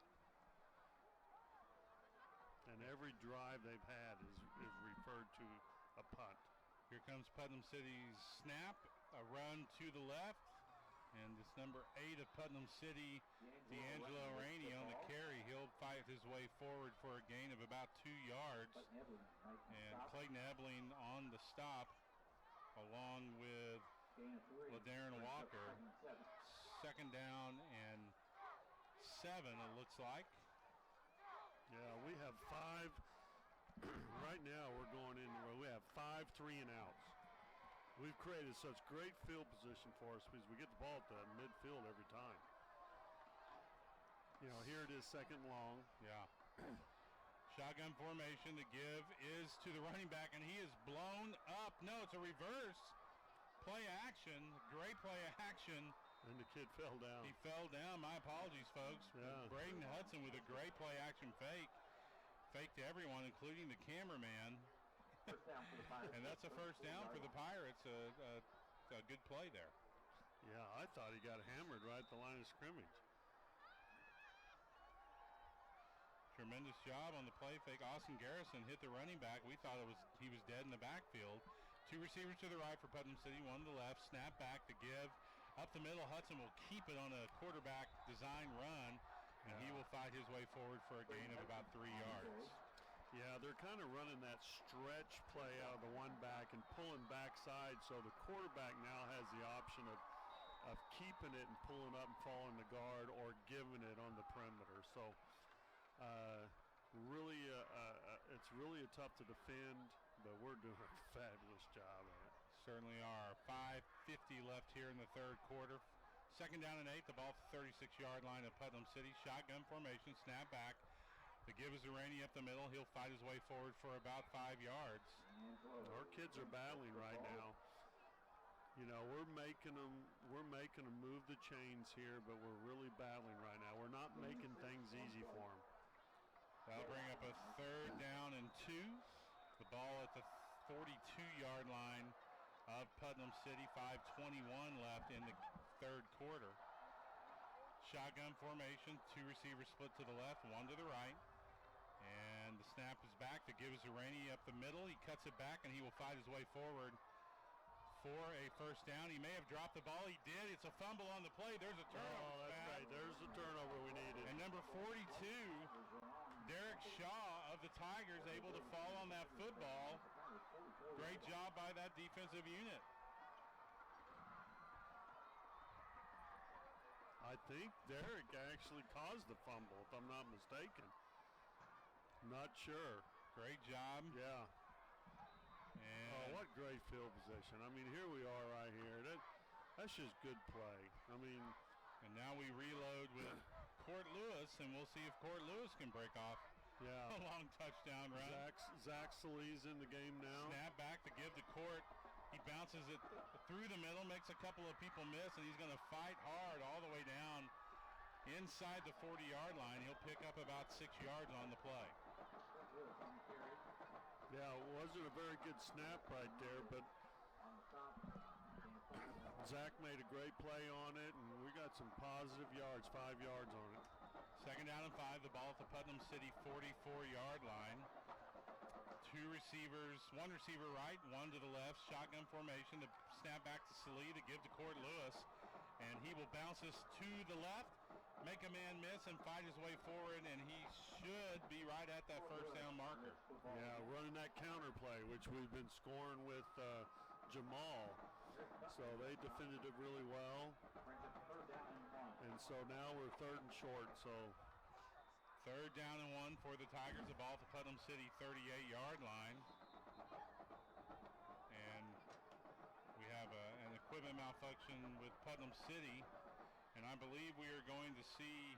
B: And every drive they've had is referred to a punt.
A: Here comes Putnam City's snap, a run to the left, and it's number 8 of Putnam City, D'Angelo Rainey on the carry. He'll fight his way forward for a gain of about 2 yards. And Clayton Ebling on the stop, along with LaDarren Walker. Second down and 7, it looks like.
B: Yeah, we have 5. Right now we're going in where we have 5 3-and-outs. We've created such great field position for us because we get the ball at the midfield every time. You know, here it is, second and long.
A: Yeah. Shotgun formation. The give is to the running back, and he is blown up. No, it's a reverse. Play action. Great play action.
B: And the kid fell down.
A: He fell down. My apologies, folks.
B: Yeah.
A: Braden Hudson with a great play action fake. Fake to everyone, including the cameraman. And that's a first down for the Pirates. A good play there.
B: Yeah, I thought he got hammered right at the line of scrimmage.
A: Tremendous job on the play fake. Austin Garrison hit the running back. We thought he was dead in the backfield. 2 receivers to the right for Putnam City, 1 to the left. Snap back to give. Up the middle, Hudson will keep it on a quarterback design run, and he will fight his way forward for a gain of about 3 yards.
B: Yeah, they're kind of running that stretch play out of the one back and pulling backside, so the quarterback now has the option of keeping it and pulling up and following the guard or giving it on the perimeter. So really, it's really tough to defend, but we're doing a fabulous job at it.
A: Certainly are. 5:50 left here in the third quarter. Second down and 8, the ball at the 36-yard line of Putnam City. Shotgun formation, snap back. The give is to Rainey up the middle. He'll fight his way forward for about 5 yards.
B: Our kids are battling right now. You know, we're making them move the chains here, but we're really battling right now. We're not making things easy for them.
A: That'll bring up a third down and 2. The ball at the 42-yard line of Putnam City. 5:21 left in the third quarter. Shotgun formation, 2 receivers split to the left, 1 to the right. And the snap is back. The give is to Rainey up the middle. He cuts it back, and he will fight his way forward for a first down. He may have dropped the ball. He did. It's a fumble on the play. There's a turnover.
B: Oh, that's right. There's the turnover we needed.
A: And number 42, Derek Shaw of the Tigers, able to fall on that football. Great job by that defensive unit.
B: I think Derek actually caused the fumble, if I'm not mistaken. Not sure.
A: Great job.
B: Yeah.
A: And
B: what great field position. I mean, here we are right here. That's just good play. I mean,
A: and now we reload with Court Lewis, and we'll see if Court Lewis can break off a long touchdown run.
B: Zach Sallee's in the game now.
A: Snap back to give to Court. He bounces it through the middle, makes a couple of people miss, and he's going to fight hard all the way down inside the 40-yard line. He'll pick up about 6 yards on the play.
B: Yeah, it wasn't a very good snap right there, but Zach made a great play on it, and we got some positive yards, 5 yards on it.
A: Second down and 5, the ball at the Putnam City 44-yard line. 2 receivers, 1 receiver right, 1 to the left. Shotgun formation, the snap back to Sallee to give to Court Lewis, and he will bounce this to the left. make a man miss and fight his way forward, and he should be right at that first down marker.
B: Yeah, running that counter play, which we've been scoring with Jamal. So they defended it really well. And so now we're 3rd and short. So
A: 3rd down and 1 for the Tigers. The ball at the Putnam City 38-yard line. And we have an equipment malfunction with Putnam City. And I believe we are going to see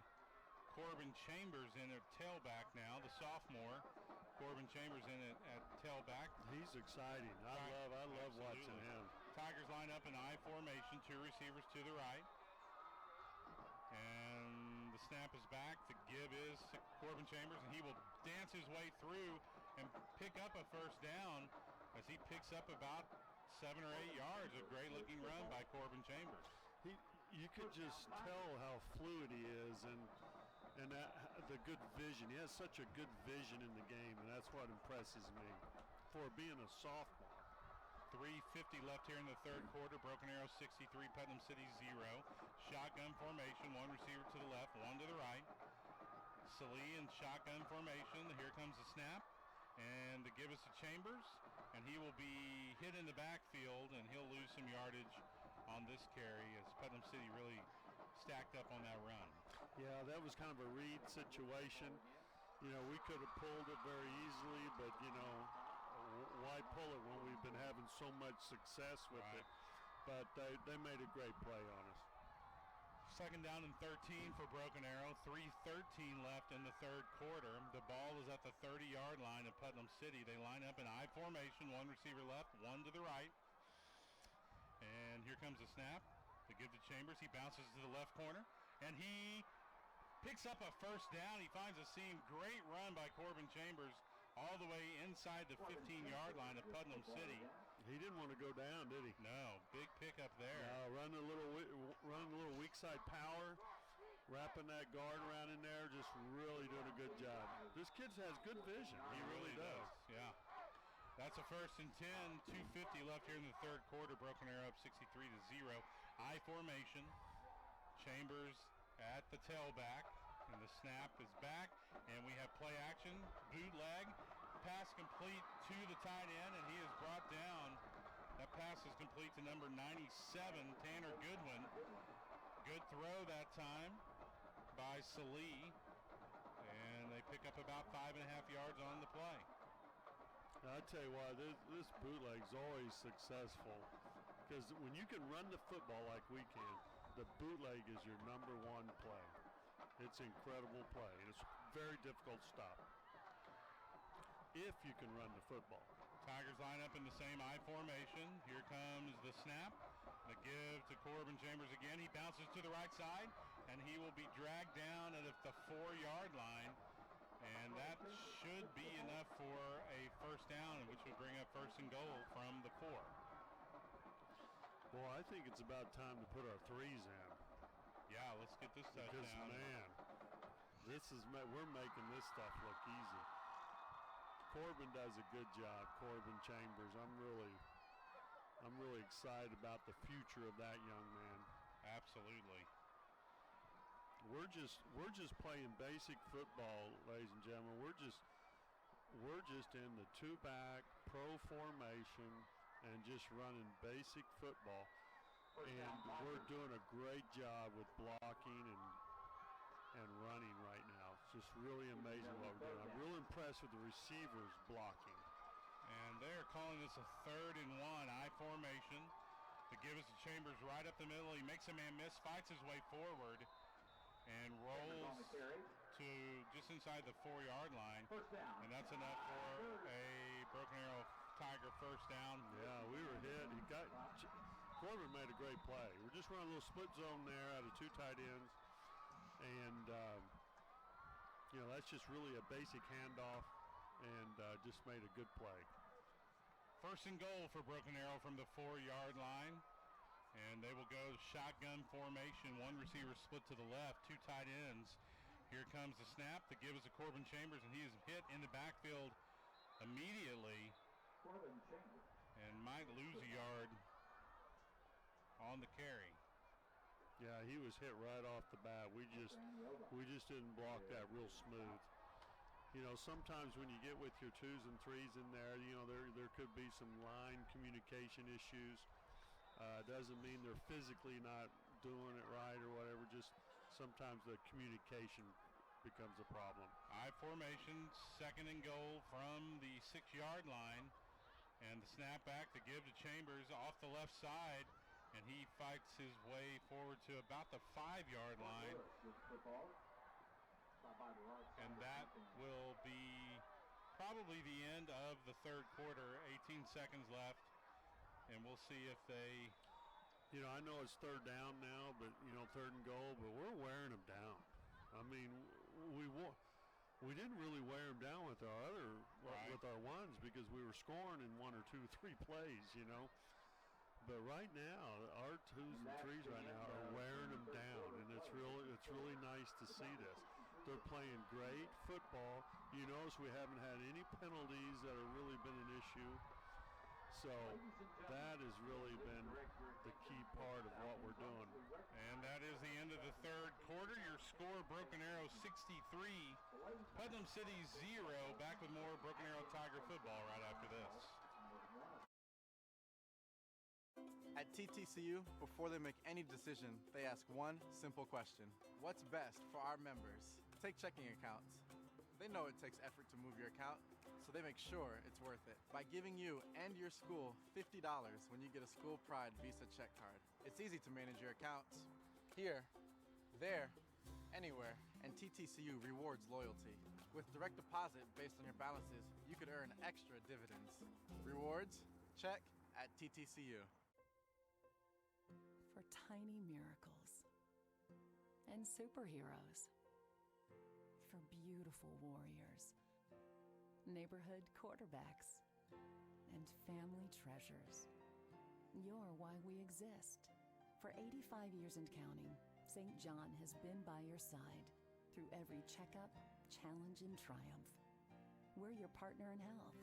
A: Corbin Chambers in at tailback now, the sophomore. Corbin Chambers in at tailback.
B: He's exciting. I love watching him.
A: Tigers line up in I formation, 2 receivers to the right. And the snap is back. The give is to Corbin Chambers, and he will dance his way through and pick up a first down as he picks up about 7 or 8 yards. A great-looking run by Corbin Chambers.
B: You could just tell how fluid he is, and the good vision. He has such a good vision in the game, and that's what impresses me for being a sophomore.
A: 3:50 left here in the 3rd quarter. Broken Arrow 63, Putnam City 0. Shotgun formation, 1 receiver to the left, 1 to the right. Salee in shotgun formation. Here comes the snap, and to give us to Chambers, and he will be hit in the backfield, and he'll lose some yardage on this carry as Putnam City really stacked up on that run.
B: Yeah, that was kind of a read situation. You know, we could have pulled it very easily, but, you know, why pull it when we've been having so much success with it? But they made a great play on us.
A: 2nd down and 13 for Broken Arrow. 3:13 left in the 3rd quarter. The ball is at the 30-yard line of Putnam City. They line up in I formation, 1 receiver left, 1 to the right. And here comes the snap. To give to Chambers. He bounces to the left corner, and he picks up a first down. He finds a seam. Great run by Corbin Chambers all the way inside the 15-yard line of Putnam City.
B: He didn't want to go down, did he?
A: No, big pickup there.
B: Running a little weak side power, wrapping that guard around in there, just really doing a good job. This kid has good vision.
A: He really does. Yeah. That's a 1st and 10. 2:50 left here in the 3rd quarter. Broken Arrow up 63-0. I formation. Chambers at the tailback, and the snap is back, and we have play action. Bootleg. Pass complete to the tight end, and he is brought down. That pass is complete to number 97, Tanner Goodwin. Good throw that time by Salee, and they pick up about 5.5 yards on the play.
B: I tell you what, this bootleg's always successful, because when you can run the football like we can, the bootleg is your number 1 play. It's incredible play, and it's very difficult to stop if you can run the football.
A: Tigers line up in the same I formation. Here comes the snap. The give to Corbin Chambers again. He bounces to the right side, and he will be dragged down at the 4-yard line. And that should be enough for a first down, which would bring up 1st and goal from the 4.
B: Well, I think it's about time to put our 3s in.
A: Yeah, let's get this touchdown.
B: Because, man, we're making this stuff look easy. Corbin does a good job, Corbin Chambers. I'm really excited about the future of that young man.
A: Absolutely.
B: We're just playing basic football, ladies and gentlemen. We're just in the 2-back pro formation and just running basic football. And we're doing a great job with blocking and running right now. It's just really amazing what we're doing. I'm real impressed with the receivers blocking.
A: And they're calling this a 3rd and 1 I formation. To give us to Chambers right up the middle. He makes a man miss, fights his way forward, and rolls to just inside the 4-yard line. And that's enough for a Broken Arrow Tiger first down.
B: Yeah, we were hit. Corbin made a great play. We're just running a little split zone there out of 2 tight ends. And, that's just really a basic handoff, and just made a good play.
A: 1st and goal for Broken Arrow from the 4-yard line. And they will go shotgun formation. 1 receiver split to the left, 2 tight ends. Here comes the snap. The give is to Corbin Chambers, and he is hit in the backfield immediately and might lose a yard on the carry.
B: Yeah, he was hit right off the bat. We just didn't block that real smooth. You know, sometimes when you get with your 2s and 3s in there, you know, there could be some line communication issues. Doesn't mean they're physically not doing it right or whatever. Just sometimes the communication becomes a problem.
A: I formation, 2nd and goal from the 6-yard line. And the snap back to give to Chambers off the left side. And he fights his way forward to about the 5-yard line. And that will be probably the end of the 3rd quarter. 18 seconds left. And we'll see if they...
B: You know, I know it's 3rd down now, but, you know, 3rd and goal, but we're wearing them down. I mean, we didn't really wear them down with our ones because we were scoring in 1 or 2, 3 plays, you know. But right now, our 2s and 3s right now are wearing them down, and it's really nice to see this. They're playing great football. You notice we haven't had any penalties that have really been an issue. So that has really been the key part of what we're doing.
A: And that is the end of the 3rd quarter. Your score, Broken Arrow 63, Putnam City 0. Back with more Broken Arrow Tiger football right after this.
H: At TTCU, before they make any decision, they ask one simple question. What's best for our members? Take checking accounts. They know it takes effort to move your account, so they make sure it's worth it by giving you and your school $50 when you get a School Pride Visa check card. It's easy to manage your accounts. Here, there, anywhere, and TTCU rewards loyalty. With direct deposit based on your balances, you could earn extra dividends. Rewards? Check at TTCU.
C: For tiny miracles and superheroes. For beautiful warriors, neighborhood quarterbacks, and family treasures. You're why we exist. For 85 years and counting, St. John has been by your side through every checkup, challenge, and triumph. We're your partner in health.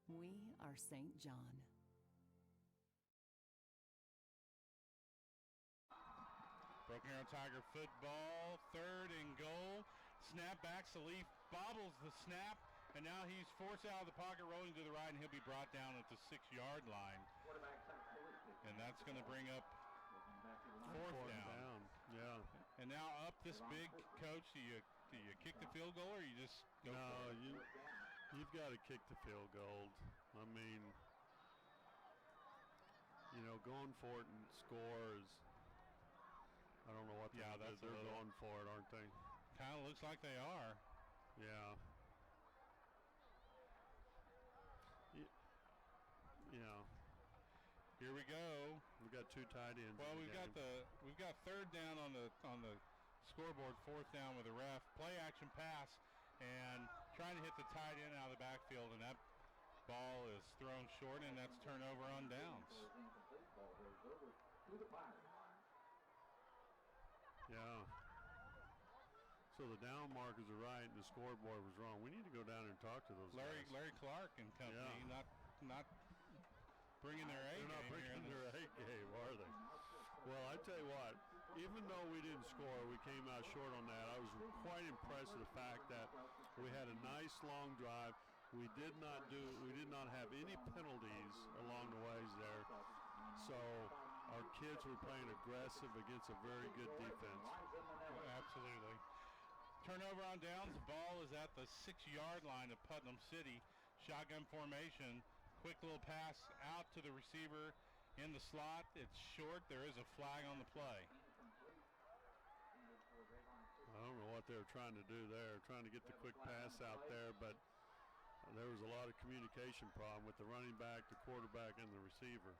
C: We are St. John.
A: Broken Arrow Tiger football, 3rd and goal. Snap back, Salif bobbles the snap, and now he's forced out of the pocket, rolling to the right, and he'll be brought down at the 6-yard line. And that's going to bring up 4th down.
B: Yeah.
A: And now up this big, Coach, do you kick the field goal or you just go for it?
B: You've got to kick the field goal. I mean, you know, going for it and score is, I don't know what they're going for it, aren't they?
A: Kind of looks like they are.
B: Yeah. Yeah.
A: Here we go.
B: We got 2 tight ends.
A: Well, we've got 3rd down on the scoreboard, 4th down with the ref. Play action pass and trying to hit the tight end out of the backfield, and that ball is thrown short, and that's turnover on downs.
B: Yeah. So the down markers are right and the scoreboard was wrong. We need to go down and talk to those guys.
A: Larry Clark and company, not bringing their A game.
B: They're not bringing their A game, are they? Well, I tell you what, even though we didn't score, we came out short on that. I was quite impressed with the fact that we had a nice long drive. We did not have any penalties along the ways there. So our kids were playing aggressive against a very good defense.
A: Absolutely. Turnover on downs. The ball is at the 6-yard line of Putnam City. Shotgun formation. Quick little pass out to the receiver in the slot. It's short. There is a flag on the play.
B: I don't know what they were trying to do there, trying to get the quick pass out there, but there was a lot of communication problem with the running back, the quarterback, and the receiver.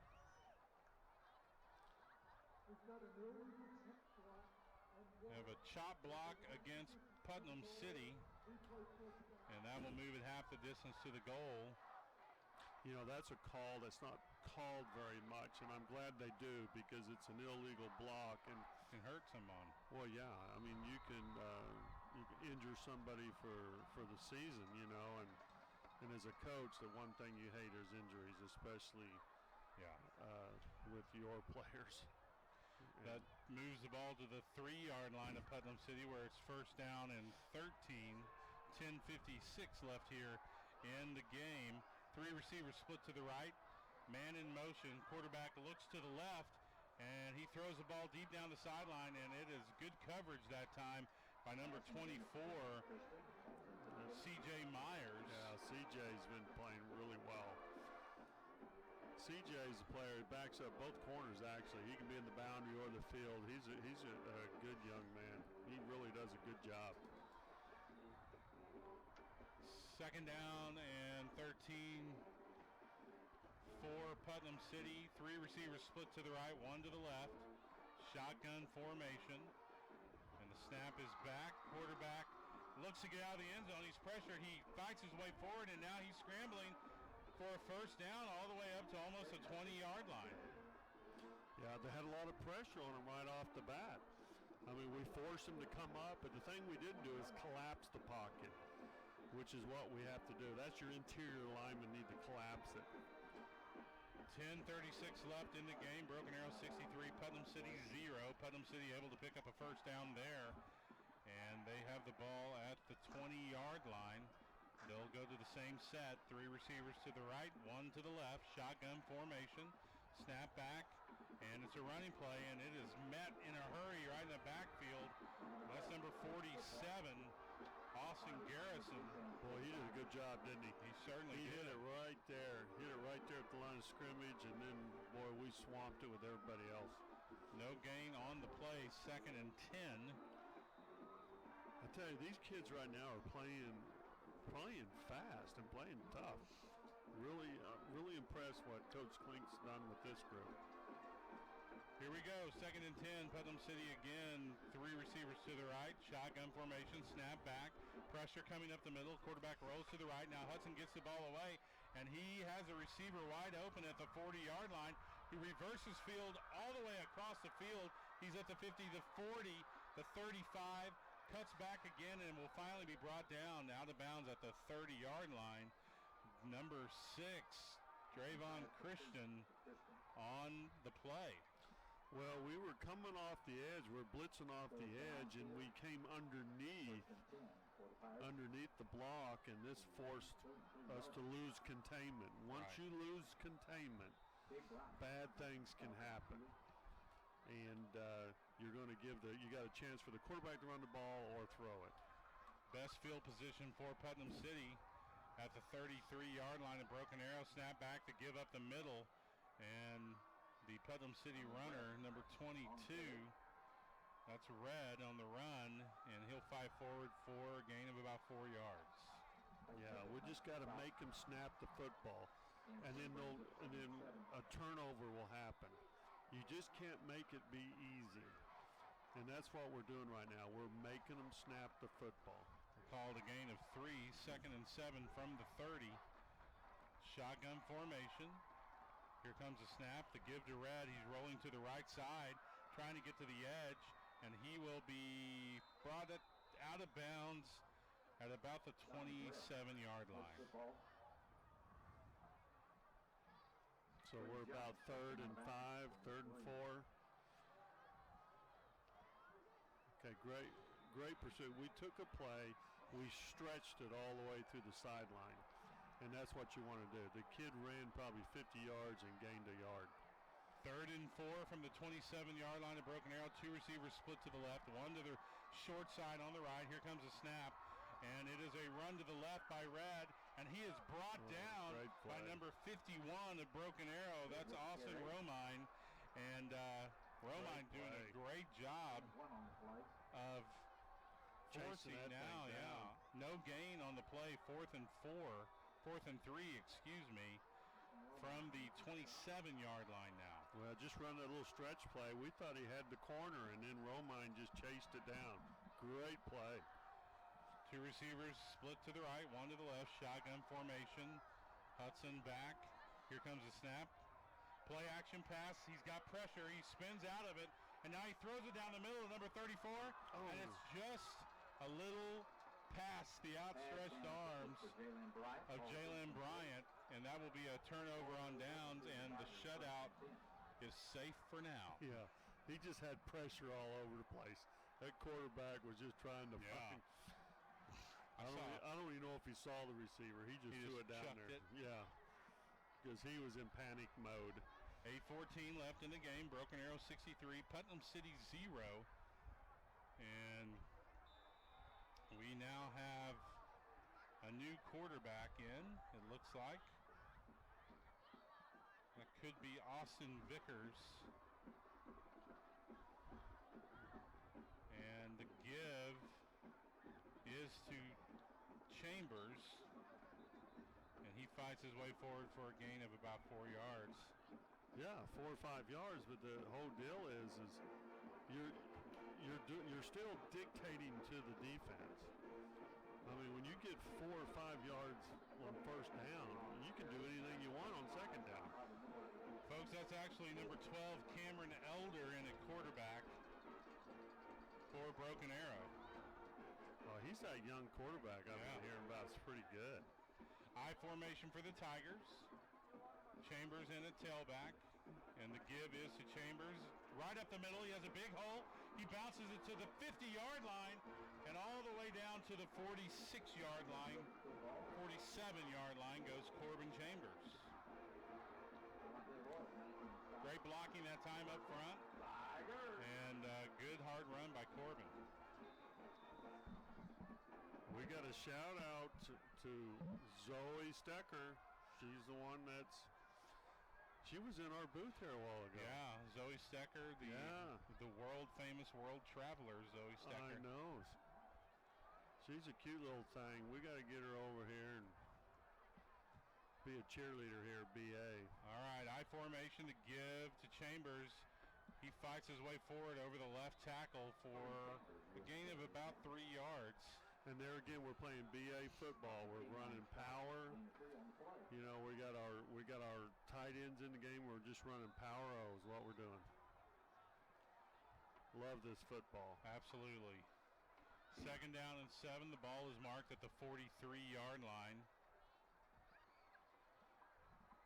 A: We have a chop block against Putnam City, and that will move it half the distance to the goal.
B: You know, that's a call that's not called very much, and I'm glad they do because it's an illegal block and
A: can hurt someone.
B: Well, yeah, I mean you can injure somebody for the season, you know, and as a coach, the one thing you hate is injuries, especially with your players.
A: That moves the ball to the 3-yard line of Putnam City, where it's first down and 13. 10:56 left here in the game. 3 receivers split to the right. Man in motion. Quarterback looks to the left, and he throws the ball deep down the sideline, and it is good coverage that time by number 24, C.J. Myers.
B: Yeah, C.J.'s been playing really well. C.J.'s a player who backs up both corners, actually. He can be in the boundary or the field. He's a good young man. He really does a good job.
A: Second down and 13 for Putnam City. 3 receivers split to the right, 1 to the left. Shotgun formation. And the snap is back. Quarterback looks to get out of the end zone. He's pressured. He fights his way forward, and now he's scrambling for a first down all the way up to almost a 20-yard line.
B: Yeah, they had a lot of pressure on him right off the bat. I mean, we forced him to come up, but the thing we didn't do is collapse the pocket, which is what we have to do. That's your interior linemen need to collapse it.
A: 10:36 left in the game. Broken Arrow 63, Putnam City 0. Putnam City able to pick up a first down there. And they have the ball at the 20-yard line. They'll go to the same set. 3 receivers to the right, 1 to the left. Shotgun formation. Snap back. And it's a running play, and it is met in a hurry right in the backfield. That's number 47, Austin Garrison.
B: Boy, he did a good job, didn't he?
A: He certainly did.
B: He hit it right there. Hit it right there at the line of scrimmage, and then, boy, we swamped it with everybody else.
A: No gain on the play. Second and 10.
B: I tell you, these kids right now are playing fast and playing tough. Really impressed what Coach Klink's done with this group.
A: Here we go, second and 10, Putnam City again, 3 receivers to the right, shotgun formation, snap back, pressure coming up the middle, quarterback rolls to the right, now Hudson gets the ball away, and he has a receiver wide open at the 40-yard line. He reverses field all the way across the field. He's at the 50, the 40, the 35, cuts back again, and will finally be brought down out of bounds at the 30-yard line. Number 6, Drayvon Christian on the play.
B: Well, we were coming off the edge. We're blitzing off the edge, and we came underneath the block, and this forced us to lose containment. Once you lose containment, bad things can happen. And you're going to you got a chance for the quarterback to run the ball or throw it.
A: Best field position for Putnam City at the 33-yard line. A broken arrow, snap back to give up the middle, and the Putnam City runner, number 22, that's Red on the run, and he'll fight forward for a gain of about 4 yards.
B: Yeah, we just got to make him snap the football, and then a turnover will happen. You just can't make it be easy, and that's what we're doing right now. We're making them snap the football.
A: Called a gain of 3, second and 7 from the 30. Shotgun formation. Here comes a snap to give to Red. He's rolling to the right side, trying to get to the edge, and he will be brought out of bounds at about the 27-yard line.
B: So we're about 3rd and 5, 3rd and 4. Okay, great pursuit. We took a play, we stretched it all the way through the sideline. And that's what you want to do. The kid ran probably 50 yards and gained a yard.
A: 3rd and 4 from the 27-yard line of Broken Arrow. 2 receivers split to the left, 1 to the short side on the right. Here comes a snap, and it is a run to the left by Red, and he is brought down by number 51 of Broken Arrow. That's Austin Romine, and Romine doing a great job of forcing now. Yeah, no gain on the play. 4th and 3, excuse me, from the 27-yard line now.
B: Well, just run that little stretch play. We thought he had the corner, and then Romine just chased it down. Great play.
A: 2 receivers split to the right, 1 to the left. Shotgun formation. Hudson back. Here comes the snap. Play action pass. He's got pressure. He spins out of it, and now he throws it down the middle of number 34, and it's just a little past the outstretched arms of Jalen Bryant, and that will be a turnover on downs, and the shutout is safe for now.
B: Yeah, he just had pressure all over the place. That quarterback was just trying to fucking. I don't even know if he saw the receiver. He just threw it down there. Yeah, because he was in panic mode.
A: 8:14 left in the game. Broken Arrow 63, Putnam City 0. And we now have a new quarterback in, it looks like. That could be Austin Vickers. And the give is to Chambers. And he fights his way forward for a gain of about 4 yards.
B: Yeah, 4 or 5 yards, but the whole deal is you're still dictating to the defense. I mean, when you get 4 or 5 yards on first down, you can do anything you want on second down.
A: Folks, that's actually number 12, Cameron Elder, in at quarterback for Broken Arrow.
B: Well, he's that young quarterback I've been hearing about. It's pretty good.
A: I formation for the Tigers. Chambers in at tailback, and the give is to Chambers. Right up the middle, he has a big hole. He bounces it to the 50-yard line, and all the way down to the 46-yard line, 47-yard line goes Corbin Chambers. Great blocking that time up front, and good hard run by Corbin.
B: We got a shout out to Zoe Stecker. She's the one she was in our booth here a while ago.
A: Yeah, Zoe Stecker, the world-famous world traveler, Zoe Stecker.
B: I know. She's a cute little thing. We got to get her over here and be a cheerleader here at BA.
A: All right, I formation to give to Chambers. He fights his way forward over the left tackle for a gain of about 3 yards.
B: And there again, we're playing BA football. We're running power. You know, we got our tight ends in the game. We're just running power O's, what we're doing. Love this football.
A: Absolutely. Second down and 7. The ball is marked at the 43-yard line.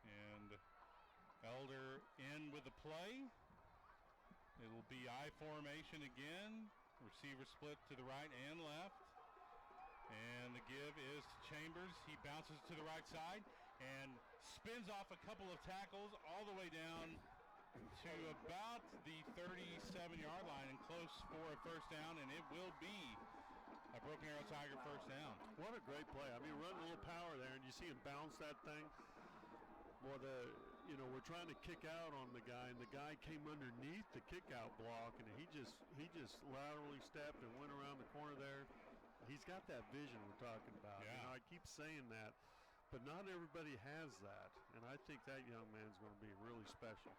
A: And Elder in with the play. It'll be I formation again. Receiver split to the right and left. And the give is to Chambers. He bounces to the right side and spins off a couple of tackles all the way down to about the 37-yard line and close for a first down, and it will be a Broken Arrow Tiger first down.
B: What a great play. I mean, run a little power there, and you see him bounce that thing. Well, we're trying to kick out on the guy, and the guy came underneath the kick-out block, and he just laterally stepped and went around the corner there. He's got that vision we're talking about.
A: Yeah.
B: You know, I keep saying that, but not everybody has that, and I think that young man's going to be really special.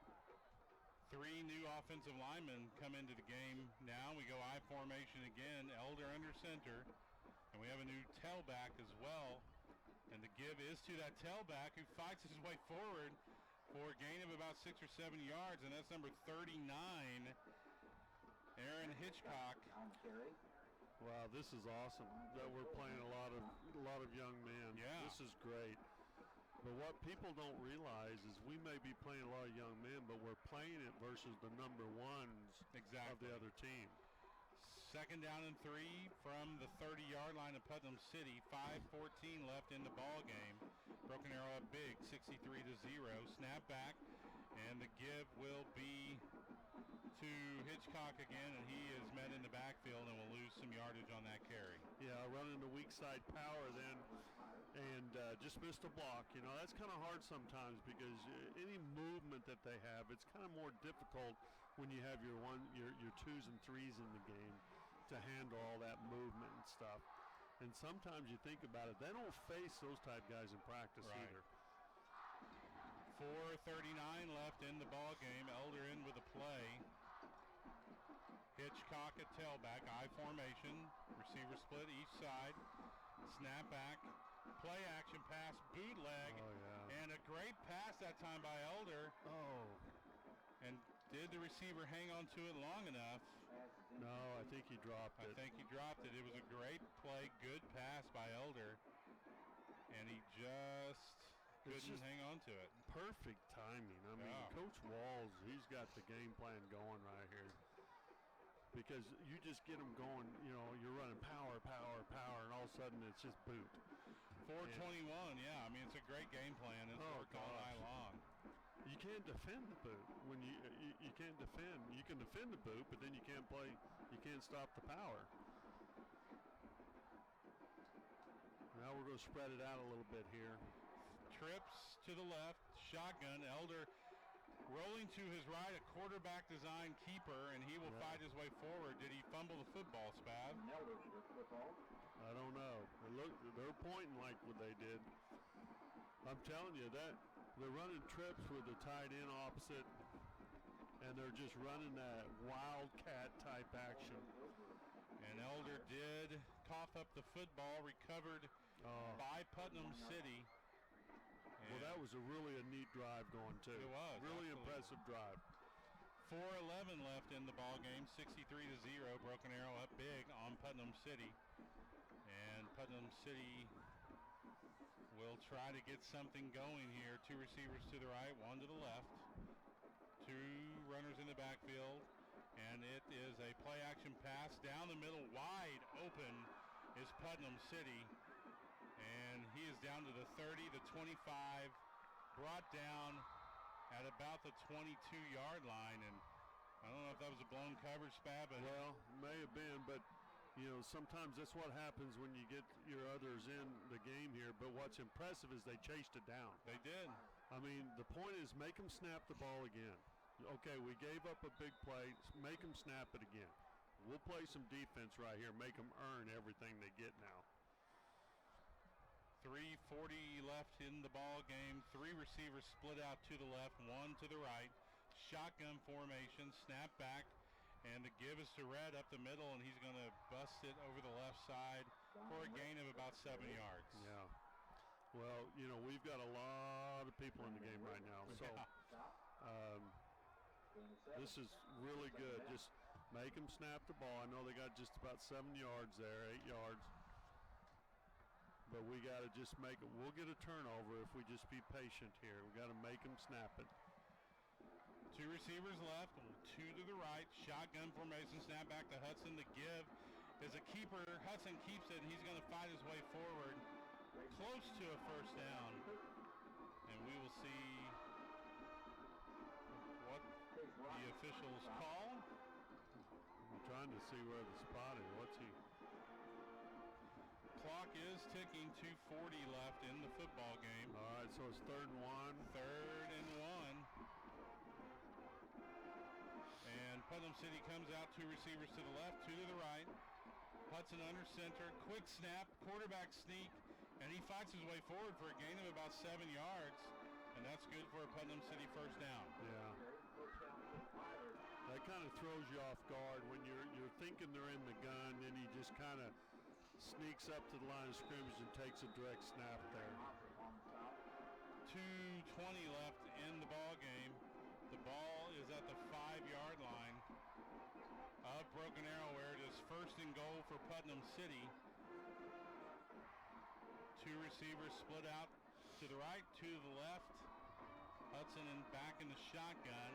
A: 3 new offensive linemen come into the game now. We go I formation again. Elder under center, and we have a new tailback as well. And the give is to that tailback who fights his way forward for a gain of about 6 or 7 yards, and that's number 39, Aaron Hitchcock.
B: Wow, this is awesome that we're playing a lot of young men.
A: Yeah.
B: This is great. But what people don't realize is we may be playing a lot of young men, but we're playing it versus the number ones of the other team.
A: Second down and 3 from the 30-yard line of Putnam City. 5:14 left in the ball game. Broken Arrow up big, 63-0. Snap back, and the give will be to Hitchcock again, and he is met in the backfield and will lose some yardage on that carry.
B: Yeah, running the weak side power then, and just missed a block. You know, that's kind of hard sometimes because any movement that they have, it's kind of more difficult when you have your 2s and 3s in the game to handle all that movement and stuff. And sometimes you think about it, they don't face those type guys in practice either.
A: 4:39 left in the ball game. Elder in with a play. Hitchcock at tailback, I formation. Receiver split each side. Snap back. Play action pass, bootleg. And a great pass that time by Elder. And did the receiver hang on to it long enough?
B: No, I think he dropped it.
A: I think he dropped it. It was a great play, good pass by Elder. And he just couldn't hang on to it.
B: Perfect timing. I mean, Coach Walls, he's got the game plan going right here. Because you just get them going, you're running power, and all of a sudden it's just boot.
A: 421, yeah. I mean, it's a great game plan. It's worked all night long.
B: You can't defend the boot. When you can't defend. You can defend the boot, but then you can't play. You can't stop the power. Now we're going to spread it out a little bit here.
A: Trips to the left, shotgun. Elder rolling to his right, a quarterback design keeper, and he will fight his way forward. Did he fumble the football, Spav?
B: I don't know. They're pointing like what they did. I'm telling you that they're running trips with the tight end opposite, and they're just running that wildcat type action.
A: And Elder did cough up the football, recovered by Putnam City.
B: Well, that was a neat drive going too.
A: It was
B: really
A: absolutely.
B: Impressive drive.
A: 4:11 left in the ball game, 63-0. Broken Arrow up big on Putnam City, and Putnam City will try to get something going here. Two receivers to the right, one to the left. Two runners in the backfield, and it is a play-action pass down the middle. Wide open is Putnam City. And he is down to the 30, the 25, brought down at about the 22-yard line. And I don't know if that was a blown coverage, Spav.
B: Well, may have been, but, sometimes that's what happens when you get your others in the game here. But what's impressive is they chased it down.
A: They did.
B: I mean, the point is make them snap the ball again. Okay, we gave up a big play. Make them snap it again. We'll play some defense right here. Make them earn everything they get now.
A: 3:40 left in the ball game. Three receivers split out to the left, one to the right. Shotgun formation, snap back, and the give is to Red up the middle, and he's going to bust it over the left side for a gain of about 7 yards.
B: Yeah. Well, we've got a lot of people in the game right now, so this is really good. Just make them snap the ball. I know they got just about 7 yards there, 8 yards. But we got to just make it. We'll get a turnover if we just be patient here. We got to make them snap it.
A: Two receivers left, two to the right. Shotgun formation, snap back to Hudson. The give is a keeper. Hudson keeps it, and he's going to fight his way forward, close to a first down. And we will see what the officials call.
B: I'm trying to see where the spot is. What's he?
A: Clock is ticking. 2:40 left in the football game.
B: All right, so it's 3rd and 1.
A: 3rd and 1. And Putnam City comes out, two receivers to the left, two to the right. Hudson under center, quick snap, quarterback sneak, and he fights his way forward for a gain of about 7 yards, and that's good for a Putnam City first down.
B: Yeah. That kind of throws you off guard when you're thinking they're in the gun, then he just kind of sneaks up to the line of scrimmage and takes a direct snap there.
A: 2:20 left in the ball game. The ball is at the 5-yard line of Broken Arrow, where it is 1st and goal for Putnam City. Two receivers split out to the right, two to the left. Hudson back in the shotgun,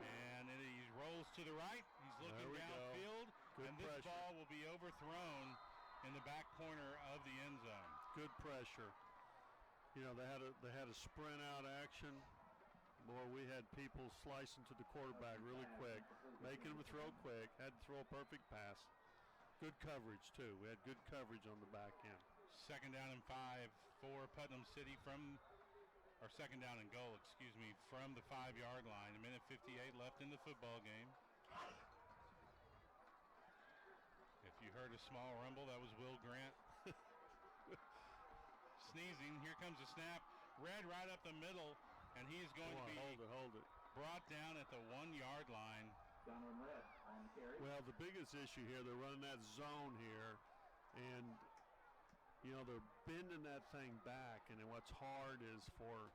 A: and he rolls to the right. He's looking downfield, and this ball will be overthrown in the back corner of the end zone.
B: Good pressure. They had a sprint out action. Boy, we had people slicing to the quarterback really quick, making him throw quick. Had to throw a perfect pass. Good coverage too. We had good coverage on the back end.
A: 2nd down and 5 for Putnam City or 2nd down and goal, from the 5-yard line. 1:58 left in the football game. If you heard a small rumble, that was Will Grant sneezing. Here comes the snap. Red right up the middle, and he is going to be
B: hold it.
A: brought down at the 1-yard line.
B: Well, the biggest issue here, they're running that zone here, and they're bending that thing back, and then what's hard is for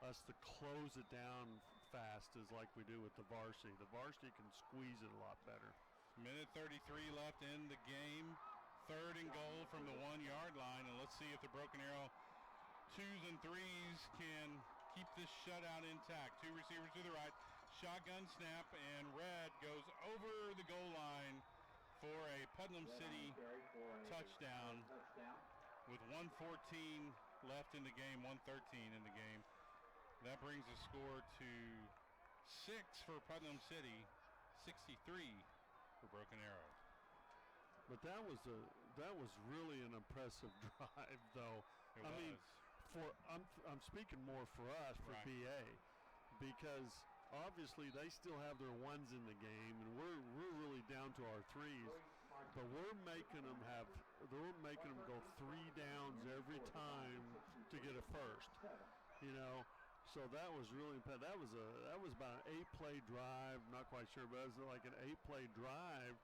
B: us to close it down fast, is like we do with the varsity. The varsity can squeeze it a lot better.
A: 1:33 left in the game. 3rd and goal from the 1-yard line, and let's see if the Broken Arrow twos and threes can keep this shutout intact. Two receivers to the right. Shotgun snap, and Red goes over the goal line for a Putnam City touchdown with 1:14 left in the game, 1:13 in the game. That brings the score to 6 for Putnam City, 63 for Broken Arrow.
B: But that was really an impressive drive, though.
A: It was.
B: I'm speaking more for us, for
A: Right.
B: BA, because obviously they still have their ones in the game, and we're really down to our threes. But we're making them go 3 downs every time to get a first. You know, so that was really that was about an 8-play drive. Not quite sure, but it was like an 8-play drive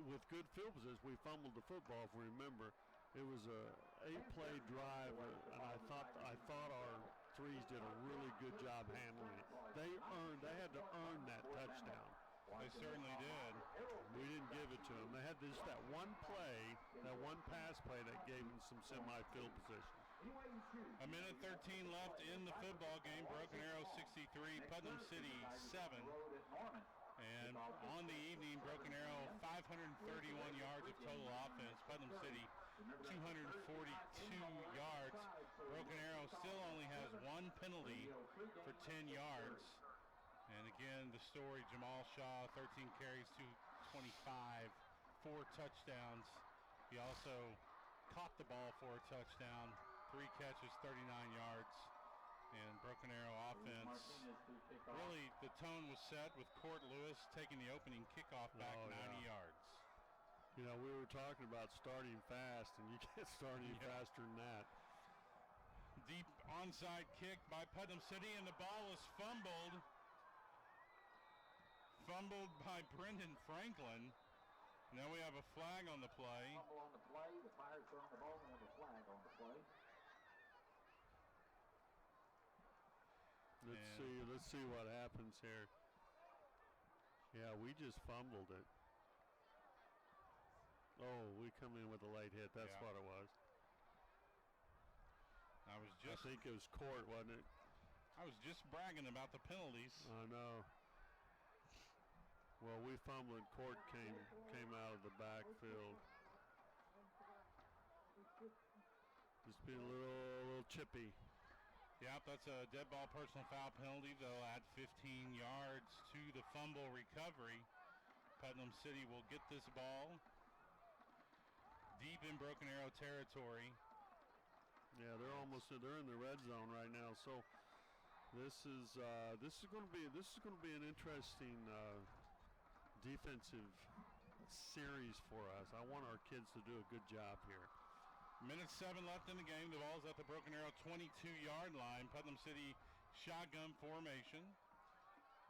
B: with good field position. We fumbled the football, if we remember. It was a 8-play drive, and I thought our threes did a really good job handling it. They had to earn that touchdown.
A: They certainly did.
B: We didn't give it to them. They had just that one play, that one pass play that gave them some semi-field position.
A: A minute 13 left in the football game. Broken Arrow 63, Putnam City 7. And on the evening, Broken Arrow 531 yards of total offense. Putnam City 242 yards. Broken Arrow still only has one penalty for 10 yards. And again, the story, Jamal Shaw, 13 carries, 225, 4 touchdowns. He also caught the ball for a touchdown, 3 catches, 39 yards. And Broken Arrow offense, really the tone was set with Court Lewis taking the opening kickoff back 90 yards.
B: You know, we were talking about starting fast, and you can't start any faster than that.
A: Deep onside kick by Putnam City, and the ball was fumbled. Fumbled by Brendan Franklin. Now we have a flag on the play.
K: Fumble on the play. The Pirates are on the ball and have a flag on the play.
B: Let's see what happens here. Yeah, we just fumbled it. Oh, we come in with a late hit. That's what it was.
A: I
B: think it was Court, wasn't it?
A: I was just bragging about the penalties.
B: I know. Well, we fumbled. Court came out of the backfield. Just be a little chippy.
A: Yep, that's a dead ball personal foul penalty. They'll add 15 yards to the fumble recovery. Putnam City will get this ball deep in Broken Arrow territory.
B: Yeah, they're in the red zone right now. So this is going to be an interesting defensive series for us. I want our kids to do a good job here.
A: Minute 7 left in the game. The ball's at the Broken Arrow 22-yard line. Putnam City shotgun formation.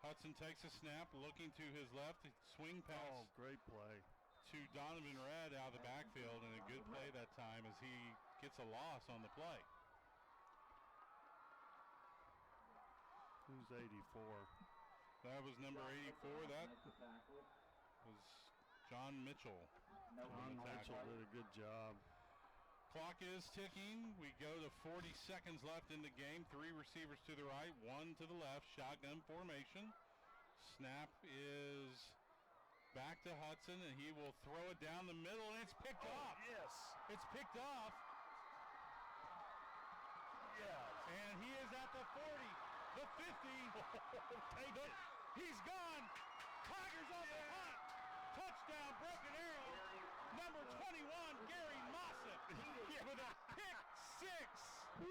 A: Hudson takes a snap, looking to his left. Swing pass.
B: Oh, great play.
A: To Donovan Red out of the backfield, and a good play that time as he gets a loss on the play.
B: Who's 84?
A: That was number 84. That was John Mitchell.
B: John Mitchell did a good job.
A: Clock is ticking. We go to 40 seconds left in the game. 3 receivers to the right, 1 to the left. Shotgun formation. Snap is back to Hudson, and he will throw it down the middle, and it's picked off.
B: Yes.
A: It's picked off.
B: Yes.
A: And he is at the 40, the 50. He's gone. Tigers on the hunt. Touchdown, Broken Arrow. Number 21, Gary Mossett, with a pick 6 to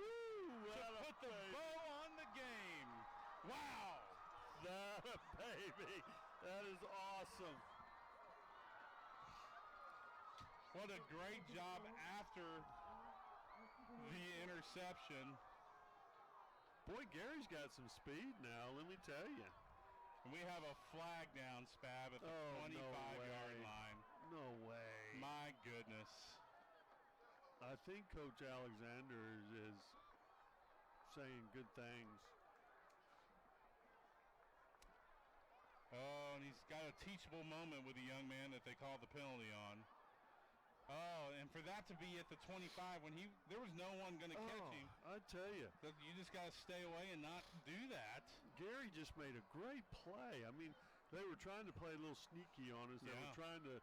A: put the bow on the game. Wow.
B: That a baby. That is awesome.
A: What a great job after the interception.
B: Boy, Gary's got some speed now, let me tell you.
A: And we have a flag down, Spav, at the 25-yard line.
B: No way.
A: My goodness.
B: I think Coach Alexander is saying good things.
A: Oh, and he's got a teachable moment with a young man that they called the penalty on. Oh, and for that to be at the 25 when there was no one going to catch him.
B: I tell you.
A: You just got to stay away and not do that.
B: Gary just made a great play. I mean, they were trying to play a little sneaky on us. They were trying to,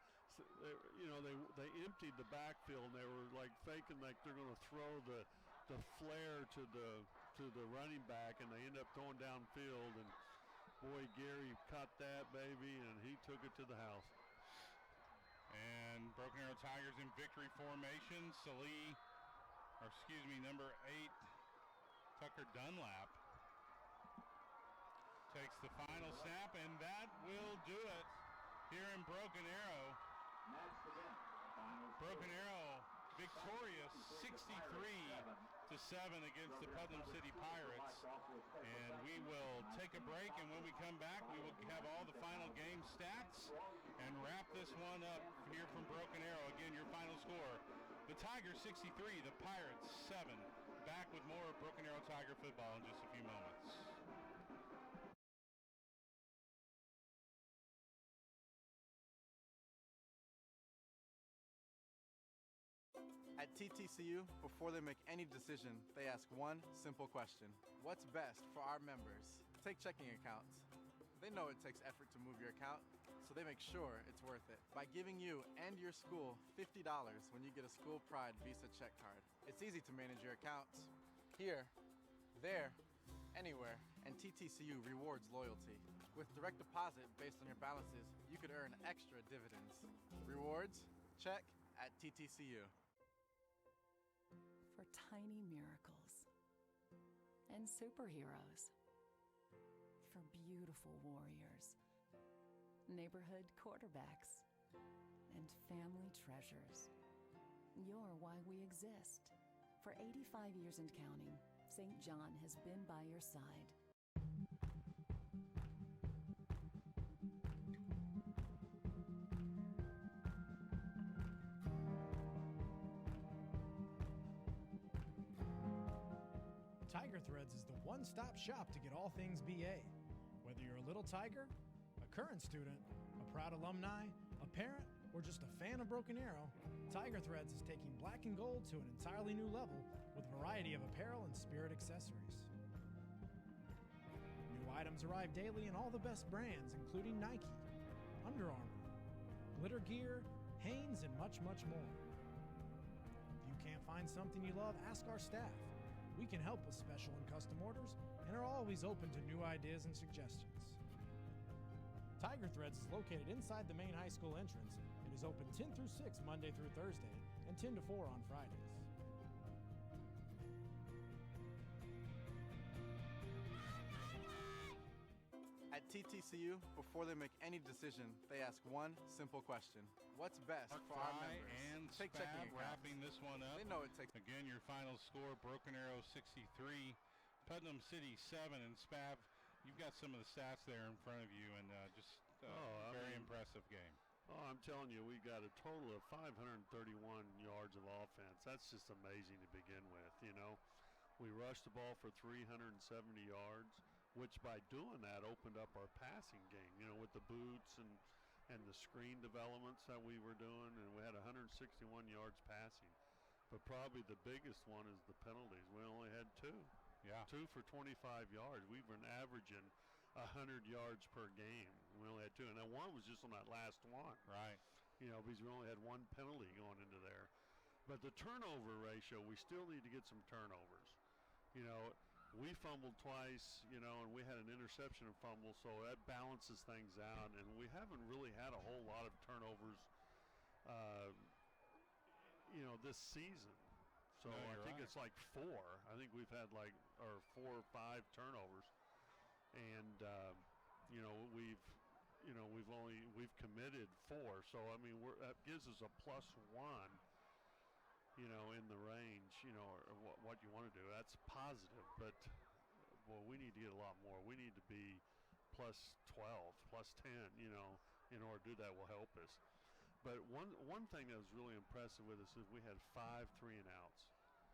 B: they emptied the backfield, and they were like faking like they're going to throw the flare to the running back, and they end up going downfield. And boy, Gary caught that baby, and he took it to the house.
A: And Broken Arrow Tigers in victory formation. Number 8, Tucker Dunlap, takes the final snap, and that will do it here in Broken Arrow. Broken Arrow victorious 63-7 against the Putnam City Pirates. And we will take a break, and when we come back, we will have all the final game stats and wrap this one up here from Broken Arrow. Again, your final score: the Tigers 63, the Pirates 7. Back with more Broken Arrow Tiger football in just a few moments.
H: At TTCU, before they make any decision, they ask one simple question: what's best for our members? Take checking accounts. They know it takes effort to move your account, so they make sure it's worth it by giving you and your school $50 when you get a School Pride Visa check card. It's easy to manage your accounts here, there, anywhere, and TTCU rewards loyalty. With direct deposit based on your balances, you could earn extra dividends. Rewards? Check at TTCU.
C: For tiny miracles and superheroes. For beautiful warriors, neighborhood quarterbacks, and family treasures. You're why we exist. For 85 years and counting, St. John has been by your side.
E: Tiger Threads is the one-stop shop to get all things BA. Whether you're a little Tiger, a current student, a proud alumni, a parent, or just a fan of Broken Arrow, Tiger Threads is taking black and gold to an entirely new level with a variety of apparel and spirit accessories. New items arrive daily in all the best brands, including Nike, Under Armour, Glitter Gear, Hanes, and much, much more. If you can't find something you love, ask our staff. We can help with special and custom orders and are always open to new ideas and suggestions. Tiger Threads is located inside the main high school entrance and is open 10 through 6 Monday through Thursday and 10 to 4 on Fridays.
H: At TTCU, before they make any decision, they ask one simple question: what's best for our members?
A: And
H: Take checking
A: Spav
H: accounts.
A: wrapping this one up.
H: They know it takes.
A: Again, your final score: Broken Arrow 63, Putnam City 7. And Spav, you've got some of the stats there in front of you, and just very impressive game.
B: Oh, I'm telling you, we got a total of 531 yards of offense. That's just amazing to begin with, you know. We rushed the ball for 370 yards, which by doing that opened up our passing game, you know, with the boots and the screen developments that we were doing, and we had 161 yards passing. But probably the biggest one is the penalties. We only had 2.
A: Yeah.
B: 2 for 25 yards. We've been averaging 100 yards per game. We only had 2, and that one was just on that last one.
A: Right.
B: You know, because we only had 1 penalty going into there. But the turnover ratio, we still need to get some turnovers. You know, we fumbled twice, you know, and we had an interception and fumble, so that balances things out. And we haven't really had a whole lot of turnovers, you know, this season. So
A: No,
B: I think
A: right.
B: it's like 4. I think we've had like 4 or 5 turnovers, and you know we've committed 4. So I mean that gives us a +1. You know, in the range, you know, or what you want to do. That's positive, but well, we need to get a lot more. We need to be +12, +10. You know, in order to do that will help us. But one thing that was really impressive with us is we had 5 3-and-outs.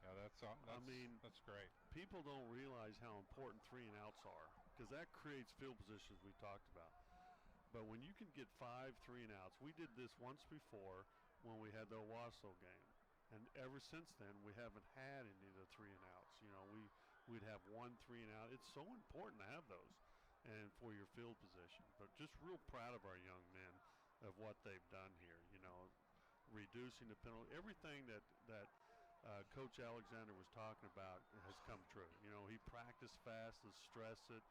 A: Yeah, that's great.
B: People don't realize how important 3-and-outs are, because that creates field positions we talked about. But when you can get 5 3-and-outs, we did this once before. when we had the Owasso game. And ever since then, we haven't had any of the 3 and outs. You know, we'd have 1 3 and out. It's so important to have those and for your field position. But just real proud of our young men of what they've done here. You know, reducing the penalty. Everything that Coach Alexander was talking about has come true. You know, he practiced fast, let's stress it.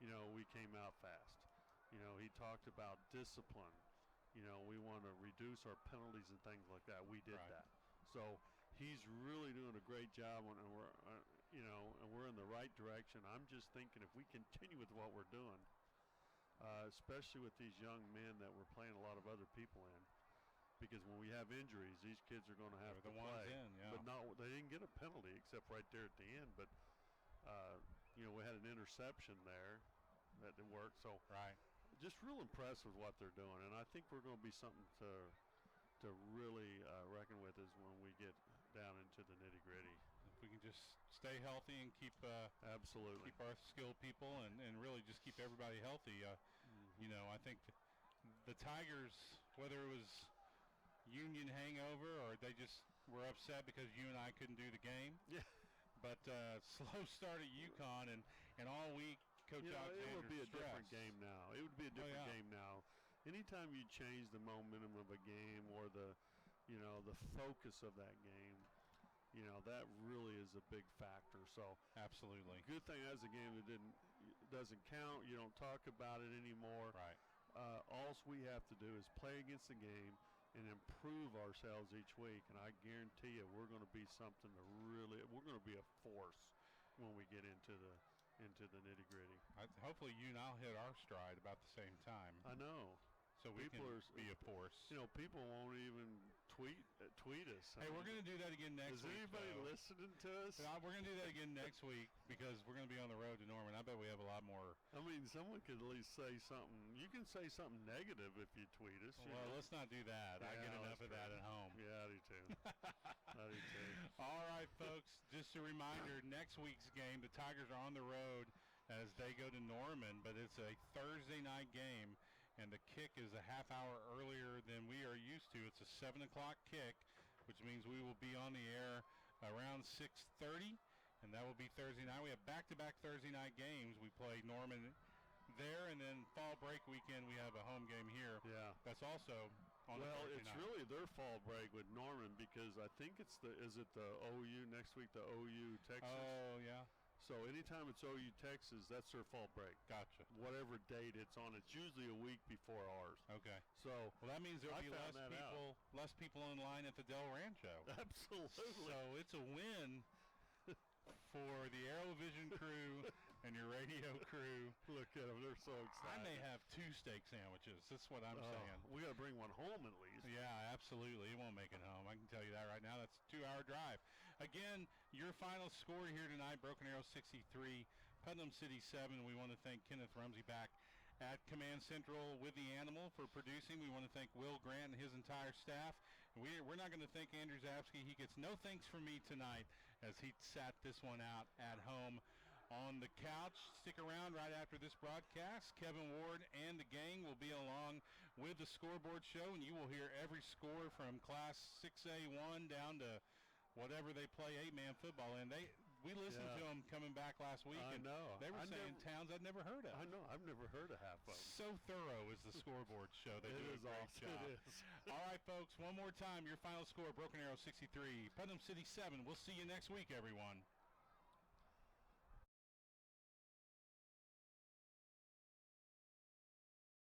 B: You know, we came out fast. You know, he talked about discipline. You know, we want to reduce our penalties and things like that. We did that. So he's really doing a great job, and we're, you know, and we're in the right direction. I'm just thinking if we continue with what we're doing, especially with these young men that we're playing a lot of other people in, because when we have injuries, these kids are going to have to play. But they didn't get a penalty except right there at the end. But you know, we had an interception there that didn't work. So just real impressed with what they're doing, and I think we're going to be something to really reckon with is when we get down into the nitty gritty.
A: If we can just stay healthy and keep
B: absolutely
A: keep our skilled people and really just keep everybody healthy. You know, I think the Tigers, whether it was Union hangover or they just were upset because you and I couldn't do the game.
B: Yeah.
A: But slow start at UConn and all week, Coach Alexander
B: it would be a different
A: stressed.
B: game now. It would be a different game now. Anytime you change the momentum of a game or the focus of that game, you know, that really is a big factor. So
A: absolutely,
B: good thing as a game that doesn't count. You don't talk about it anymore.
A: Right.
B: All we have to do is play against the game and improve ourselves each week, and I guarantee you we're going to be something to really. We're going to be a force when we get into the nitty gritty.
A: Hopefully, you and I'll hit our stride about the same time.
B: I know.
A: So we can be a force.
B: You know, people won't even tweet us.
A: Hey, we're going to do that again next week.
B: Is anybody listening to us?
A: We're going to do that again next week because we're going to be on the road to Norman. I bet we have a lot more.
B: I mean, someone could at least say something. You can say something negative if you tweet us.
A: Well, let's not do that.
B: Yeah,
A: I get enough of that at home.
B: Yeah, I do too. I do too.
A: All right, folks. Just a reminder, next week's game, the Tigers are on the road as they go to Norman, but it's a Thursday night game. And the kick is a half hour earlier than we are used to. It's a 7 o'clock kick, which means we will be on the air around 6:30, and that will be Thursday night. We have back-to-back Thursday night games. We play Norman there, and then fall break weekend we have a home game here.
B: Yeah.
A: That's also on
B: well,
A: Thursday
B: it's
A: night.
B: really their fall break with Norman because I think is it the OU next week, the OU Texas?
A: Oh, yeah.
B: So anytime it's OU Texas, that's their fall break.
A: Gotcha.
B: Whatever date it's on, it's usually a week before ours.
A: Okay.
B: So
A: that means there'll be less people in line at the Del Rancho.
B: Absolutely.
A: So it's a win for the Aerovision crew and your radio crew.
B: Look at them; they're so excited.
A: I may have 2 steak sandwiches. That's what I'm saying.
B: We got to bring one home at least.
A: Yeah, absolutely. It won't make it home. I can tell you that right now. That's a 2-hour drive. Again, your final score here tonight, Broken Arrow 63, Putnam City 7. We want to thank Kenneth Rumsey back at Command Central with the Animal for producing. We want to thank Will Grant and his entire staff. We're not going to thank Andrew Zapsky. He gets no thanks from me tonight as he sat this one out at home on the couch. Stick around right after this broadcast. Kevin Ward and the gang will be along with the scoreboard show, and you will hear every score from Class 6A1 down to whatever they play 8-man football in. We listened to them coming back last week,
B: I
A: and
B: know.
A: they were saying towns I'd never heard of.
B: I know. I've never heard of half of them.
A: So thorough is the scoreboard show. They do a great job.
B: It is.
A: All right, folks, one more time. Your final score, Broken Arrow 63, Putnam City 7. We'll see you next week, everyone.